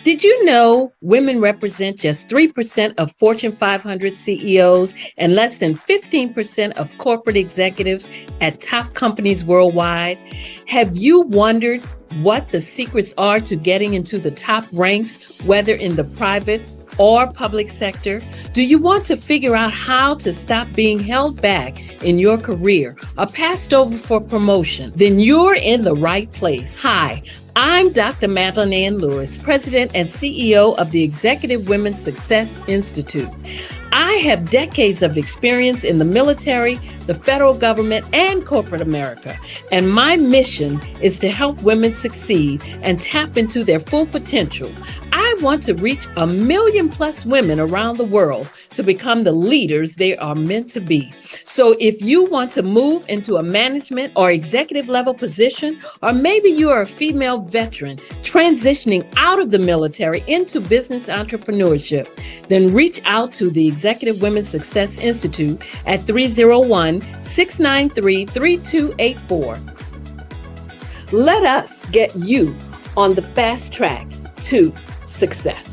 Did you know women represent just 3% of Fortune 500 CEOs and less than 15% of corporate executives at top companies worldwide? Have you wondered what the secrets are to getting into the top ranks, whether in the private or public sector? Do you want to figure out how to stop being held back in your career or passed over for promotion? Then you're in the right place. Hi, I'm Dr. Madeline Ann Lewis, President and CEO of the Executive Women's Success Institute. I have decades of experience in the military, the federal government, and corporate America, and my mission is to help women succeed and tap into their full potential. I want to reach 1 million plus women around the world to become the leaders they are meant to be. So if you want to move into a management or executive level position, or maybe you are a female veteran transitioning out of the military into business entrepreneurship, then reach out to the Executive Women's Success Institute at 301-693-3284. Let us get you on the fast track to success.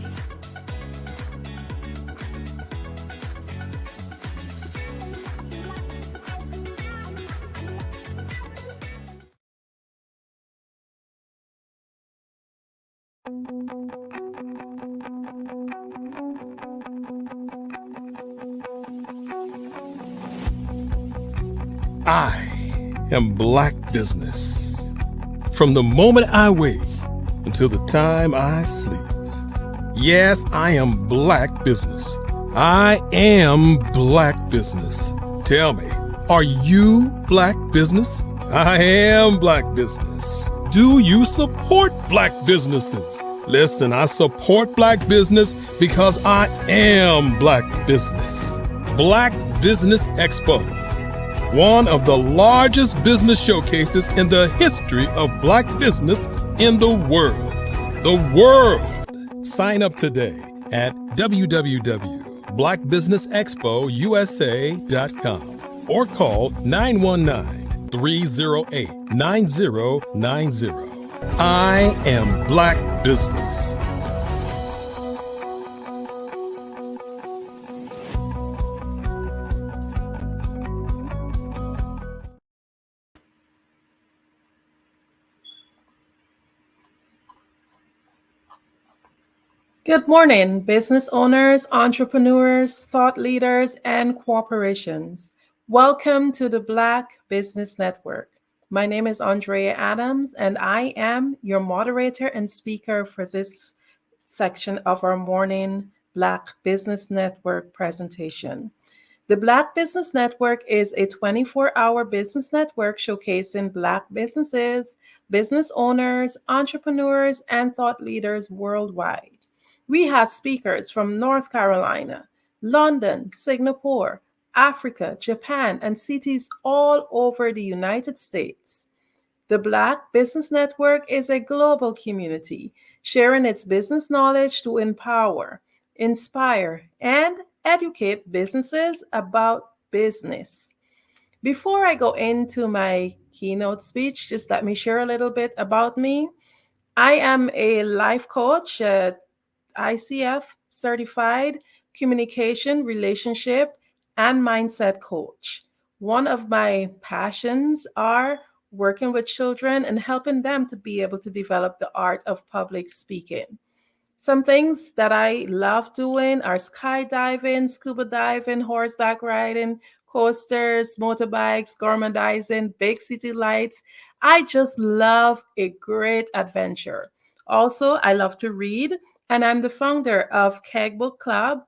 I am Black Business. From the moment I wake until the time I sleep. Yes, I am Black business. I am Black business. Tell me, are you Black business? I am Black business. Do you support Black businesses? Listen, I support Black business because I am Black business. Black Business Expo, one of the largest business showcases in the history of Black business in the world. The world! Sign up today at www.blackbusinessexpousa.com or call 919-308-9090. I am Black business. Good morning, business owners, entrepreneurs, thought leaders, and corporations. Welcome to the Black Business Network. My name is Andrea Adams, and I am your moderator and speaker for this section of our morning Black Business Network presentation. The Black Business Network is a 24-hour business network showcasing Black businesses, business owners, entrepreneurs, and thought leaders worldwide. We have speakers from North Carolina, London, Singapore, Africa, Japan, and cities all over the United States. The Black Business Network is a global community sharing its business knowledge to empower, inspire, and educate businesses about business. Before I go into my keynote speech, just let me share a little bit about me. I am a life coach, ICF certified communication, relationship, and mindset coach. One of my passions are working with children and helping them to be able to develop the art of public speaking. Some things that I love doing are skydiving, scuba diving, horseback riding, coasters, motorbikes, gormandizing, big city lights. I just love a great adventure. Also, I love to read, and I'm the founder of Keg Book Club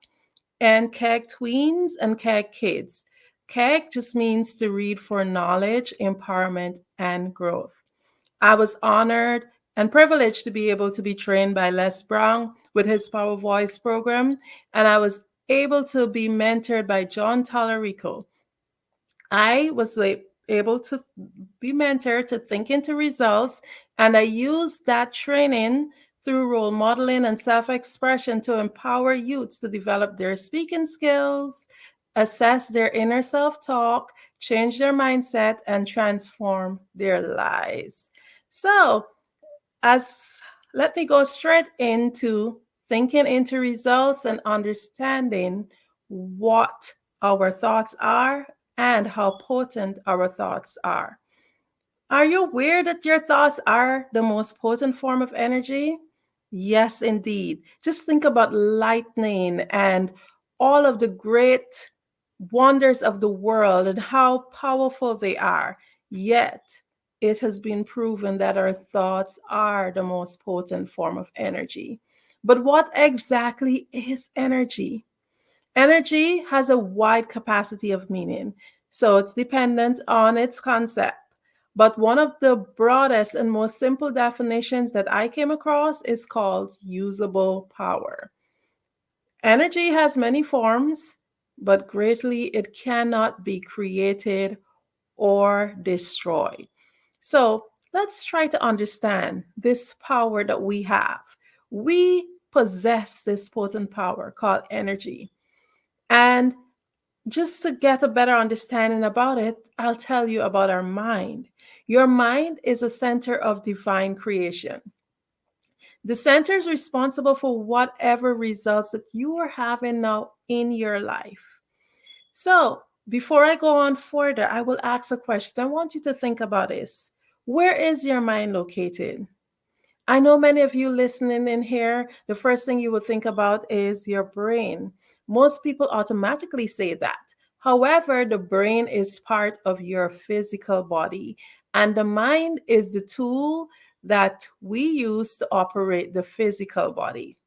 and Keg Tweens and Keg Kids. Keg just means to read for knowledge, empowerment, and growth. I was honored and privileged to be able to be trained by Les Brown with his Power Voice program, and I was able to be mentored by John Tallarico. I was able to be mentored to think into results, and I used that training through role modeling and self-expression to empower youths to develop their speaking skills, assess their inner self-talk, change their mindset, and transform their lives. So, let me go straight into thinking into results and understanding what our thoughts are and how potent our thoughts are. Are you aware that your thoughts are the most potent form of energy? Yes, indeed. Just think about lightning and all of the great wonders of the world and how powerful they are. Yet, it has been proven that our thoughts are the most potent form of energy. But what exactly is energy? Energy has a wide capacity of meaning, so it's dependent on its concept. But one of the broadest and most simple definitions that I came across is called usable power. Energy has many forms, but greatly it cannot be created or destroyed. So let's try to understand this power that we have. We possess this potent power called energy. And just to get a better understanding about it, I'll tell you about our mind. Your mind is a center of divine creation. The center is responsible for whatever results that you are having now in your life. So, before I go on further, I will ask a question. I want you to think about this. Where is your mind located? I know many of you listening in here, the first thing you would think about is your brain. Most people automatically say that. However, the brain is part of your physical body, and the mind is the tool that we use to operate the physical body.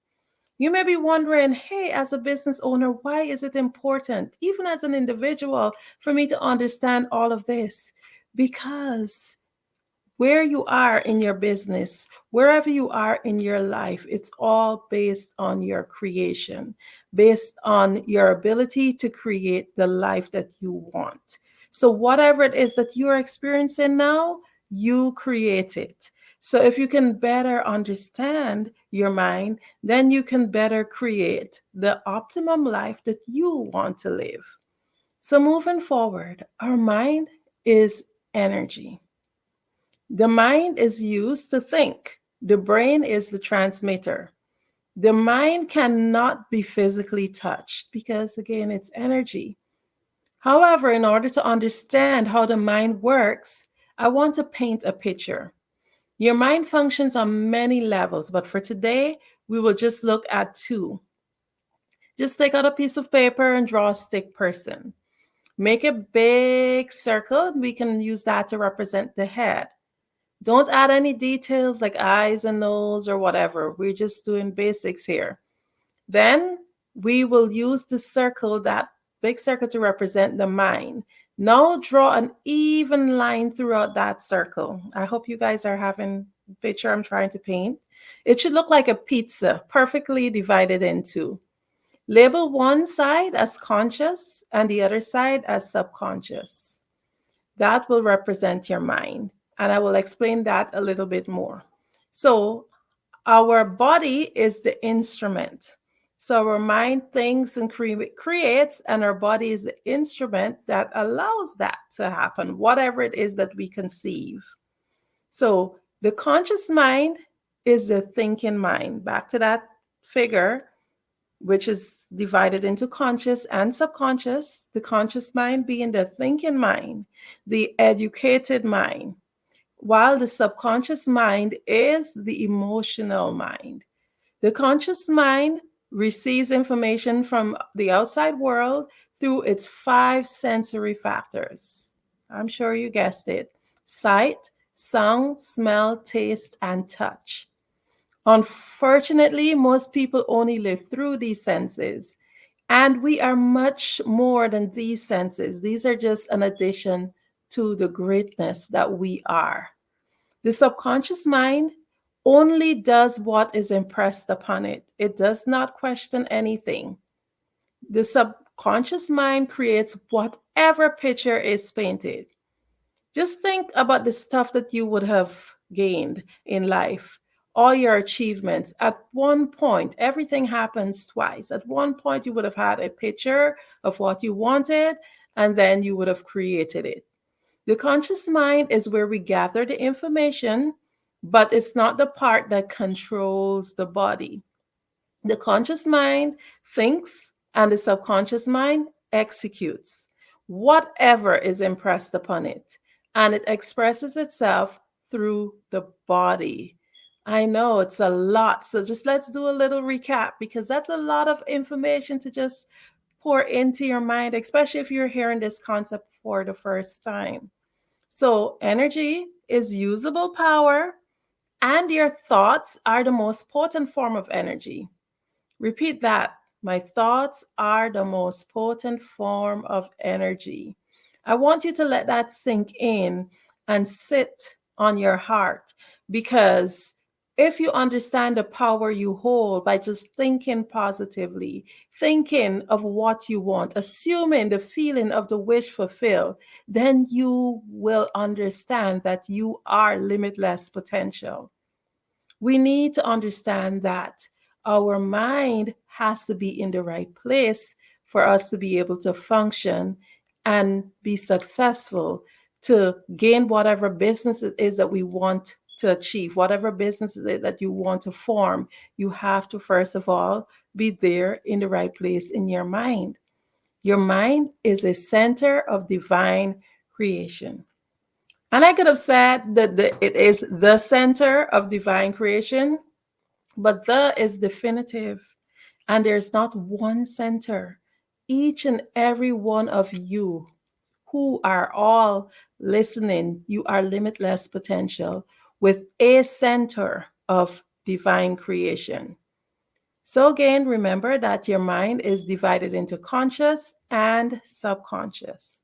You may be wondering, hey, as a business owner, why is it important, even as an individual, for me to understand all of this? Because where you are in your business, wherever you are in your life, it's all based on your creation, based on your ability to create the life that you want. So whatever it is that you're experiencing now, you create it. So if you can better understand your mind, then you can better create the optimum life that you want to live. So moving forward, our mind is energy. The mind is used to think. The brain is the transmitter. The mind cannot be physically touched because, again, it's energy. However, in order to understand how the mind works, I want to paint a picture. Your mind functions on many levels, but for today, we will just look at two. Just take out a piece of paper and draw a stick person. Make a big circle. We can use that to represent the head. Don't add any details like eyes and nose or whatever. We're just doing basics here. Then we will use the circle, that big circle, to represent the mind. Now draw an even line throughout that circle. I hope you guys are having the picture I'm trying to paint. It should look like a pizza, perfectly divided in two. Label one side as conscious and the other side as subconscious. That will represent your mind. And I will explain that a little bit more. So our body is the instrument. So our mind thinks and creates, and our body is the instrument that allows that to happen, whatever it is that we conceive. So the conscious mind is the thinking mind. Back to that figure, which is divided into conscious and subconscious. The conscious mind being the thinking mind, the educated mind, while the subconscious mind is the emotional mind. The conscious mind receives information from the outside world through its 5 sensory factors. I'm sure you guessed it: sight, sound, smell, taste, and touch. Unfortunately, most people only live through these senses, and we are much more than these senses. These are just an addition to the greatness that we are. The subconscious mind only does what is impressed upon it. It does not question anything. The subconscious mind creates whatever picture is painted. Just think about the stuff that you would have gained in life, all your achievements. At one point, everything happens twice. At one point, you would have had a picture of what you wanted, and then you would have created it. The conscious mind is where we gather the information, but it's not the part that controls the body. The conscious mind thinks, and the subconscious mind executes whatever is impressed upon it, and it expresses itself through the body. I know it's a lot, so just let's do a little recap, because that's a lot of information to just pour into your mind, especially if you're hearing this concept for the first time. So energy is usable power, and your thoughts are the most potent form of energy. Repeat that. My thoughts are the most potent form of energy. I want you to let that sink in and sit on your heart, because if you understand the power you hold by just thinking positively, thinking of what you want, assuming the feeling of the wish fulfilled, then you will understand that you are limitless potential. We need to understand that our mind has to be in the right place for us to be able to function and be successful, to gain whatever business it is that we want to achieve, whatever business that you want to form. You have to, first of all, be there in the right place in your mind. Your mind is a center of divine creation. And I could have said that it is the center of divine creation, but the is definitive. And there's not one center. Each and every one of you who are all listening, you are limitless potential with a center of divine creation. So again, remember that your mind is divided into conscious and subconscious.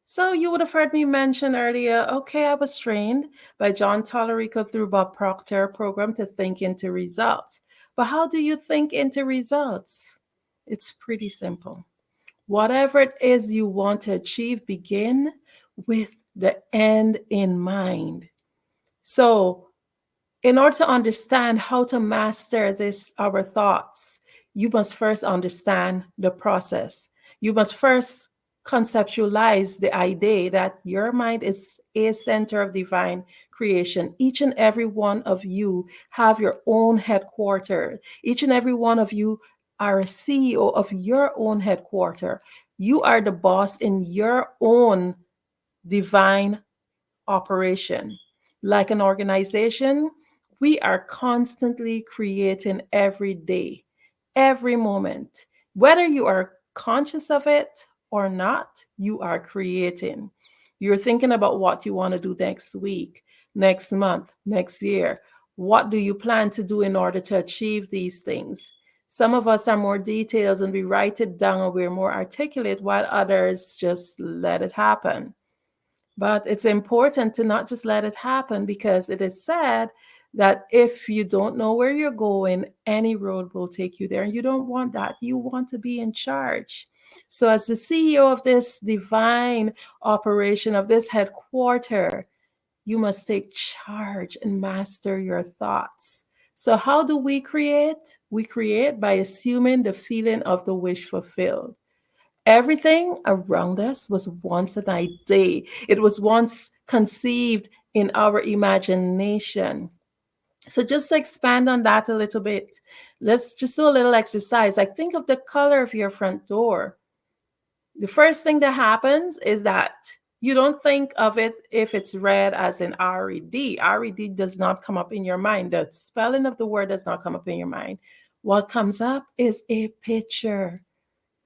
So you would have heard me mention earlier, okay, I was trained by John Tallarico through Bob Proctor program to think into results. But how do you think into results? It's pretty simple. Whatever it is you want to achieve, begin with the end in mind. So in order to understand how to master this, our thoughts, you must first understand the process. You must first conceptualize the idea that your mind is a center of divine creation. Each and every one of you have your own headquarters. Each and every one of you are a CEO of your own headquarters. You are the boss in your own divine operation. Like an organization, we are constantly creating every day, every moment. Whether you are conscious of it or not, you are creating. You're thinking about what you want to do next week, next month, next year. What do you plan to do in order to achieve these things? Some of us are more detailed and we write it down and we're more articulate, while others just let it happen. But it's important to not just let it happen, because it is said that if you don't know where you're going, any road will take you there. And you don't want that. You want to be in charge. So as the CEO of this divine operation, of this headquarter, you must take charge and master your thoughts. So how do we create? We create by assuming the feeling of the wish fulfilled. Everything around us was once an idea. It was once conceived in our imagination. So just to expand on that a little bit, let's just do a little exercise. Like, think of the color of your front door. The first thing that happens is that you don't think of it if it's red as in R-E-D. R-E-D does not come up in your mind. The spelling of the word does not come up in your mind. What comes up is a picture.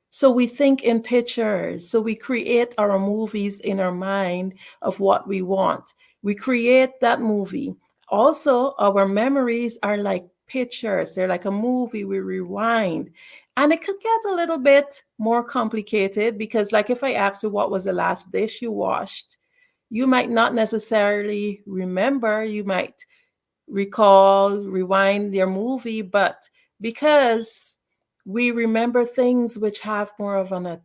So we think in pictures. So we create our movies in our mind of what we want. We create that movie. Also, our memories are like pictures. They're like a movie. We rewind. And it could get a little bit more complicated, because like if I asked you what was the last dish you washed, you might not necessarily remember. You might recall, rewind your movie, but because we remember things which have more of an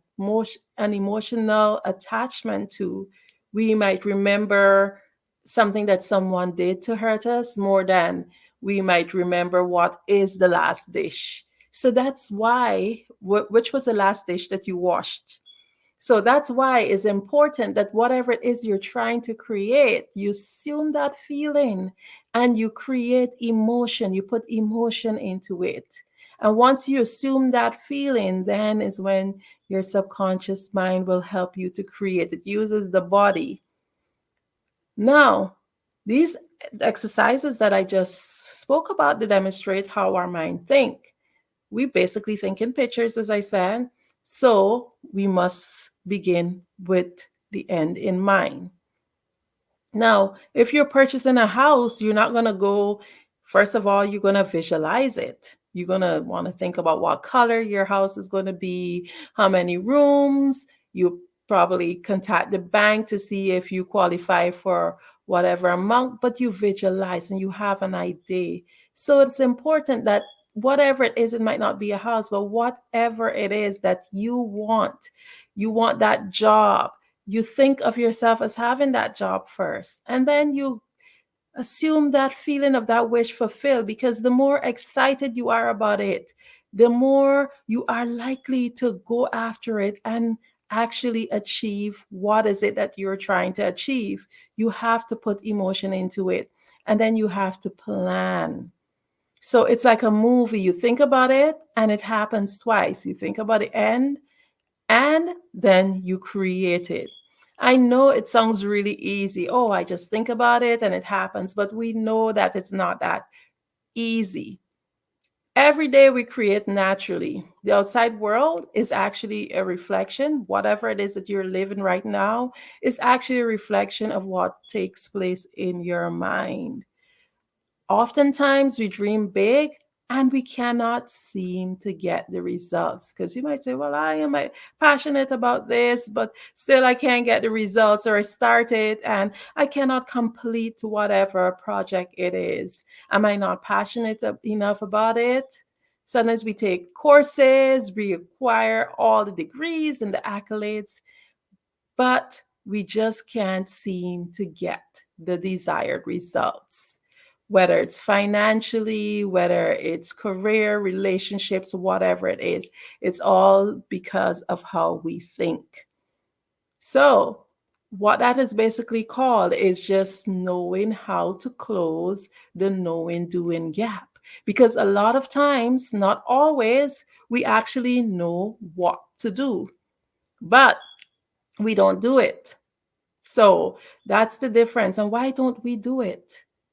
emotional attachment to, we might remember something that someone did to hurt us more than we might remember what is the last dish. So that's why, which was the last dish that you washed? So that's why it's important that whatever it is you're trying to create, you assume that feeling and you create emotion. You put emotion into it. And once you assume that feeling, then is when your subconscious mind will help you to create. It uses the body. Now, these exercises that I just spoke about to demonstrate how our mind think. We basically think in pictures, as I said. So we must begin with the end in mind. Now, if you're purchasing a house, you're not going to go, first of all, you're going to visualize it. You're going to want to think about what color your house is going to be, how many rooms. You probably contact the bank to see if you qualify for whatever amount, but you visualize and you have an idea. So it's important that whatever it is, it might not be a house, but whatever it is that you want that job. You think of yourself as having that job first, and then you assume that feeling of that wish fulfilled, because the more excited you are about it, the more you are likely to go after it and actually achieve what is it that you're trying to achieve. You have to put emotion into it, and then you have to plan. So it's like a movie. You think about it and it happens twice. You think about the end and then you create it. I know it sounds really easy. Oh, I just think about it and it happens. But we know that it's not that easy. Every day we create naturally. The outside world is actually a reflection. Whatever it is that you're living right now is actually a reflection of what takes place in your mind. Oftentimes we dream big and we cannot seem to get the results. Because you might say, well, I am passionate about this, but still I can't get the results, or I started and I cannot complete whatever project it is. Am I not passionate enough about it? Sometimes we take courses, we acquire all the degrees and the accolades, but we just can't seem to get the desired results. Whether it's financially, whether it's career, relationships, whatever it is, it's all because of how we think. So what that is basically called is just knowing how to close the knowing doing gap. Because a lot of times, not always, we actually know what to do, but we don't do it. So that's the difference. And why don't we do it?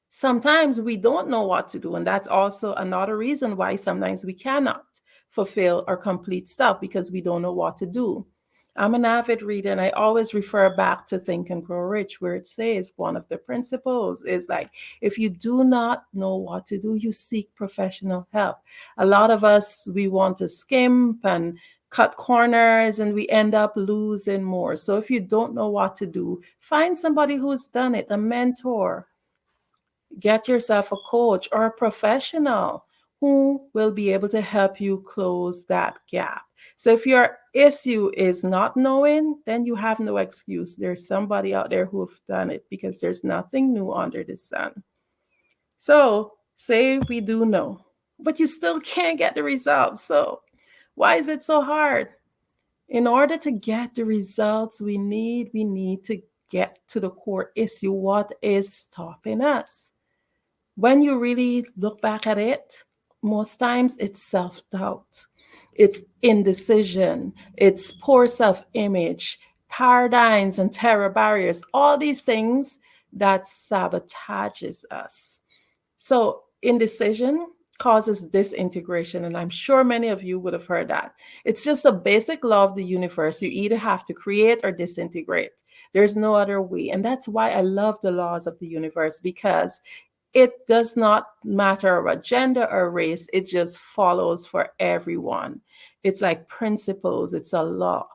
Sometimes we don't know what to do. And that's also another reason why sometimes we cannot fulfill or complete stuff, because we don't know what to do. I'm an avid reader, and I always refer back to Think and Grow Rich, where it says one of the principles is like, if you do not know what to do, you seek professional help. A lot of us, we want to skimp and cut corners, and we end up losing more. So if you don't know what to do, find somebody who's done it, a mentor. Get yourself a coach or a professional who will be able to help you close that gap. So if your issue is not knowing, then you have no excuse. There's somebody out there who have done it, because there's nothing new under the sun. So say we do know, but you still can't get the results. So why is it so hard? In order to get the results we need to get to the core issue. What is stopping us? When you really look back at it, most times it's self-doubt. It's indecision. It's poor self-image, paradigms and terror barriers, all these things that sabotages us. So indecision causes disintegration, and I'm sure many of you would have heard that. It's just a basic law of the universe. You either have to create or disintegrate. There's no other way. And that's why I love the laws of the universe, because it does not matter what gender or race, it just follows for everyone. It's like principles, it's a law.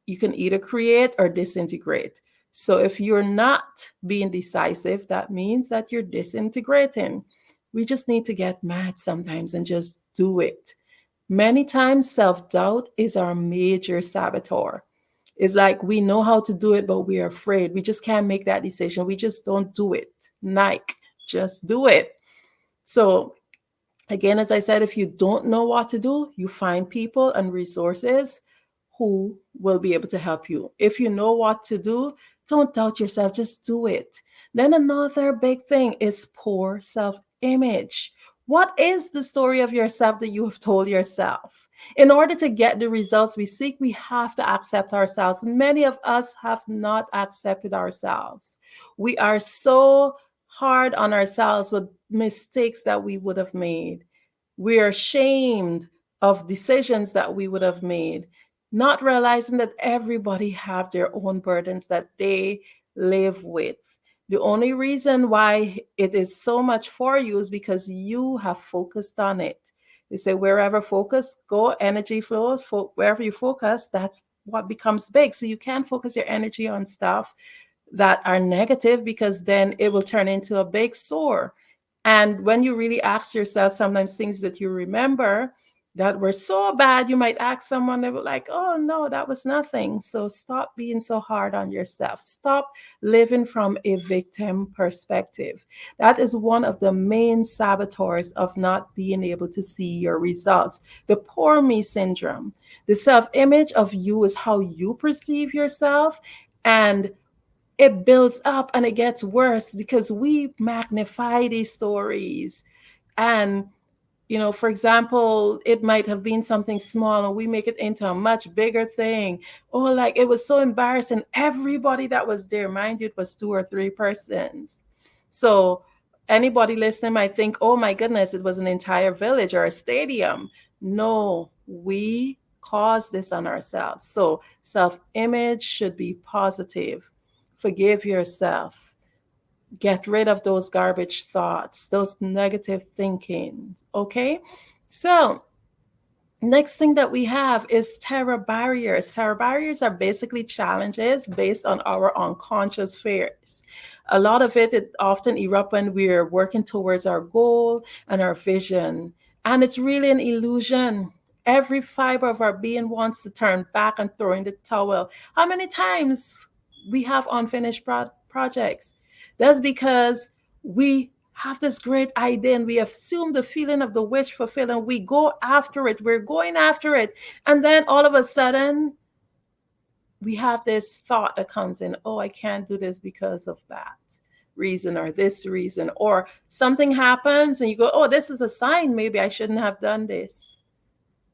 You can either create or disintegrate. So if you're not being decisive, that means that you're disintegrating. We just need to get mad sometimes and just do it. Many times, self-doubt is our major saboteur. It's like we know how to do it, but we are afraid. We just can't make that decision. We just don't do it. Nike, just do it. So again, as I said, if you don't know what to do, you find people and resources who will be able to help you. If you know what to do, don't doubt yourself, just do it. Then another big thing is poor self-image. What is the story of yourself that you have told yourself? In order to get the results we seek, we have to accept ourselves. Many of us have not accepted ourselves. We are so hard on ourselves with mistakes that we would have made. We are ashamed of decisions that we would have made, not realizing that everybody have their own burdens that they live with. The only reason why it is so much for you is because you have focused on it. They say wherever focus go, energy flows. Wherever you focus, that's what becomes big. So you can't focus your energy on stuff that are negative, because then it will turn into a big sore. And when you really ask yourself sometimes things that you remember that were so bad, you might ask someone, they were like, oh no, that was nothing. So stop being so hard on yourself. Stop living from a victim perspective. That is one of the main saboteurs of not being able to see your results. The poor me syndrome. The self-image of you is how you perceive yourself, and it builds up and it gets worse because we magnify these stories. And you know, for example, it might have been something small and we make it into a much bigger thing. Or like, it was so embarrassing. Everybody that was there, mind you, it was 2 or 3 persons. So anybody listening might think, oh my goodness, it was an entire village or a stadium. No, we caused this on ourselves. So self-image should be positive. Forgive yourself. Get rid of those garbage thoughts, those negative thinking. Okay? So, next thing that we have is terror barriers. Terror barriers are basically challenges based on our unconscious fears. A lot of it often erupts when we're working towards our goal and our vision. And it's really an illusion. Every fiber of our being wants to turn back and throw in the towel. How many times we have unfinished projects? That's because we have this great idea and we assume the feeling of the wish fulfilled and we go after it. We're going after it. And then all of a sudden, we have this thought that comes in, oh, I can't do this because of that reason or this reason. Or something happens and you go, oh, this is a sign. Maybe I shouldn't have done this.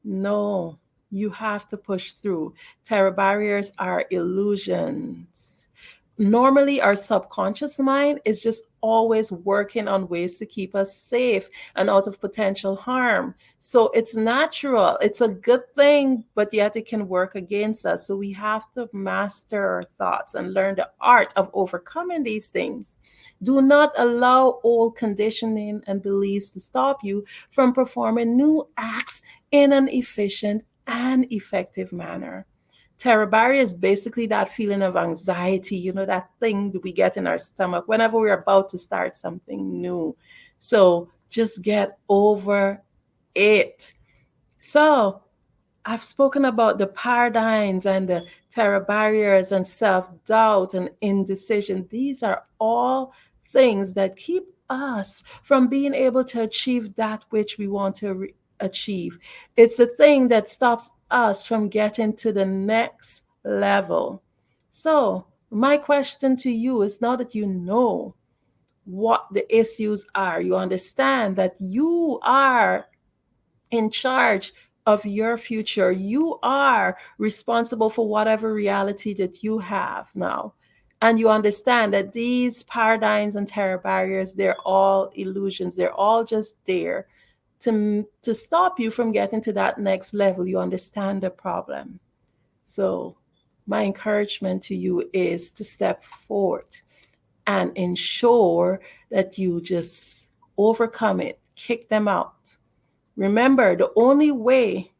No, you have to push through. Terror barriers are illusions. Normally, our subconscious mind is just always working on ways to keep us safe and out of potential harm. So it's natural. It's a good thing, but yet it can work against us. So we have to master our thoughts and learn the art of overcoming these things. Do not allow old conditioning and beliefs to stop you from performing new acts in an efficient and effective manner. Terror barrier is basically that feeling of anxiety, that thing that we get in our stomach whenever we're about to start something new. So just get over it. So I've spoken about the paradigms and the terror barriers and self-doubt and indecision. These are all things that keep us from being able to achieve that which we want to achieve. It's the thing that stops us from getting to the next level. So my question to you is, now that you know what the issues are, you understand that you are in charge of your future. You are responsible for whatever reality that you have now. And you understand that these paradigms and terror barriers, they're all illusions. They're all just there to stop you from getting to that next level. You understand the problem. So my encouragement to you is to step forward and ensure that you just overcome it, kick them out. Remember, the only way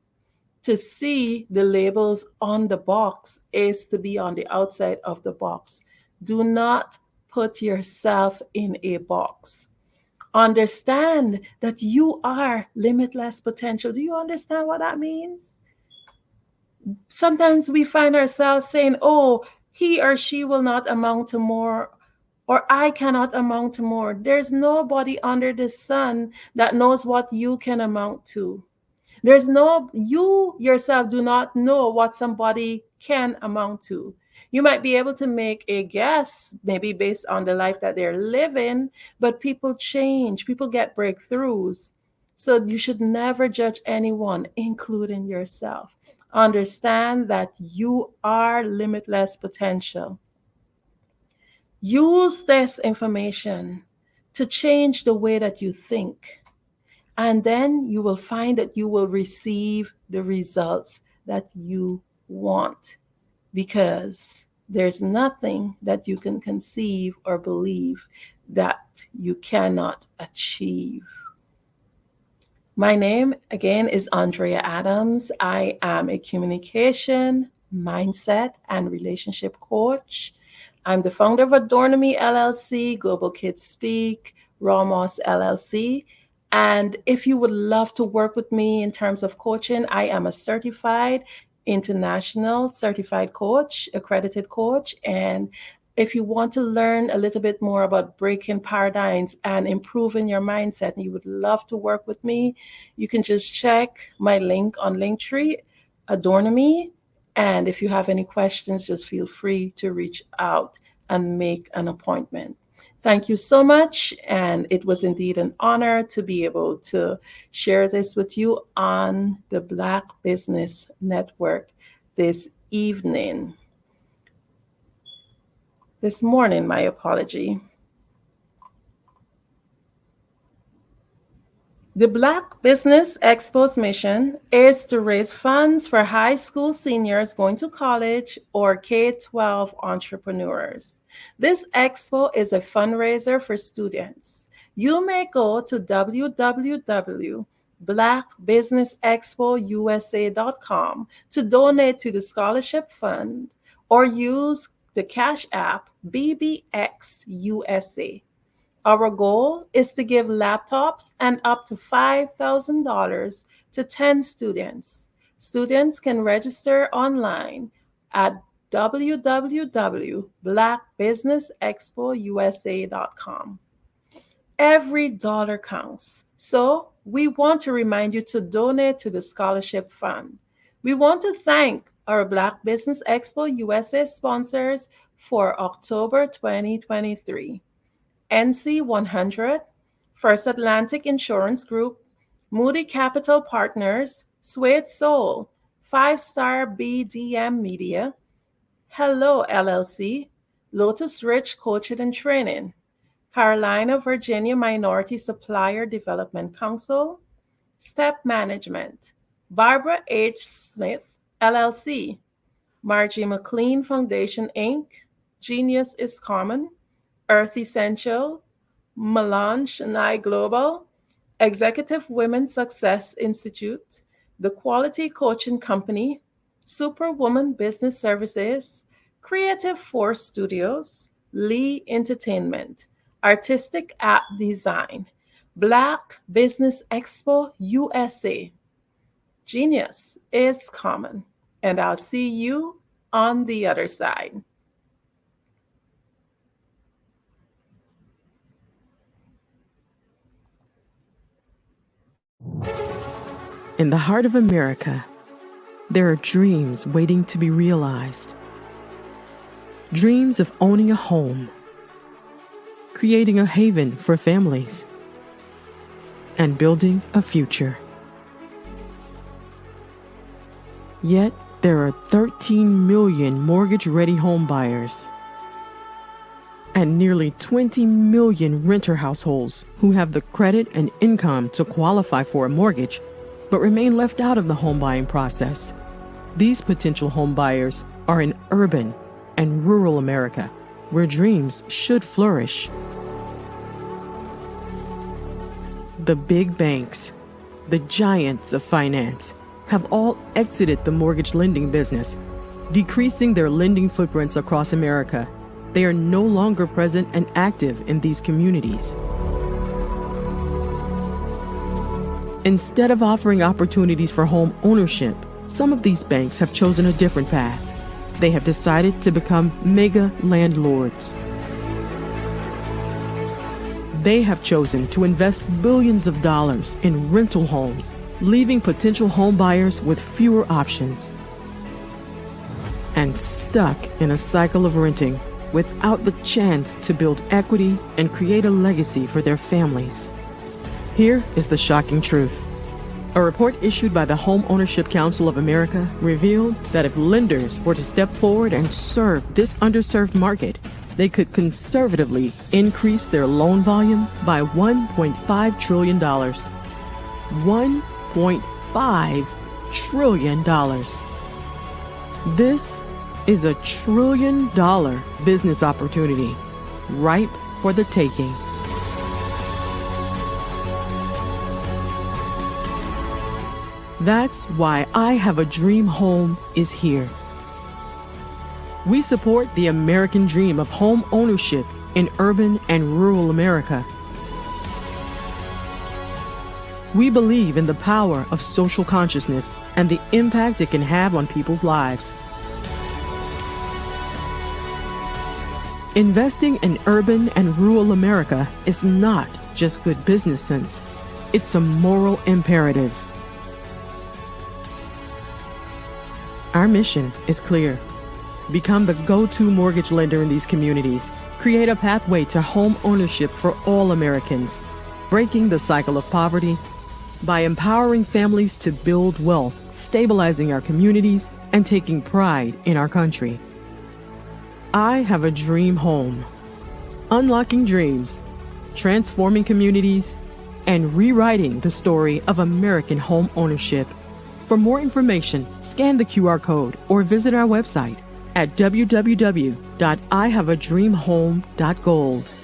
to see the labels on the box is to be on the outside of the box. Do not put yourself in a box. Understand that you are limitless potential. Do you understand what that means? Sometimes we find ourselves saying, oh, he or she will not amount to more, or I cannot amount to more. There's nobody under the sun that knows what you can amount to. You yourself do not know what somebody can amount to. You might be able to make a guess, maybe based on the life that they're living, but people change, people get breakthroughs. So you should never judge anyone, including yourself. Understand that you are limitless potential. Use this information to change the way that you think. And then you will find that you will receive the results that you want. Because there's nothing that you can conceive or believe that you cannot achieve. My name, again, is Andrea Adams. I am a communication, mindset, and relationship coach. I'm the founder of Adornomy LLC, Global Kids Speak, Ramos LLC. And if you would love to work with me in terms of coaching, I am a certified international certified coach, accredited coach. And if you want to learn a little bit more about breaking paradigms and improving your mindset, and you would love to work with me, you can just check my link on Linktree, Adornomy. And if you have any questions, just feel free to reach out and make an appointment. Thank you so much. And it was indeed an honor to be able to share this with you on the Black Business Network this morning, my apology. The Black Business Expo's mission is to raise funds for high school seniors going to college or K-12 entrepreneurs. This expo is a fundraiser for students. You may go to www.blackbusinessexpousa.com to donate to the scholarship fund or use the Cash App BBXUSA. Our goal is to give laptops and up to $5,000 to 10 students. Students can register online at www.blackbusinessexpousa.com. Every dollar counts, so we want to remind you to donate to the scholarship fund. We want to thank our Black Business Expo USA sponsors for October 2023. NC100, First Atlantic Insurance Group, Moody Capital Partners, Suede Soul, 5-Star BDM Media, Hello LLC, Lotus Rich Coaching and Training, Carolina, Virginia Minority Supplier Development Council, Step Management, Barbara H. Smith LLC, Margie McLean Foundation Inc., Genius is Common, Earth Essential, Melange Nye Global, Executive Women Success Institute, The Quality Coaching Company, Superwoman Business Services, Creative Force Studios, Lee Entertainment, Artistic App Design, Black Business Expo USA. Genius is common, and I'll see you on the other side. In the heart of America, there are dreams waiting to be realized. Dreams of owning a home, creating a haven for families, and building a future. Yet, there are 13 million mortgage-ready home buyers and nearly 20 million renter households who have the credit and income to qualify for a mortgage but remain left out of the home buying process. These potential home buyers are in urban and rural America, where dreams should flourish. The big banks, the giants of finance, have all exited the mortgage lending business, decreasing their lending footprints across America. They are no longer present and active in these communities. Instead of offering opportunities for home ownership, some of these banks have chosen a different path. They have decided to become mega landlords. They have chosen to invest billions of dollars in rental homes, leaving potential home buyers with fewer options and stuck in a cycle of renting without the chance to build equity and create a legacy for their families. Here is the shocking truth. A report issued by the Home Ownership Council of America revealed that if lenders were to step forward and serve this underserved market, they could conservatively increase their loan volume by $1.5 trillion. $1.5 trillion. This is $1 trillion business opportunity, ripe for the taking. That's why I Have a Dream Home is here. We support the American dream of home ownership in urban and rural America. We believe in the power of social consciousness and the impact it can have on people's lives. Investing in urban and rural America is not just good business sense. It's a moral imperative. Our mission is clear. Become the go-to mortgage lender in these communities. Create a pathway to home ownership for all Americans. Breaking the cycle of poverty by empowering families to build wealth, stabilizing our communities, and taking pride in our country. I Have a Dream Home. Unlocking dreams, transforming communities, and rewriting the story of American home ownership. For more information, scan the QR code or visit our website at www.ihaveadreamhome.gold.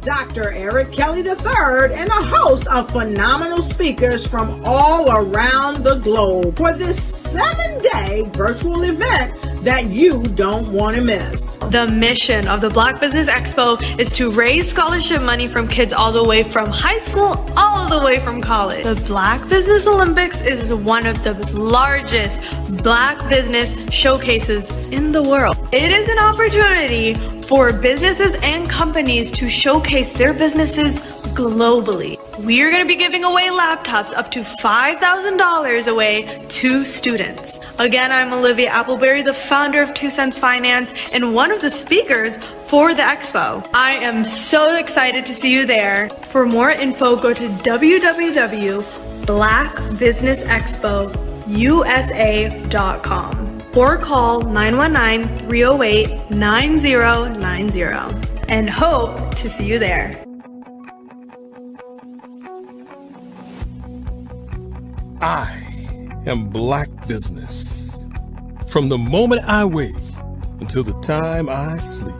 Dr. Eric Kelly III and a host of phenomenal speakers from all around the globe for this 7-day virtual event that you don't want to miss. The mission of the Black Business Expo is to raise scholarship money from kids all the way from high school, all the way from college. The Black Business Olympics is one of the largest Black business showcases in the world. It is an opportunity for businesses and companies to showcase their businesses globally. We are going to be giving away laptops up to $5,000 away to students. Again, I'm Olivia Appleberry, the founder of 2 Cents Finance and one of the speakers for the expo. I am so excited to see you there. For more info, go to www.blackbusinessexpousa.com or call 919-308-9090 and hope to see you there. I am Black business. From the moment I wake until the time I sleep.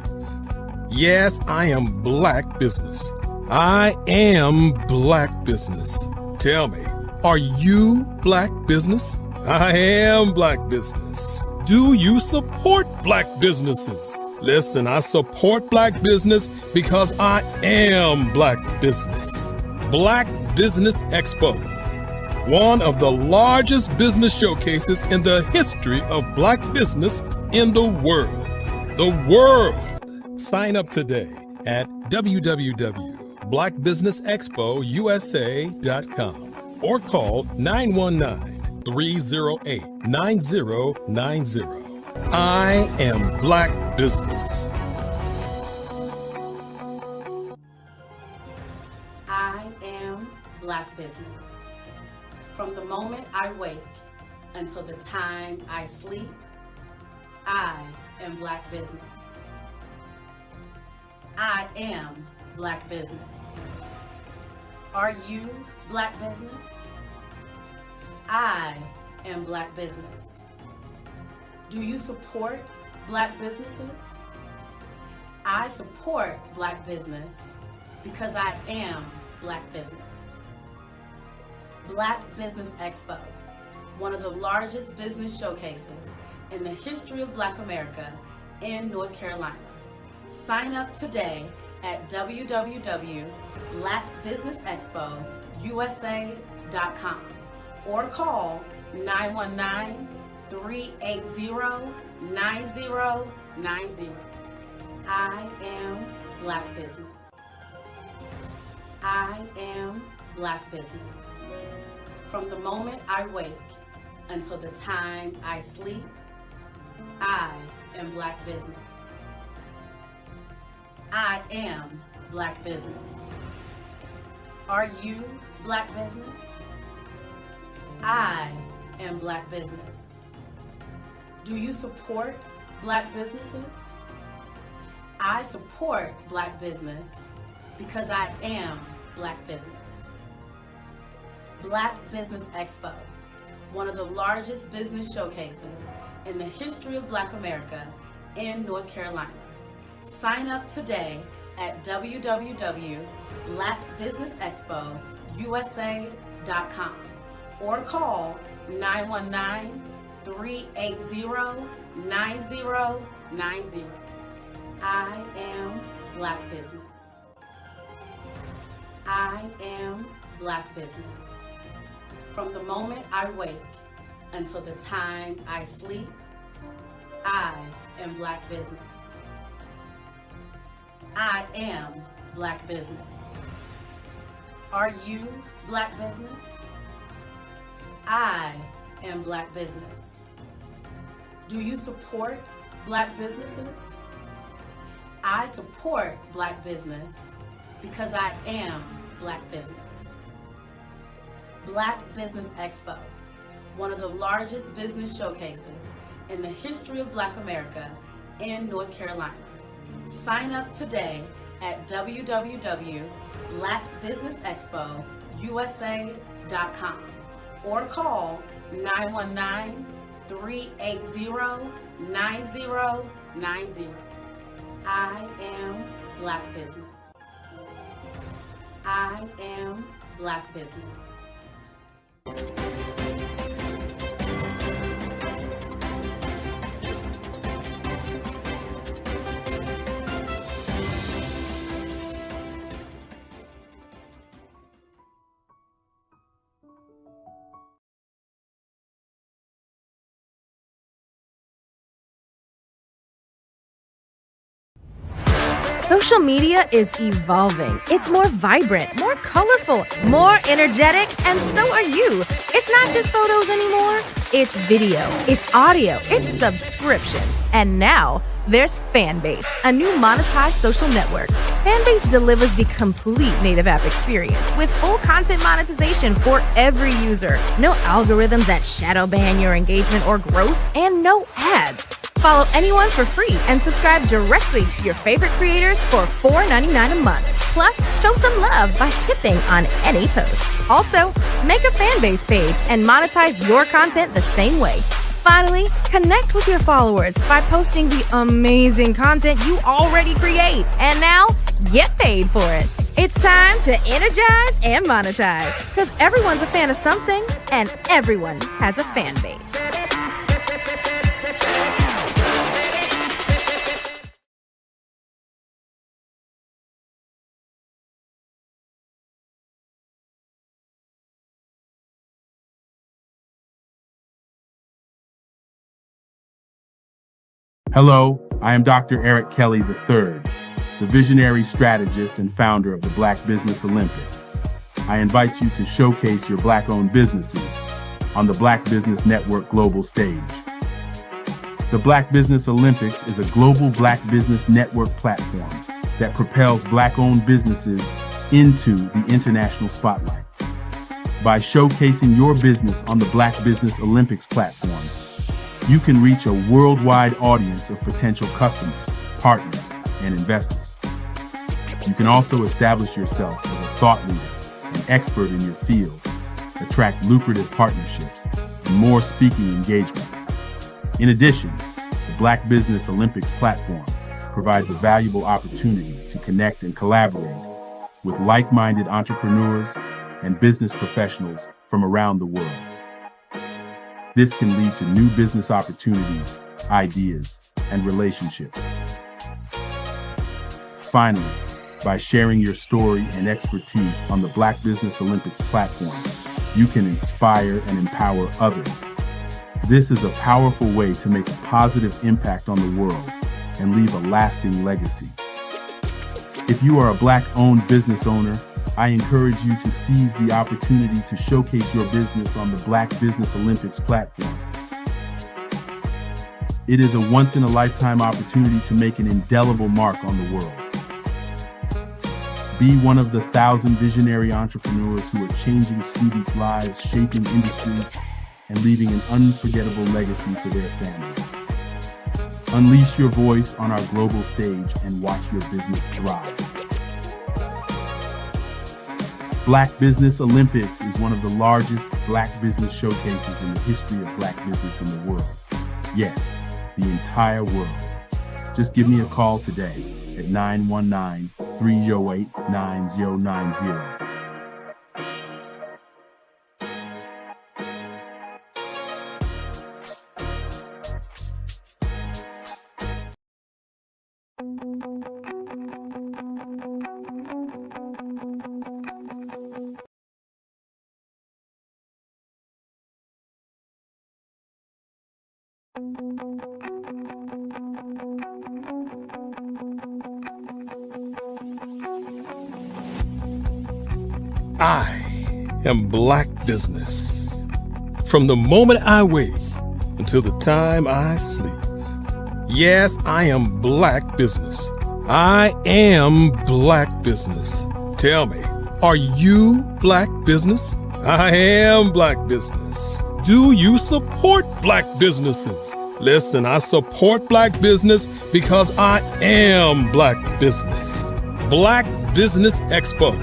Yes, I am Black business. I am Black business. Tell me, are you Black business? I am Black business. Do you support Black businesses? Listen, I support Black business because I am Black business. Black Business Expo, one of the largest business showcases in the history of Black business in the world. The world! Sign up today at www.blackbusinessexpousa.com or call 919-308-9090. I am Black business. I am Black business. From the moment I wake until the time I sleep, I am Black business. I am Black business. Are you Black business? I am Black business. Do you support Black businesses? I support Black business because I am Black business. Black Business Expo, one of the largest business showcases in the history of Black America in North Carolina. Sign up today at www.blackbusinessexpousa.com or call 919-380-9090. I am Black business. I am Black business. From the moment I wake until the time I sleep, I am Black business. I am Black business. Are you Black business? I am Black business. Do you support Black businesses? I support Black business because I am Black business. Black Business Expo, one of the largest business showcases in the history of Black America in North Carolina. Sign up today at www.blackbusinessexpousa.com or call 919-380-9090. I am Black Business. I am Black Business. From the moment I wake until the time I sleep, I am Black Business. I am Black Business. Are you Black Business? I am Black Business. Do you support Black businesses? I support Black business because I am Black Business. Black Business Expo, one of the largest business showcases in the history of Black America in North Carolina. Sign up today at www.blackbusinessexpousa.com or call 919-380-9090. I am Black Business. I am Black Business. Social media is evolving. It's more vibrant, more colorful, more energetic, and so are you. It's not just photos anymore. It's video, it's audio, it's subscriptions. And now there's Fanbase, a new monetized social network. Fanbase delivers the complete native app experience with full content monetization for every user. No algorithms that shadow ban your engagement or growth, and no ads. Follow anyone for free and subscribe directly to your favorite creators for $4.99 a month. Plus, show some love by tipping on any post. Also, make a Fanbase page and monetize your content the same way. Finally, connect with your followers by posting the amazing content you already create. And now, get paid for it. It's time to energize and monetize. Because everyone's a fan of something, and everyone has a fan base. Hello, I am Dr. Eric Kelly III, the visionary strategist and founder of the Black Business Olympics. I invite you to showcase your Black-owned businesses on the Black Business Network global stage. The Black Business Olympics is a global Black Business Network platform that propels Black-owned businesses into the international spotlight. By showcasing your business on the Black Business Olympics platform, you can reach a worldwide audience of potential customers, partners, and investors. You can also establish yourself as a thought leader and expert in your field, attract lucrative partnerships, and more speaking engagements. In addition, the Black Business Olympics platform provides a valuable opportunity to connect and collaborate with like-minded entrepreneurs and business professionals from around the world. This can lead to new business opportunities, ideas, and relationships. Finally, by sharing your story and expertise on the Black Business Olympics platform, you can inspire and empower others. This is a powerful way to make a positive impact on the world and leave a lasting legacy. If you are a Black-owned business owner, I encourage you to seize the opportunity to showcase your business on the Black Business Olympics platform. It is a once-in-a-lifetime opportunity to make an indelible mark on the world. Be one of the 1,000 visionary entrepreneurs who are changing students' lives, shaping industries, and leaving an unforgettable legacy for their families. Unleash your voice on our global stage and watch your business thrive. Black Business Olympics is one of the largest black business showcases in the history of black business in the world. Yes, the entire world. Just give me a call today at 919-308-9090. I am black business. From the moment I wake until the time I sleep. Yes, I am black business. I am black business. Tell me, are you black business? I am black business. Do you support black businesses? Listen, I support black business because I am black business. Black Business Expo,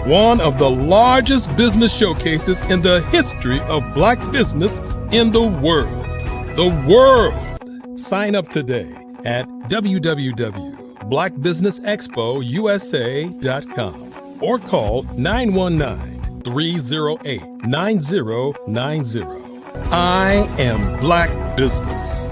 one of the largest business showcases in the history of black business in the world. The world! Sign up today at www.blackbusinessexpousa.com or call 919-308-9090. I am black business.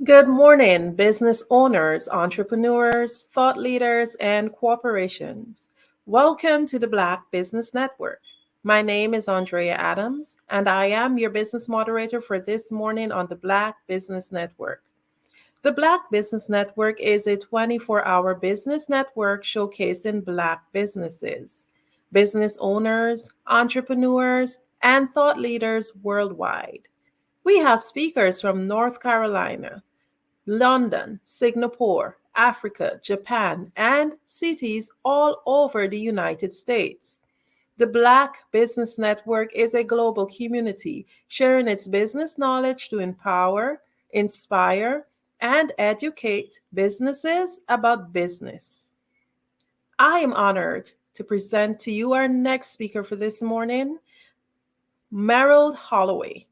Good morning, business owners, entrepreneurs, thought leaders, and corporations. Welcome to the Black Business Network. My name is Andrea Adams, and I am your business moderator for this morning on the Black Business Network. The Black Business Network is a 24-hour business network showcasing Black businesses, business owners, entrepreneurs, and thought leaders worldwide. We have speakers from North Carolina, London, Singapore, Africa, Japan, and cities all over the United States. The Black Business Network is a global community sharing its business knowledge to empower, inspire, and educate businesses about business. I am honored to present to you our next speaker for this morning, Merrill Holloway.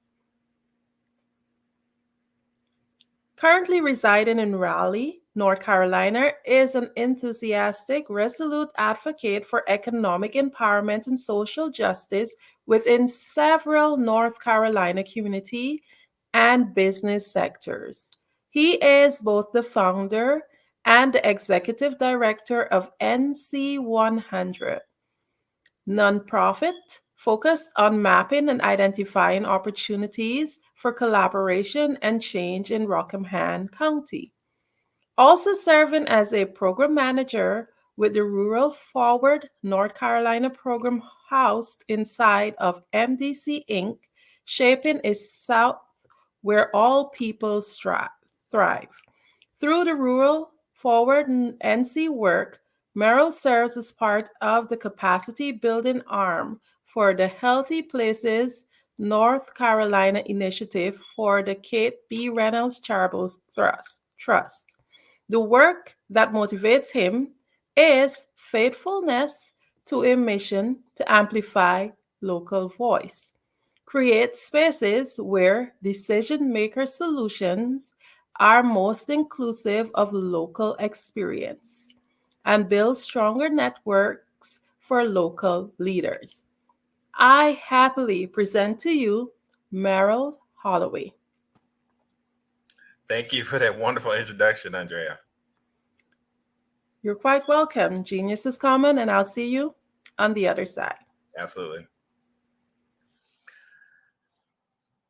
Currently residing in Raleigh, North Carolina, is an enthusiastic, resolute advocate for economic empowerment and social justice within several North Carolina community and business sectors. He is both the founder and the executive director of NC100, nonprofit focused on mapping and identifying opportunities for collaboration and change in Rockingham County. Also serving as a program manager with the Rural Forward North Carolina program housed inside of MDC Inc., shaping a South where all people thrive. Through the Rural Forward NC work, Merrill serves as part of the capacity building arm for the Healthy Places North Carolina initiative for the Kate B. Reynolds Charitable Trust. The work that motivates him is faithfulness to a mission to amplify local voice, create spaces where decision-maker solutions are most inclusive of local experience, and build stronger networks for local leaders. I happily present to you Merrill Holloway. Thank you for that wonderful introduction, Andrea. You're quite welcome. Genius is common, and I'll see you on the other side. Absolutely.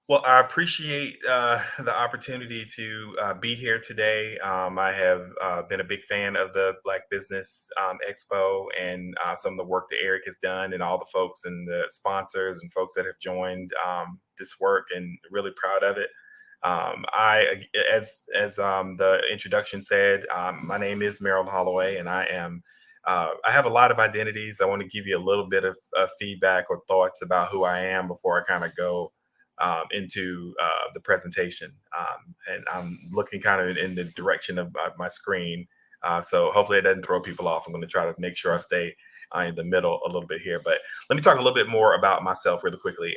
Well, I appreciate the opportunity to be here today. I have been a big fan of the Black Business Expo and some of the work that Eric has done, and all the folks and the sponsors and folks that have joined this work, and really proud of it. As the introduction said, my name is Merrill Holloway, and I have a lot of identities. I want to give you a little bit of feedback or thoughts about who I am before I kind of go into the presentation. And I'm looking kind of in the direction of my screen. So hopefully it doesn't throw people off. I'm going to try to make sure I stay in the middle a little bit here. But let me talk a little bit more about myself really quickly.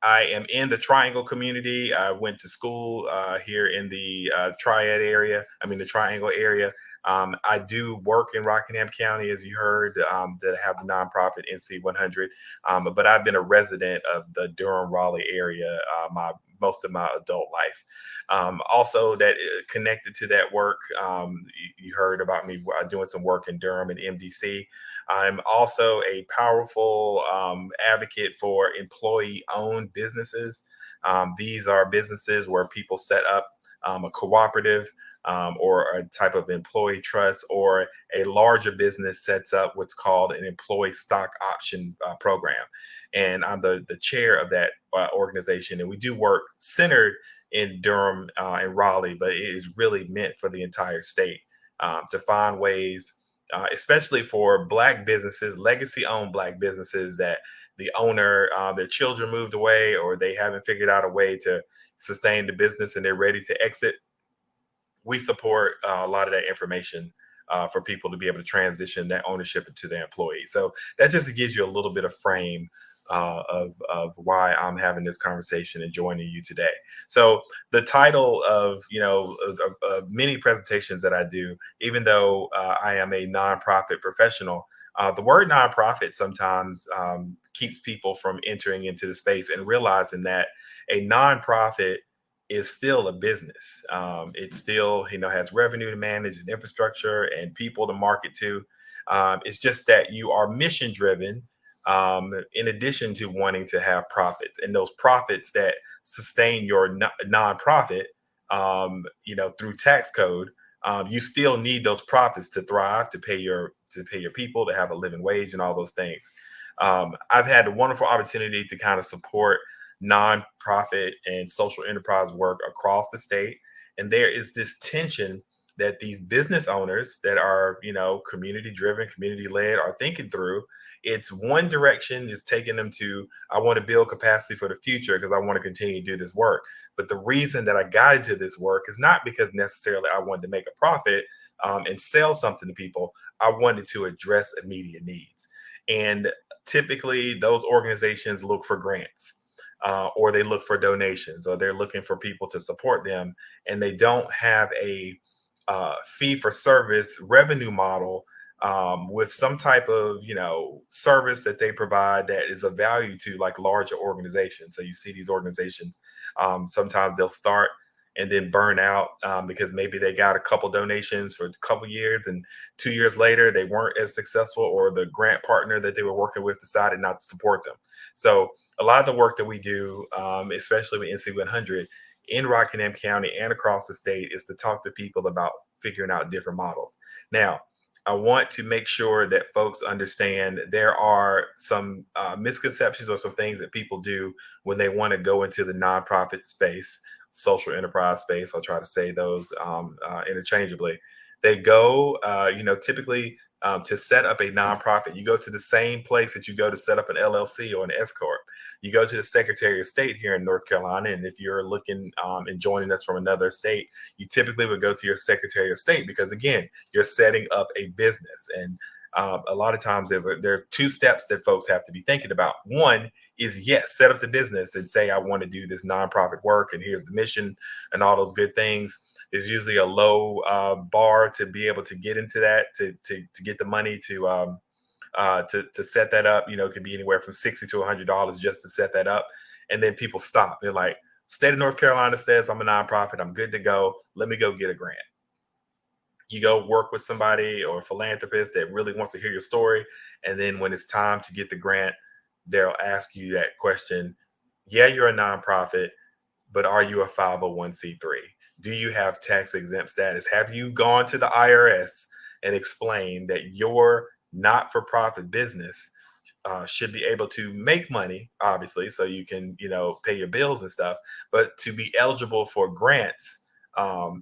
I am in the Triangle community. I went to school here in the the Triangle area. I do work in Rockingham County, as you heard, that have the nonprofit NC 100. But I've been a resident of the Durham-Raleigh area most of my adult life. Also, that connected to that work, you heard about me doing some work in Durham and MDC. I'm also a powerful advocate for employee-owned businesses. These are businesses where people set up a cooperative or a type of employee trust, or a larger business sets up what's called an employee stock option program. And I'm the chair of that organization. And we do work centered in Durham and Raleigh, but it is really meant for the entire state to find ways, especially for Black businesses, legacy-owned Black businesses that the owner, their children moved away, or they haven't figured out a way to sustain the business and they're ready to exit. We support a lot of that information for people to be able to transition that ownership into their employees. So that just gives you a little bit of frame of why I'm having this conversation and joining you today. So the title of many presentations that I do, even though I am a nonprofit professional, the word nonprofit sometimes keeps people from entering into the space and realizing that a nonprofit is still a business. It still, has revenue to manage and infrastructure and people to market to. It's just that you are mission driven, in addition to wanting to have profits, and those profits that sustain your nonprofit, through tax code. You still need those profits to thrive, to pay your people, to have a living wage, and all those things. I've had a wonderful opportunity to kind of support nonprofit and social enterprise work across the state. And there is this tension that these business owners that are, community driven, community led, are thinking through. It's one direction is taking them to, I want to build capacity for the future because I want to continue to do this work. But the reason that I got into this work is not because necessarily I wanted to make a profit and sell something to people. I wanted to address immediate needs. And typically those organizations look for grants. Or they look for donations, or they're looking for people to support them, and they don't have a fee-for-service revenue model with some type of service that they provide that is of value to like larger organizations. So you see these organizations, sometimes they'll start and then burn out because maybe they got a couple donations for a couple years, and 2 years later they weren't as successful, or the grant partner that they were working with decided not to support them. So a lot of the work that we do, especially with NC 100 in Rockingham County and across the state, is to talk to people about figuring out different models. Now, I want to make sure that folks understand there are some misconceptions or some things that people do when they want to go into the nonprofit space, social enterprise space. I'll try to say those interchangeably. They go, typically to set up a nonprofit. You go to the same place that you go to set up an LLC or an S Corp. You go to the Secretary of State here in North Carolina, and if you're looking and joining us from another state, you typically would go to your Secretary of State because, again, you're setting up a business. And a lot of times there are two steps that folks have to be thinking about. One is, yes, set up the business and say, I want to do this nonprofit work, and here's the mission and all those good things. There's usually a low bar to be able to get into that, to get the money to set that up. It could be anywhere from $60 to $100 just to set that up. And then people stop. They're like, state of North Carolina says I'm a nonprofit, I'm good to go. Let me go get a grant. You go work with somebody or a philanthropist that really wants to hear your story. And then when it's time to get the grant, they'll ask you that question. Yeah, you're a nonprofit, but are you a 501c3? Do you have tax exempt status? Have you gone to the IRS and explained that your not-for-profit business should be able to make money, obviously, so you can, pay your bills and stuff, but to be eligible for grants,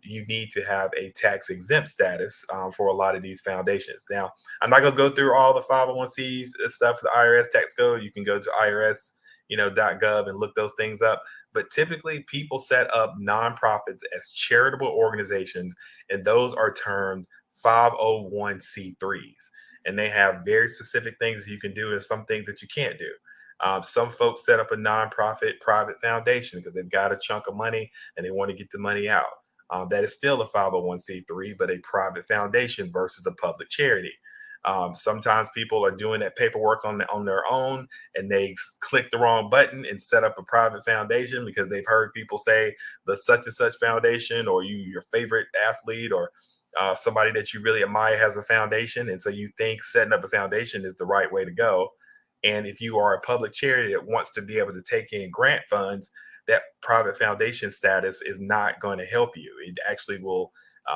you need to have a tax exempt status for a lot of these foundations. Now, I'm not going to go through all the 501c stuff, the IRS tax code. You can go to IRS .gov and look those things up. But typically people set up nonprofits as charitable organizations, and those are termed 501c3s. And they have very specific things you can do and some things that you can't do. Some folks set up a nonprofit private foundation because they've got a chunk of money and they want to get the money out. That is still a 501c3, but a private foundation versus a public charity. Sometimes people are doing that paperwork on their own, and they click the wrong button and set up a private foundation because they've heard people say the such and such foundation, or your favorite athlete, or somebody that you really admire has a foundation. And so you think setting up a foundation is the right way to go. And if you are a public charity that wants to be able to take in grant funds, that private foundation status is not going to help you. It actually will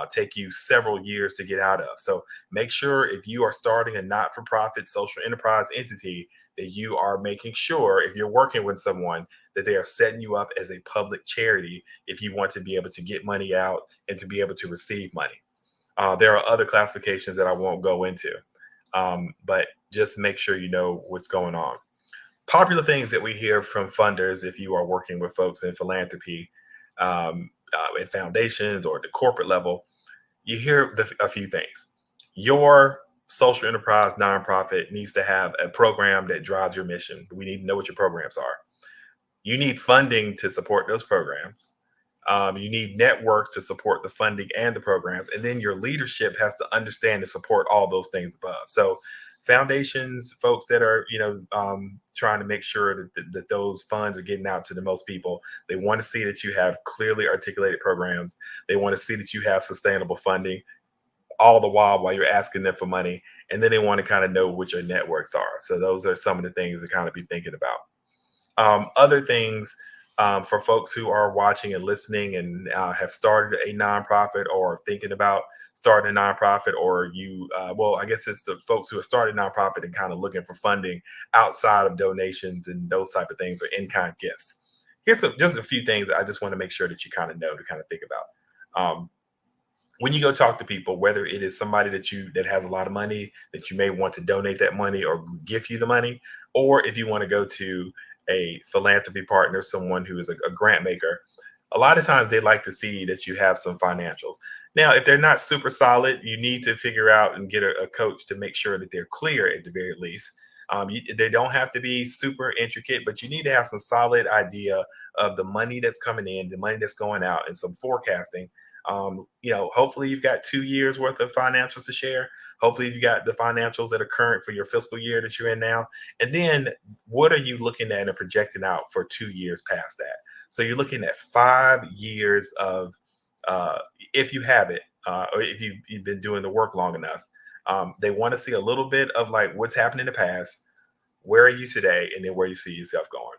take you several years to get out of. So make sure if you are starting a not-for-profit social enterprise entity that you are making sure, if you're working with someone, that they are setting you up as a public charity if you want to be able to get money out and to be able to receive money. There are other classifications that I won't go into, but just make sure you know what's going on. Popular things that we hear from funders, if you are working with folks in philanthropy, at foundations or at the corporate level, you hear a few things. Your social enterprise nonprofit needs to have a program that drives your mission. We need to know what your programs are. You need funding to support those programs. You need networks to support the funding and the programs. And then your leadership has to understand and support all those things above. So foundations, folks that are, trying to make sure that those funds are getting out to the most people. They want to see that you have clearly articulated programs. They want to see that you have sustainable funding, all the while you're asking them for money. And then they want to kind of know what your networks are. So those are some of the things to kind of be thinking about. Other things for folks who are watching and listening and have started a nonprofit or thinking about starting a nonprofit, or I guess it's the folks who have started a nonprofit and kind of looking for funding outside of donations and those type of things, or in-kind gifts. Here's just a few things I just want to make sure that you kind of know to kind of think about. When you go talk to people, whether it is somebody that has a lot of money that you may want to donate that money or give you the money, or if you want to go to a philanthropy partner, someone who is a grant maker, a lot of times they like to see that you have some financials. Now, if they're not super solid, you need to figure out and get a coach to make sure that they're clear at the very least. They don't have to be super intricate, but you need to have some solid idea of the money that's coming in, the money that's going out, and some forecasting. Hopefully you've got 2 years worth of financials to share. Hopefully you got the financials that are current for your fiscal year that you're in now. And then what are you looking at and projecting out for 2 years past that? So you're looking at 5 years of, if you have it, or if you've been doing the work long enough, they want to see a little bit of like what's happened in the past, where are you today, and then where you see yourself going.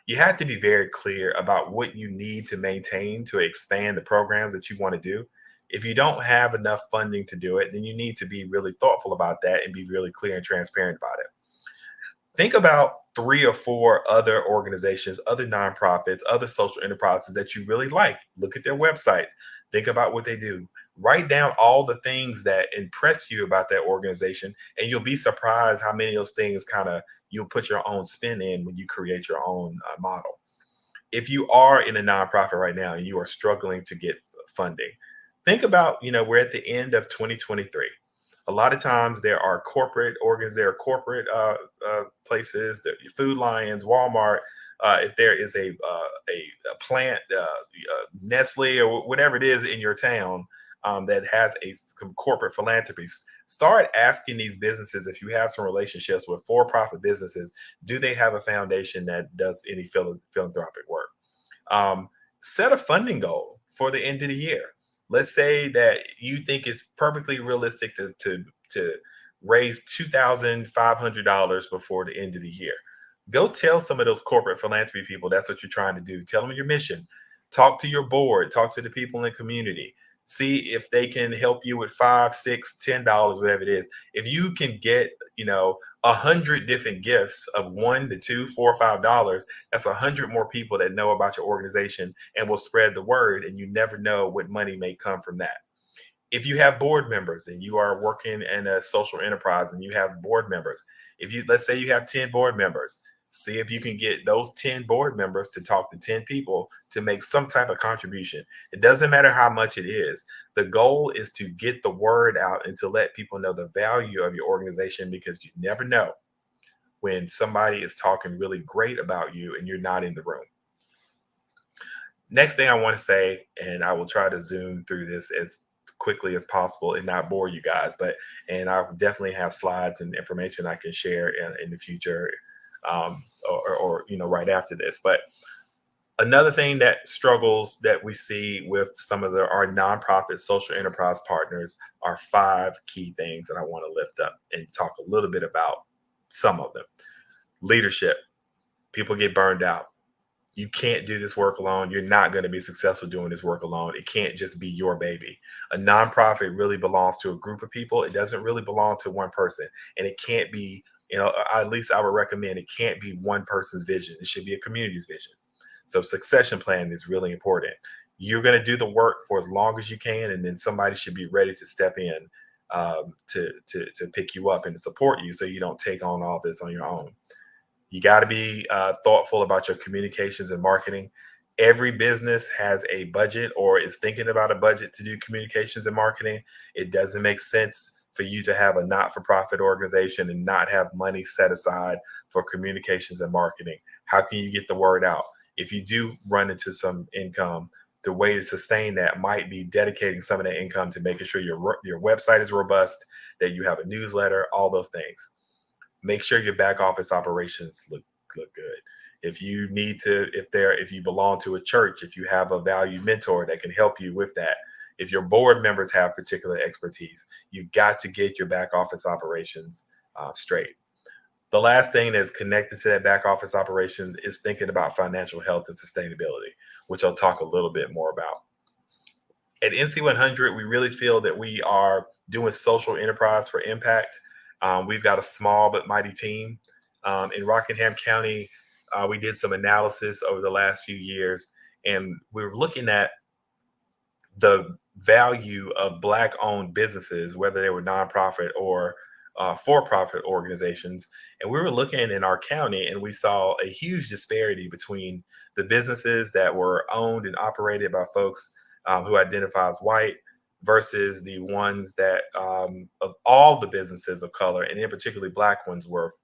You have to be very clear about what you need to maintain to expand the programs that you want to do. If you don't have enough funding to do it, then you need to be really thoughtful about that and be really clear and transparent about it. Think about 3 or 4 other organizations, other nonprofits, other social enterprises that you really like. Look at their websites. Think about what they do. Write down all the things that impress you about that organization, and you'll be surprised how many of those things you'll put your own spin in when you create your own model. If you are in a nonprofit right now and you are struggling to get funding, think about, we're at the end of 2023. A lot of times there are corporate places, that Food Lions, Walmart. If there is a plant, Nestle or whatever it is in your town that has some corporate philanthropies, start asking these businesses, if you have some relationships with for-profit businesses, do they have a foundation that does any philanthropic work? Set a funding goal for the end of the year. Let's say that you think it's perfectly realistic to raise $2,500 before the end of the year. Go tell some of those corporate philanthropy people that's what you're trying to do. Tell them your mission. Talk to your board. Talk to the people in the community. See if they can help you with $5, $6, $10, whatever it is. If you can get, 100 different gifts of $1 to $2, $4, $5, that's 100 more people that know about your organization and will spread the word. And you never know what money may come from that. If you have board members and you are working in a social enterprise and you have board members, let's say you have 10 board members, See if you can get those 10 board members to talk to 10 people to make some type of contribution. It doesn't matter how much it is. The goal is to get the word out and to let people know the value of your organization, because you never know when somebody is talking really great about you and you're not in the room. Next thing I want to say, and I will try to zoom through this as quickly as possible and not bore you guys, and I definitely have slides and information I can share in the future, or right after this. But another thing that struggles that we see with some of our nonprofit social enterprise partners are 5 key things that I want to lift up and talk a little bit about some of them. Leadership. People get burned out. You can't do this work alone. You're not going to be successful doing this work alone. It can't just be your baby. A nonprofit really belongs to a group of people. It doesn't really belong to one person. And it can't be, at least I would recommend it can't be one person's vision. It should be a community's vision. So succession planning is really important. You're going to do the work for as long as you can, and then somebody should be ready to step in to pick you up and to support you so you don't take on all this on your own. You got to be thoughtful about your communications and marketing. Every business has a budget or is thinking about a budget to do communications and marketing. It doesn't make sense for you to have a not-for-profit organization and not have money set aside for communications and marketing. How can you get the word out? If you do run into some income, the way to sustain that might be dedicating some of that income to making sure your website is robust, that you have a newsletter, all those things. Make sure your back office operations look good. If you if you belong to a church, if you have a value mentor that can help you with that, if your board members have particular expertise, you've got to get your back office operations straight. The last thing that's connected to that back office operations is thinking about financial health and sustainability, which I'll talk a little bit more about. At NC100, we really feel that we are doing social enterprise for impact. We've got a small but mighty team. In Rockingham County, we did some analysis over the last few years, and we were looking at the value of Black-owned businesses, whether they were nonprofit or for-profit organizations. And we were looking in our county, and we saw a huge disparity between the businesses that were owned and operated by folks who identify as white versus the ones that of all the businesses of color, and in particularly Black ones, were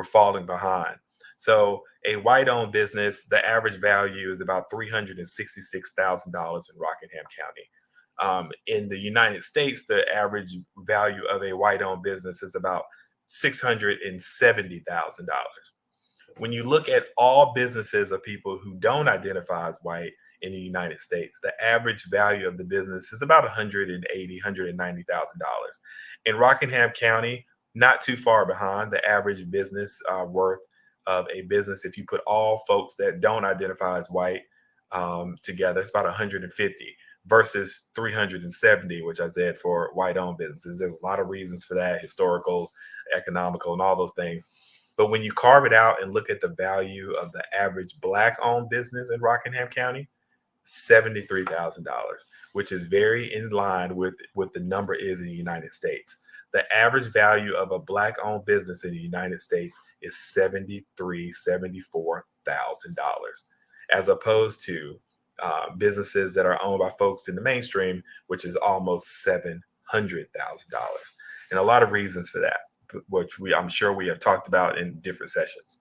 falling behind. So a white-owned business, the average value is about $366,000 in Rockingham County. In the United States, the average value of a white-owned business is about $670,000. When you look at all businesses of people who don't identify as white in the United States, the average value of the business is about $180,000, $190,000. In Rockingham County, not too far behind, the average business worth of a business, if you put all folks that don't identify as white together, it's about 150 versus 370, which I said for white-owned businesses. There's a lot of reasons for that, historical, economical, and all those things. But when you carve it out and look at the value of the average Black-owned business in Rockingham County, $73,000, which is very in line with what the number is in the United States. The average value of a Black-owned business in the United States is $74,000, as opposed to businesses that are owned by folks in the mainstream, which is almost $700,000. And a lot of reasons for that, which I'm sure we have talked about in different sessions.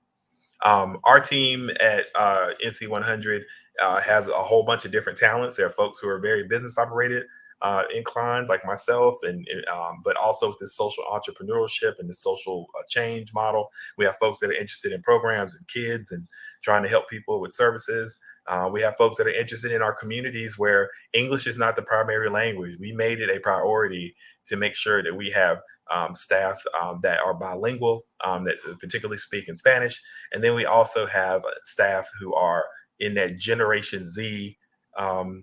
Our team at NC100 has a whole bunch of different talents. There are folks who are very business operated inclined, like myself, and but also with this social entrepreneurship and the social change model. We have folks that are interested in programs and kids and trying to help people with services. We have folks that are interested in our communities where English is not the primary language. We made it a priority to make sure that we have staff that are bilingual, that particularly speak in Spanish. And then we also have staff who are in that Generation Z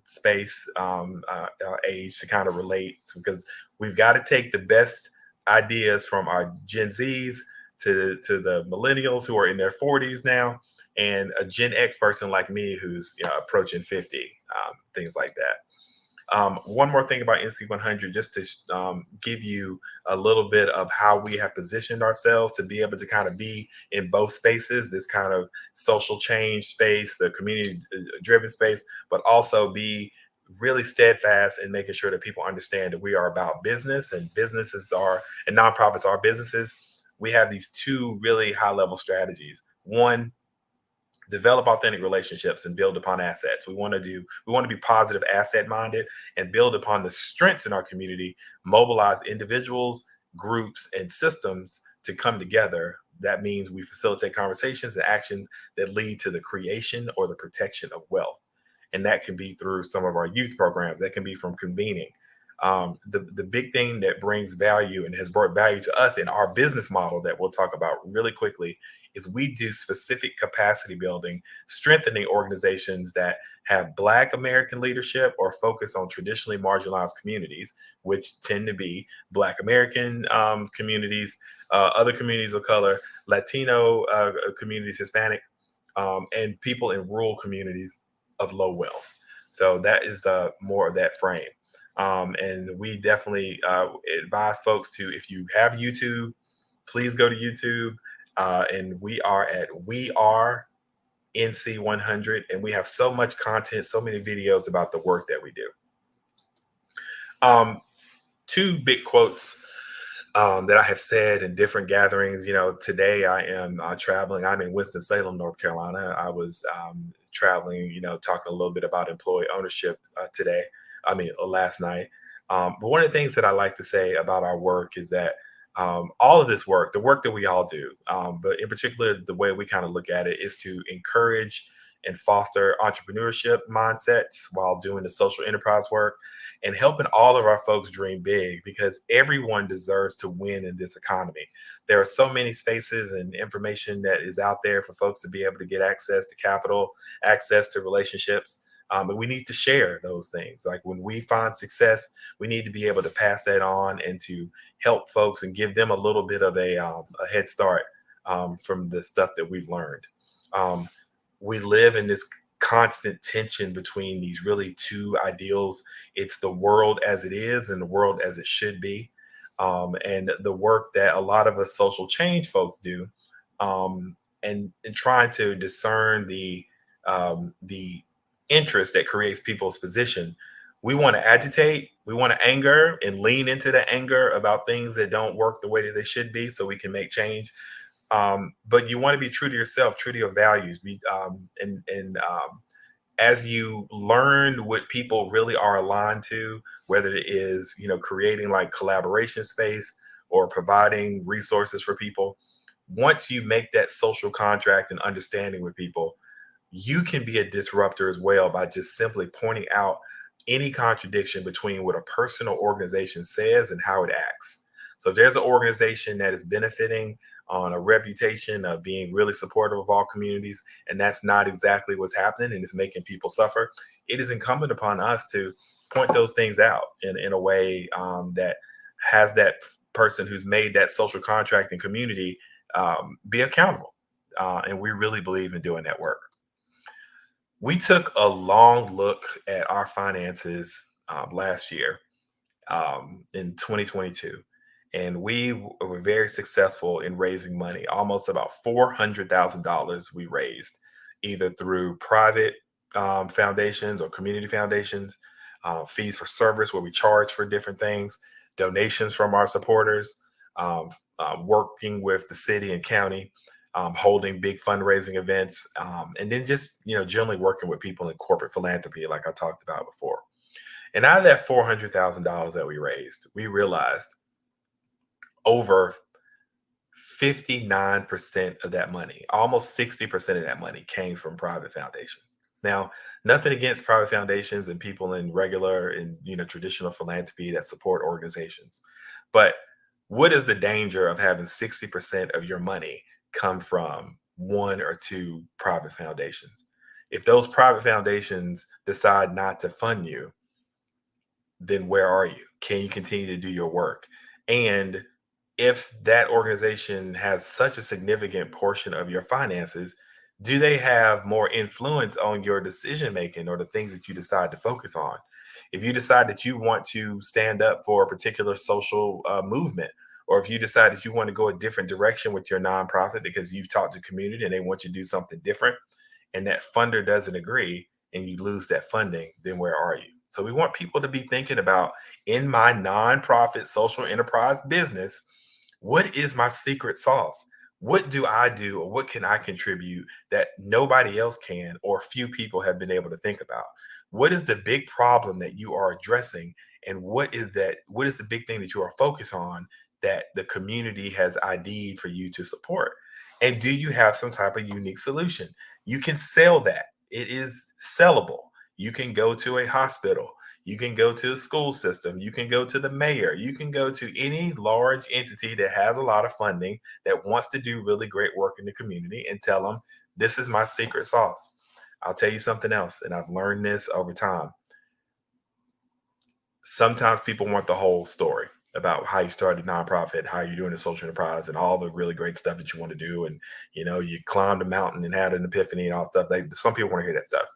space, age, to kind of relate, because we've got to take the best ideas from our Gen Zs to the millennials who are in their 40s now, and a Gen X person like me who's approaching 50, things like that. One more thing about NC100, just to give you a little bit of how we have positioned ourselves to be able to kind of be in both spaces, this kind of social change space, the community driven space, but also be really steadfast in making sure that people understand that we are about business, and businesses are, and nonprofits are businesses. We have these two really high level strategies. One, develop authentic relationships and build upon assets. We want to be positive asset minded and build upon the strengths in our community, mobilize individuals, groups, and systems to come together. That means we facilitate conversations and actions that lead to the creation or the protection of wealth. And that can be through some of our youth programs. That can be from convening. The big thing that brings value and has brought value to us in our business model that we'll talk about really quickly is we do specific capacity building, strengthening organizations that have Black American leadership or focus on traditionally marginalized communities, which tend to be Black American communities, other communities of color, Latino communities, Hispanic, and people in rural communities of low wealth. So that is more of that frame. And we definitely advise folks to, if you have YouTube, please go to YouTube. And we are at We Are NC100, and we have so much content, so many videos about the work that we do. Two big quotes that I have said in different gatherings. Today I am traveling. I'm in Winston-Salem, North Carolina. I was traveling, talking a little bit about employee ownership last night. But one of the things that I like to say about our work is that all of this work, the work that we all do, but in particular, the way we kind of look at it is to encourage and foster entrepreneurship mindsets while doing the social enterprise work and helping all of our folks dream big, because everyone deserves to win in this economy. There are so many spaces and information that is out there for folks to be able to get access to capital, access to relationships. And we need to share those things. Like when we find success, we need to be able to pass that on and to help folks and give them a little bit of a head start from the stuff that we've learned. We live in this constant tension between these really two ideals. It's the world as it is and the world as it should be. And the work that a lot of us social change folks do, and trying to discern the interest that creates people's position. We want to agitate, we want to anger and lean into the anger about things that don't work the way that they should be so we can make change. But you want to be true to yourself, true to your values. As you learn what people really are aligned to, whether it is, creating like collaboration space or providing resources for people, once you make that social contract and understanding with people, you can be a disruptor as well by just simply pointing out any contradiction between what a person or organization says and how it acts. So if there's an organization that is benefiting on a reputation of being really supportive of all communities, and that's not exactly what's happening and it's making people suffer, it is incumbent upon us to point those things out in a way that has that person who's made that social contract and community be accountable. And we really believe in doing that work. We took a long look at our finances last year in 2022, and we were very successful in raising money. Almost about $400,000 we raised, either through private foundations or community foundations, fees for service where we charge for different things, donations from our supporters, working with the city and county, holding big fundraising events, and then just, generally working with people in corporate philanthropy, like I talked about before. And out of that $400,000 that we raised, we realized over 59% of that money, almost 60% of that money came from private foundations. Now, nothing against private foundations and people in regular and, traditional philanthropy that support organizations. But what is the danger of having 60% of your money come from one or two private foundations? If those private foundations decide not to fund you, then where are you? Can you continue to do your work? And if that organization has such a significant portion of your finances, do they have more influence on your decision making or the things that you decide to focus on? If you decide that you want to stand up for a particular social movement, or if you decide that you want to go a different direction with your nonprofit because you've talked to the community and they want you to do something different, and that funder doesn't agree and you lose that funding, then where are you? So we want people to be thinking about, in my nonprofit social enterprise business, what is my secret sauce? What do I do, or what can I contribute that nobody else can, or few people have been able to think about? What is the big problem that you are addressing? And what is the big thing that you are focused on that the community has ID'd for you to support? And do you have some type of unique solution? You can sell that. It is sellable. You can go to a hospital. You can go to a school system. You can go to the mayor. You can go to any large entity that has a lot of funding that wants to do really great work in the community and tell them, this is my secret sauce. I'll tell you something else, and I've learned this over time. Sometimes people want the whole story about how you started a nonprofit, how you're doing a social enterprise, and all the really great stuff that you want to do. And, you climbed a mountain and had an epiphany and all that stuff. Some people want to hear that stuff.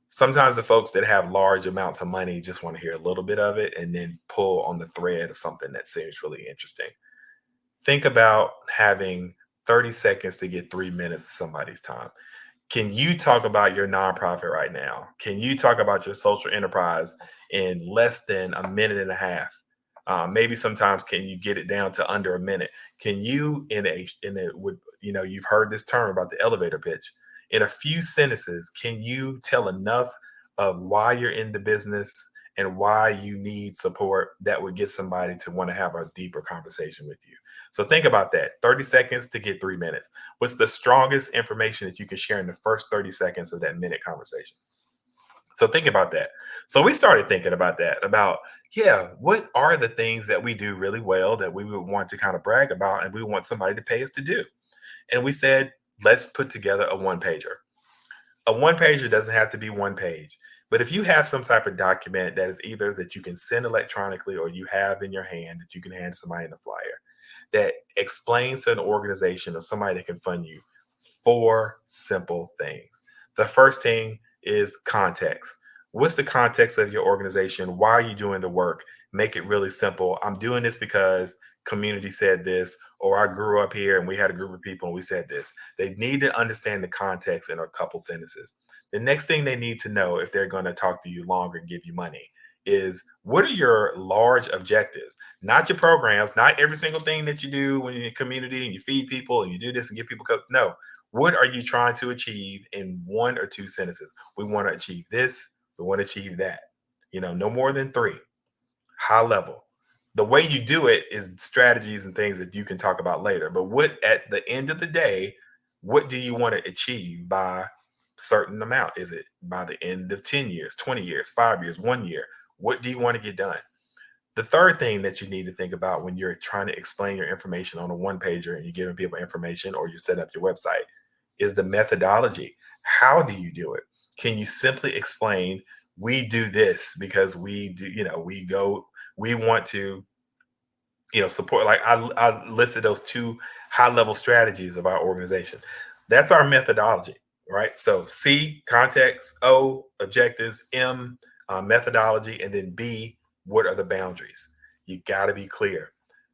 Sometimes the folks that have large amounts of money just want to hear a little bit of it and then pull on the thread of something that seems really interesting. Think about having 30 seconds to get 3 minutes of somebody's time. Can you talk about your nonprofit right now? Can you talk about your social enterprise in less than a minute and a half? Maybe sometimes can you get it down to under a minute? Can you you've heard this term about the elevator pitch. In a few sentences, can you tell enough of why you're in the business and why you need support that would get somebody to want to have a deeper conversation with you? So think about that. 30 seconds to get 3 minutes. What's the strongest information that you can share in the first 30 seconds of that minute conversation? So think about that. So we started thinking about that, what are the things that we do really well that we would want to kind of brag about and we want somebody to pay us to do? And we said, let's put together a one-pager. A one-pager doesn't have to be one page, but if you have some type of document that is either that you can send electronically or you have in your hand that you can hand to somebody in a flyer that explains to an organization or somebody that can fund you 4 simple things. The first thing is context. What's the context of your organization? Why are you doing the work? Make it really simple. I'm doing this because community said this, or I grew up here and we had a group of people and we said this. They need to understand the context in a couple sentences. The next thing they need to know if they're going to talk to you longer and give you money is, what are your large objectives? Not your programs, not every single thing that you do when you're in community and you feed people and you do this and get people cooked. No, what are you trying to achieve in 1 or 2 sentences? We want to achieve this. We want to achieve that. No more than 3. High level. The way you do it is strategies and things that you can talk about later. But at the end of the day, what do you want to achieve by a certain amount? Is it by the end of 10 years, 20 years, 5 years, 1 year? What do you want to get done? The third thing that you need to think about when you're trying to explain your information on a one-pager and you're giving people information or you set up your website is the methodology. How do you do it? Can you simply explain, we do this because we do, we want to, support, like I listed those 2 high-level strategies of our organization. That's our methodology, right? So C, context, O, objectives, M, methodology, and then B, what are the boundaries? You got to be clear.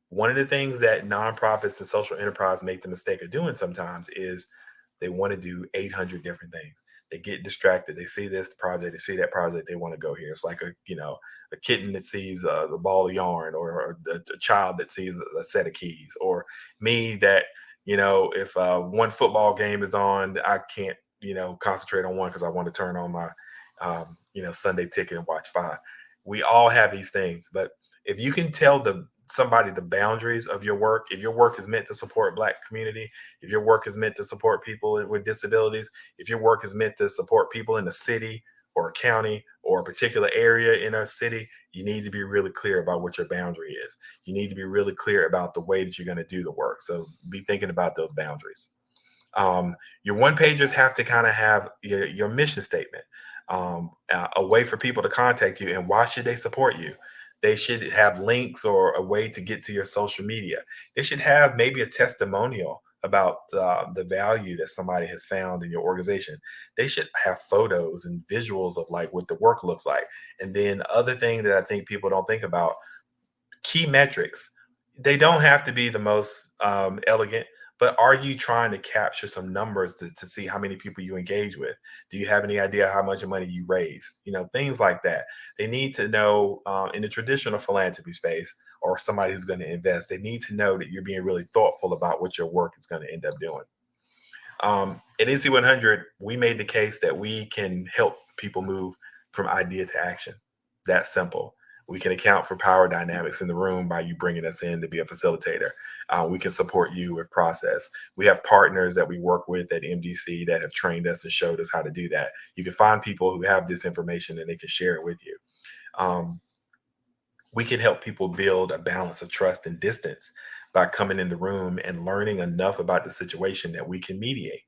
One of the things that nonprofits and social enterprise make the mistake of doing sometimes is they want to do 800 different things. They get distracted. They see this project, they see that project, they want to go here. It's like a kitten that sees the ball of yarn, or a child that sees a set of keys, or me that, if one football game is on, I can't, concentrate on one because I want to turn on my, Sunday ticket and watch 5. We all have these things, but if you can tell somebody the boundaries of your work, if your work is meant to support Black community, if your work is meant to support people with disabilities, if your work is meant to support people in a city or a county or a particular area in a city, you need to be really clear about what your boundary is. You need to be really clear about the way that you're going to do the work. So be thinking about those boundaries. Your one-pagers have to kind of have your mission statement, a way for people to contact you, and why should they support you? They should have links or a way to get to your social media. They should have maybe a testimonial about the value that somebody has found in your organization, they should have photos and visuals of like what the work looks like. And then other thing that I think people don't think about, key metrics. They don't have to be the most elegant, but are you trying to capture some numbers to see how many people you engage with? Do you have any idea how much money you raised? You know, things like that. They need to know in the traditional philanthropy space, or somebody who's going to invest, they need to know that you're being really thoughtful about what your work is going to end up doing. At NC100, we made the case that we can help people move from idea to action. That's simple. We can account for power dynamics in the room by you bringing us in to be a facilitator. We can support you with process. We have partners that we work with at MDC that have trained us and showed us how to do that. You can find people who have this information and they can share it with you. We can help people build a balance of trust and distance by coming in the room and learning enough about the situation that we can mediate.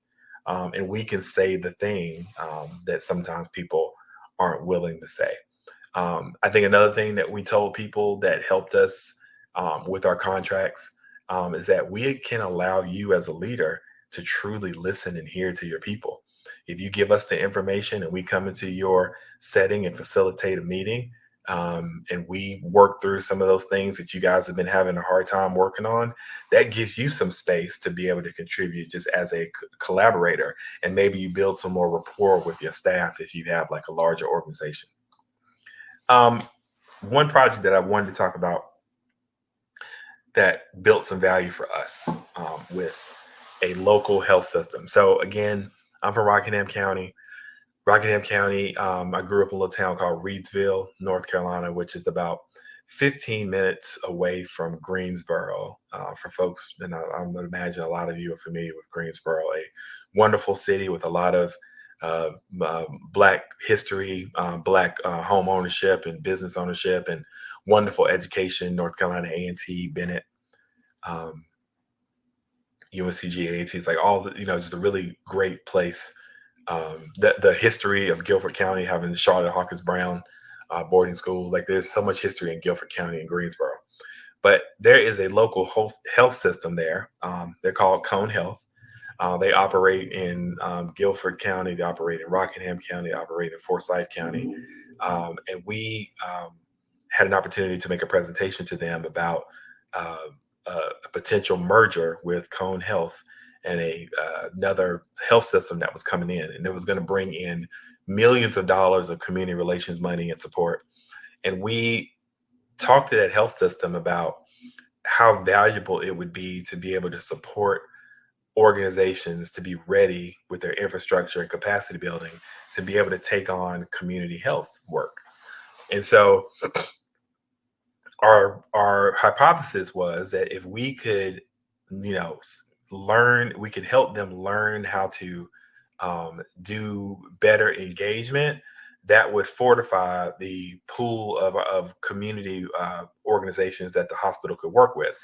And we can say the thing that sometimes people aren't willing to say. I think another thing that we told people that helped us with our contracts is that we can allow you as a leader to truly listen and hear to your people. If you give us the information and we come into your setting and facilitate a meeting, and we work through some of those things that you guys have been having a hard time working on, that gives you some space to be able to contribute just as a collaborator. And maybe you build some more rapport with your staff if you have like a larger organization. One project that I wanted to talk about that built some value for us with a local health system. So again, I'm from Rockingham County. I grew up in a little town called Reidsville, North Carolina, which is about 15 minutes away from Greensboro. For folks, and I would imagine a lot of you are familiar with Greensboro, a wonderful city with a lot of Black history, Black home ownership and business ownership, and wonderful education. North Carolina A&T, Bennett, UNCG, A&T. It's like all the, just a really great place. The history of Guilford County, having Charlotte Hawkins Brown boarding school, like there's so much history in Guilford County and Greensboro. But there is a local health system there. They're called Cone Health. They operate in Guilford County, they operate in Rockingham County, they operate in Forsyth County. And we had an opportunity to make a presentation to them about a potential merger with Cone Health and another health system that was coming in. And it was going to bring in millions of dollars of community relations money and support. And we talked to that health system about how valuable it would be to be able to support organizations to be ready with their infrastructure and capacity building to be able to take on community health work. And so our hypothesis was that if we could, we could help them learn how to do better engagement, that would fortify the pool of community organizations that the hospital could work with.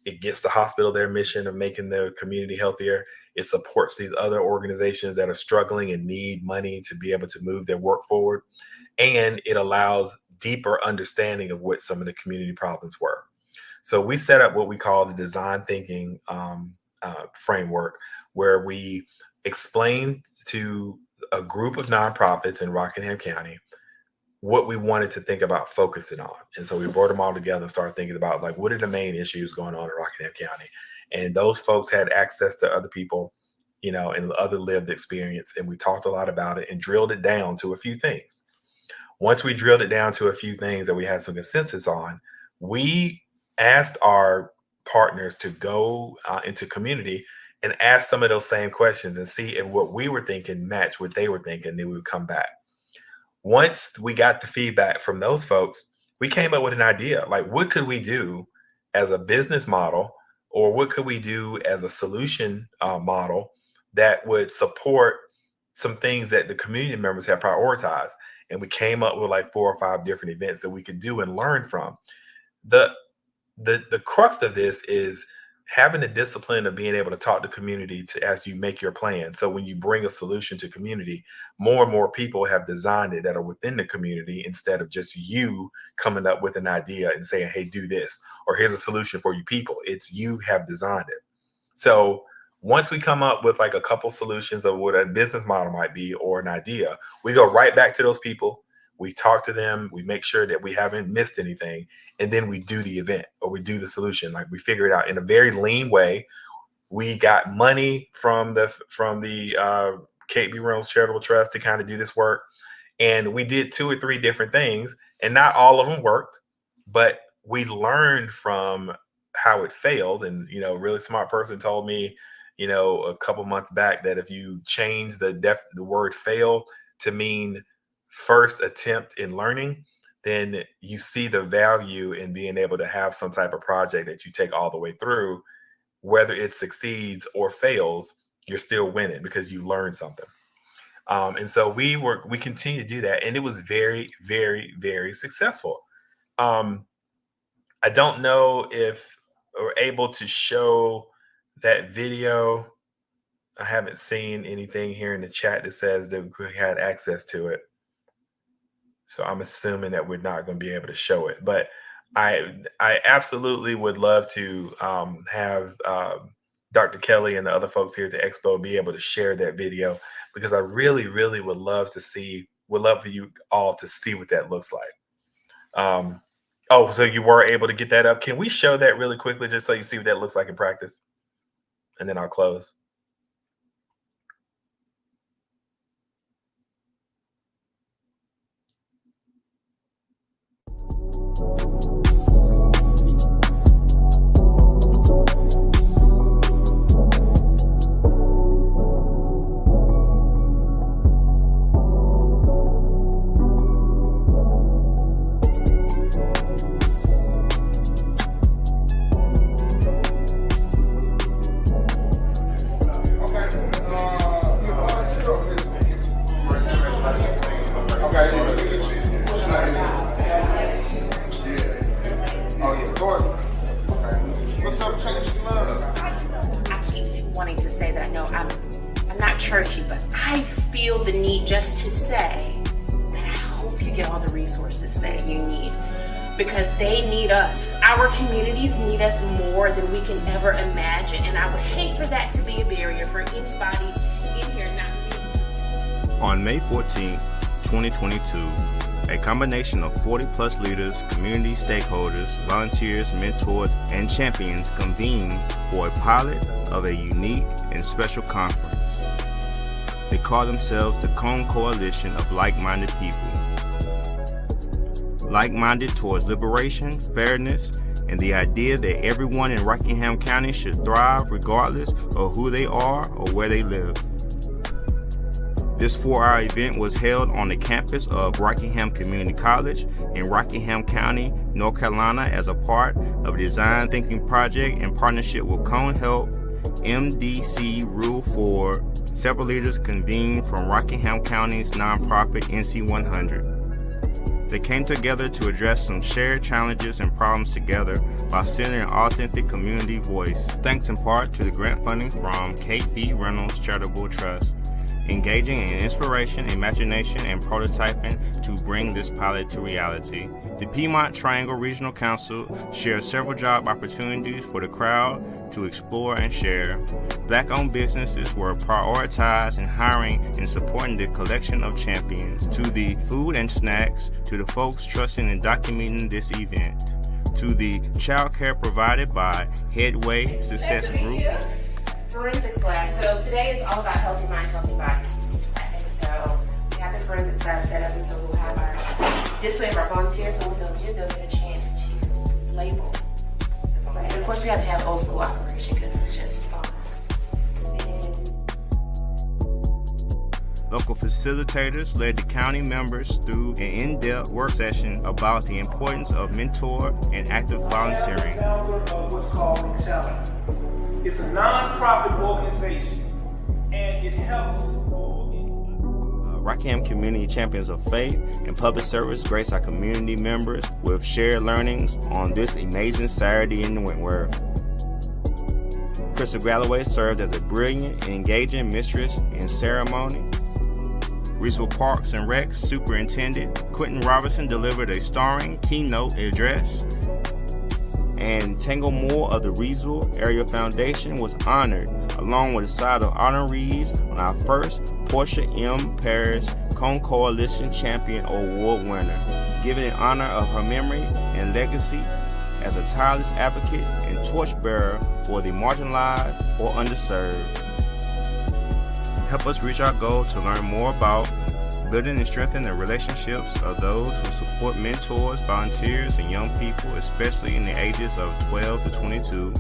It gets the hospital their mission of making their community healthier. It supports these other organizations that are struggling and need money to be able to move their work forward. And it allows deeper understanding of what some of the community problems were. So we set up what we call the design thinking framework, where we explained to a group of nonprofits in Rockingham County what we wanted to think about focusing on. And so we brought them all together and started thinking about, like, what are the main issues going on in Rockingham County? And those folks had access to other people, and other lived experience. And we talked a lot about it and drilled it down to a few things. Once we drilled it down to a few things that we had some consensus on, we asked our partners to go into community and ask some of those same questions and see if what we were thinking matched what they were thinking, then we would come back. Once we got the feedback from those folks, we came up with an idea, like, what could we do as a business model, or what could we do as a solution model that would support some things that the community members have prioritized? And we came up with like 4 or 5 different events that we could do and learn from. The crux of this is having the discipline of being able to talk to community as you make your plan. So when you bring a solution to community, more and more people have designed it that are within the community, instead of just you coming up with an idea and saying, hey, do this, or here's a solution for you people. It's you have designed it. So once we come up with like a couple solutions of what a business model might be or an idea, we go right back to those people. We talk to them. We make sure that we haven't missed anything. And then we do the event or we do the solution. Like we figure it out in a very lean way. We got money from the Kate B. Reynolds Charitable Trust to kind of do this work. And we did 2 or 3 different things and not all of them worked, but we learned from how it failed. And, you know, a really smart person told me, you know, a couple months back that if you change the word fail to mean first attempt in learning, then you see the value in being able to have some type of project that you take all the way through, whether it succeeds or fails, you're still winning because you learned something. And so we continue to do that. And it was very, very, very successful. I don't know if we're able to show that video. I haven't seen anything here in the chat that says that we had access to it. So I'm assuming that we're not going to be able to show it, but I absolutely would love to have Dr. Kelly and the other folks here at the Expo be able to share that video, because I really, really would love for you all to see what that looks like. Oh, so you were able to get that up. Can we show that really quickly just so you see what that looks like in practice? And then I'll close. I keep wanting to say that I know I'm not churchy, but I feel the need just to say that I hope you get all the resources that you need, because they need us. Our communities need us more than we can ever imagine, and I would hate for that to be a barrier for anybody in here not to be. On May 14, 2022, a combination of 40-plus leaders, community stakeholders, volunteers, mentors, and champions convened for a pilot of a unique and special conference. They call themselves the Cone Coalition of Like-Minded People. Like-minded towards liberation, fairness, and the idea that everyone in Rockingham County should thrive regardless of who they are or where they live. This 4-hour event was held on the campus of Rockingham Community College in Rockingham County, North Carolina, as a part of a design thinking project in partnership with Cone Health, MDC Rule 4. Several leaders convened from Rockingham County's nonprofit NC100. They came together to address some shared challenges and problems together while sending an authentic community voice, thanks in part to the grant funding from Kate B. Reynolds Charitable Trust, engaging in inspiration, imagination, and prototyping to bring this pilot to reality. The Piedmont Triangle Regional Council shared several job opportunities for the crowd to explore and share. Black-owned businesses were prioritized in hiring and supporting the collection of champions, to the food and snacks, to the folks trusting and documenting this event, to the childcare provided by Headway Success Group. Forensics lab. So today is all about healthy mind, healthy body. And so we have the forensics lab set up, and so we'll have our display of our volunteers. So what they'll do, they'll get a chance to label. And of course, we have to have old school operation because it's just fun. Local facilitators led the county members through an in-depth work session about the importance of mentor and active volunteering. What's called Excelling. It's a non-profit organization, and it helps. Rockingham Community Champions of Faith and Public Service grace our community members with shared learnings on this amazing Saturday in Wentworth. Crystal Galloway served as a brilliant and engaging mistress in ceremony. Reesville Parks and Rec Superintendent Quentin Robinson delivered a starring keynote address. and Tango Moore of the Reesville Area Foundation was honored, along with a side of honorees on our first Portia M. Parrish Cone Coalition Champion Award winner, given in honor of her memory and legacy as a tireless advocate and torchbearer for the marginalized or underserved. Help us reach our goal to learn more about building and strengthening the relationships of those who support mentors, volunteers, and young people, especially in the ages of 12 to 22,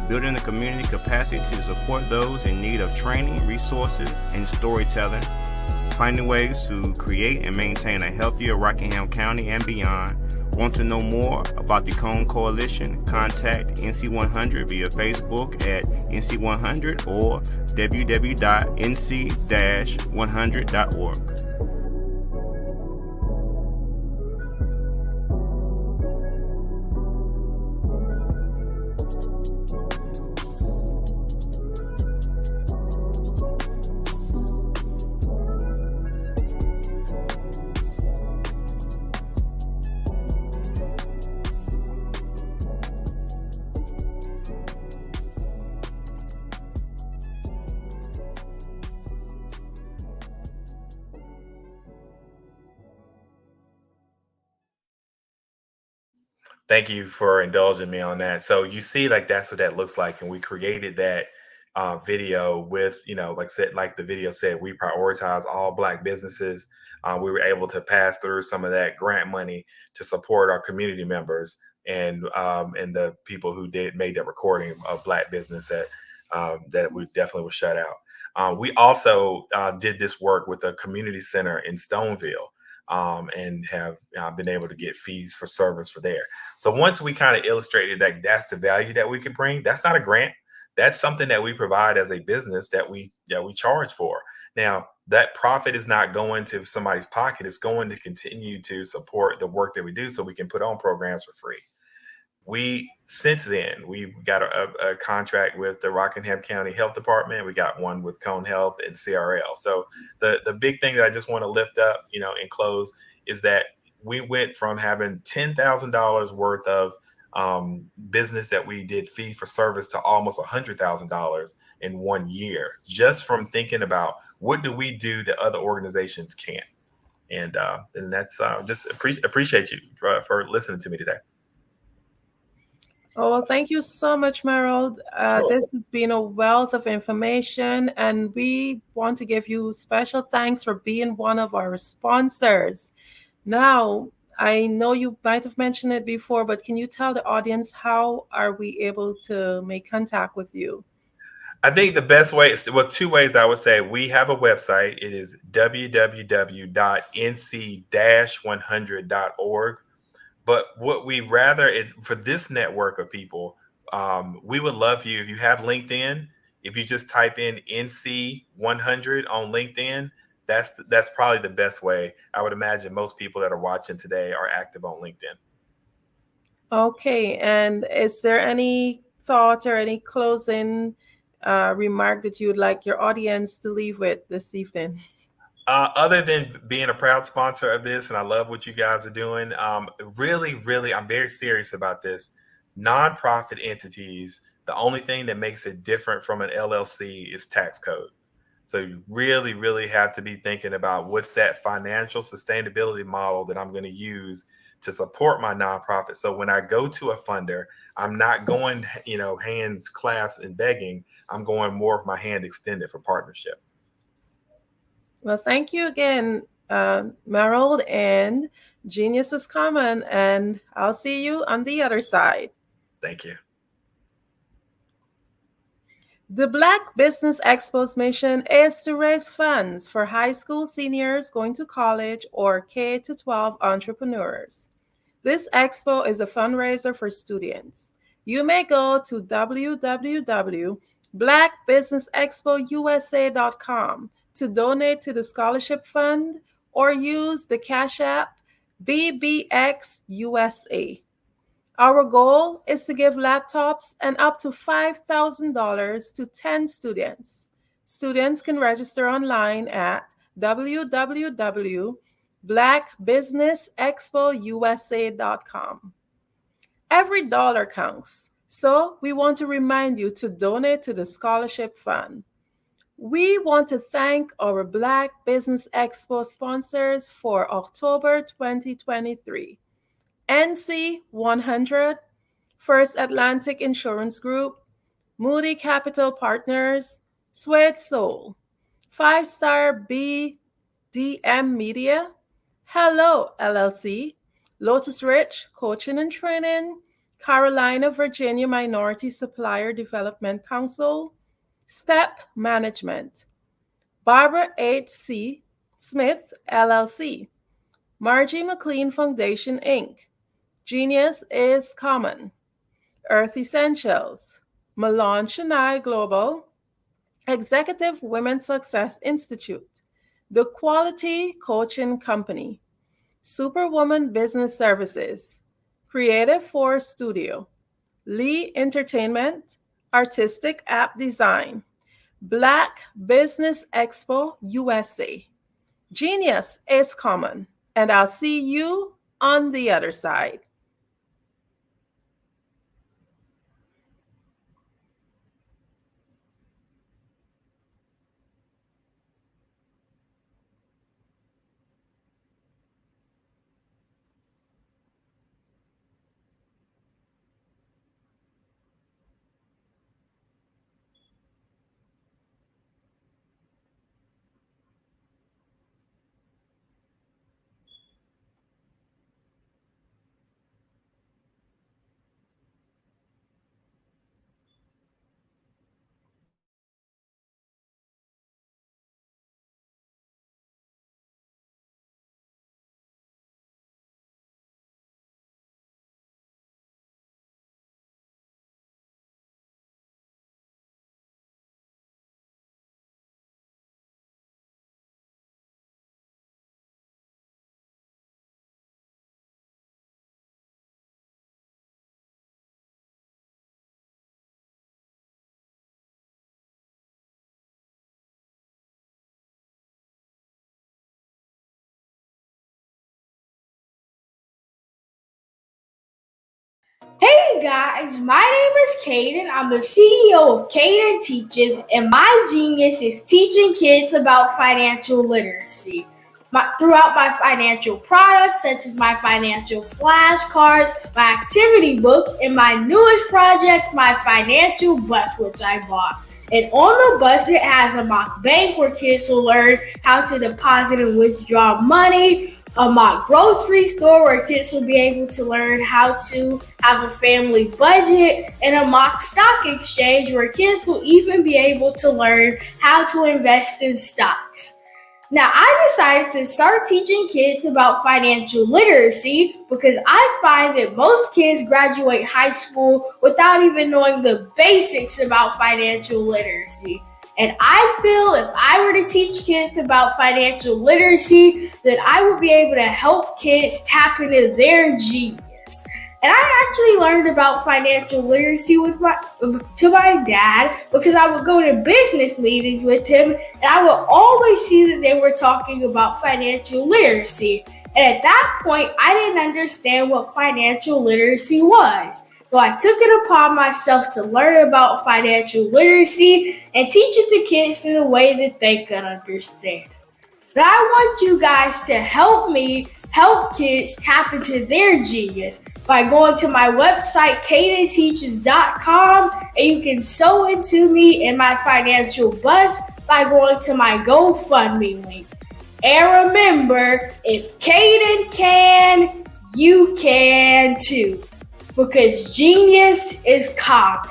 building the community capacity to support those in need of training, resources, and storytelling, finding ways to create and maintain a healthier Rockingham County and beyond. Want to know more about the Cone Coalition? Contact NC100 via Facebook at NC100 or www.nc-100.org. Thank you for indulging me on that. So you see, like, that's what that looks like. And we created that video with, like the video said, we prioritize all Black businesses. We were able to pass through some of that grant money to support our community members and the people who made that recording of Black business that we definitely was shut out. We also did this work with a community center in Stoneville. And have been able to get fees for service for there. So once we kind of illustrated that that's the value that we could bring, that's not a grant. That's something that we provide as a business that we charge for. Now, that profit is not going to somebody's pocket. It's going to continue to support the work that we do so we can put on programs for free. Since then, we got a contract with the Rockingham County Health Department. We got one with Cone Health and CRL. So the big thing that I just want to lift up, and close, is that we went from having $10,000 worth of business that we did fee for service to almost $100,000 in 1 year, just from thinking about what do we do that other organizations can't. And that's just appreciate you for listening to me today. Oh, well, thank you so much, Meryl. Sure. This has been a wealth of information, and we want to give you special thanks for being one of our sponsors. Now, I know you might have mentioned it before, but can you tell the audience how are we able to make contact with you? I think the best way is, well, two ways I would say. We have a website. It is www.nc-100.org. But what we rather is for this network of people, we would love you if you have LinkedIn. If you just type in NC100 on LinkedIn, that's probably the best way. I would imagine most people that are watching today are active on LinkedIn. Okay, and is there any thought or any closing remark that you would like your audience to leave with this evening? Other than being a proud sponsor of this, and I love what you guys are doing, really, I'm very serious about this. Nonprofit entities, the only thing that makes it different from an LLC is tax code. So you really have to be thinking about what's that financial sustainability model that I'm going to use to support my nonprofit. So when I go to a funder, I'm not going, hands clasped and begging. I'm going more of my hand extended for partnership. Well, thank you again, Meryl, and Genius is Common, and I'll see you on the other side. Thank you. The Black Business Expo's mission is to raise funds for high school seniors going to college or K-12 entrepreneurs. This expo is a fundraiser for students. You may go to www.blackbusinessexpousa.com to donate to the scholarship fund or use the Cash App BBXUSA. Our goal is to give laptops and up to $5,000 to 10 students. Students can register online at www.blackbusinessexpousa.com. Every dollar counts. So we want to remind you to donate to the Scholarship Fund. We want to thank our Black Business Expo sponsors for October 2023. NC 100, First Atlantic Insurance Group, Moody Capital Partners, Sweat Soul, 5-Star BDM Media, Hello LLC, Lotus Rich Coaching and Training, Carolina, Virginia Minority Supplier Development Council, Step Management, Barbara H.C. Smith LLC, Margie McLean Foundation Inc., Genius is Common, Earth Essentials, Milan Chennai Global, Executive Women's Success Institute, The Quality Coaching Company, Superwoman Business Services, Creative Force Studio, Lee Entertainment, Artistic App Design, Black Business Expo USA. Genius is Common, and I'll see you on the other side. Hey guys, my name is Caden. I'm the CEO of Caden Teaches, and my genius is teaching kids about financial literacy. Throughout my financial products, such as my financial flashcards, my activity book, and my newest project, my financial bus, which I bought. And on the bus, it has a mock bank where kids will learn how to deposit and withdraw money, a mock grocery store where kids will be able to learn how to have a family budget, and a mock stock exchange where kids will even be able to learn how to invest in stocks. Now, I decided to start teaching kids about financial literacy because I find that most kids graduate high school without even knowing the basics about financial literacy. And I feel if I were to teach kids about financial literacy, that I would be able to help kids tap into their genius. And I actually learned about financial literacy to my dad because I would go to business meetings with him and I would always see that they were talking about financial literacy. And at that point, I didn't understand what financial literacy was. So I took it upon myself to learn about financial literacy and teach it to kids in a way that they could understand. But I want you guys to help me help kids tap into their genius by going to my website, cadenteaches.com, and you can sew into me in my financial bus by going to my GoFundMe link. And remember, if Caden can, you can too. Because genius is common.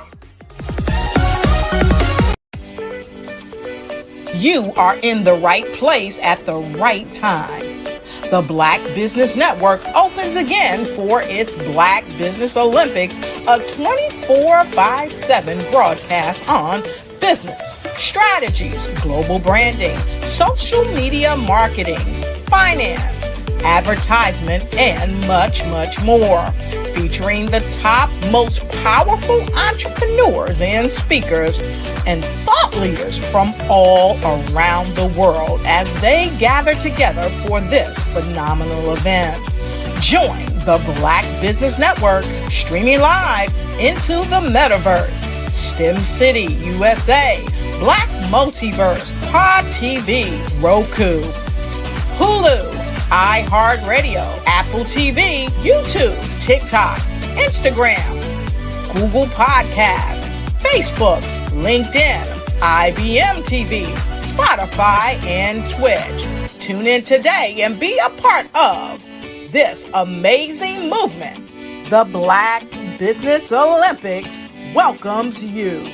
You are in the right place at the right time. The Black Business Network opens again for its Black Business Olympics, a 24/7 broadcast on business, strategies, global branding, social media marketing, finance, advertisement, and much, much more. Featuring the top, most powerful entrepreneurs and speakers and thought leaders from all around the world as they gather together for this phenomenal event. Join the Black Business Network, streaming live into the metaverse, STEM City, USA, Black Multiverse, Pod TV, Roku, Hulu, iHeartRadio, Apple TV, YouTube, TikTok, Instagram, Google Podcasts, Facebook, LinkedIn, IBM TV, Spotify, and Twitch. Tune in today and be a part of this amazing movement. The Black Business Olympics welcomes you.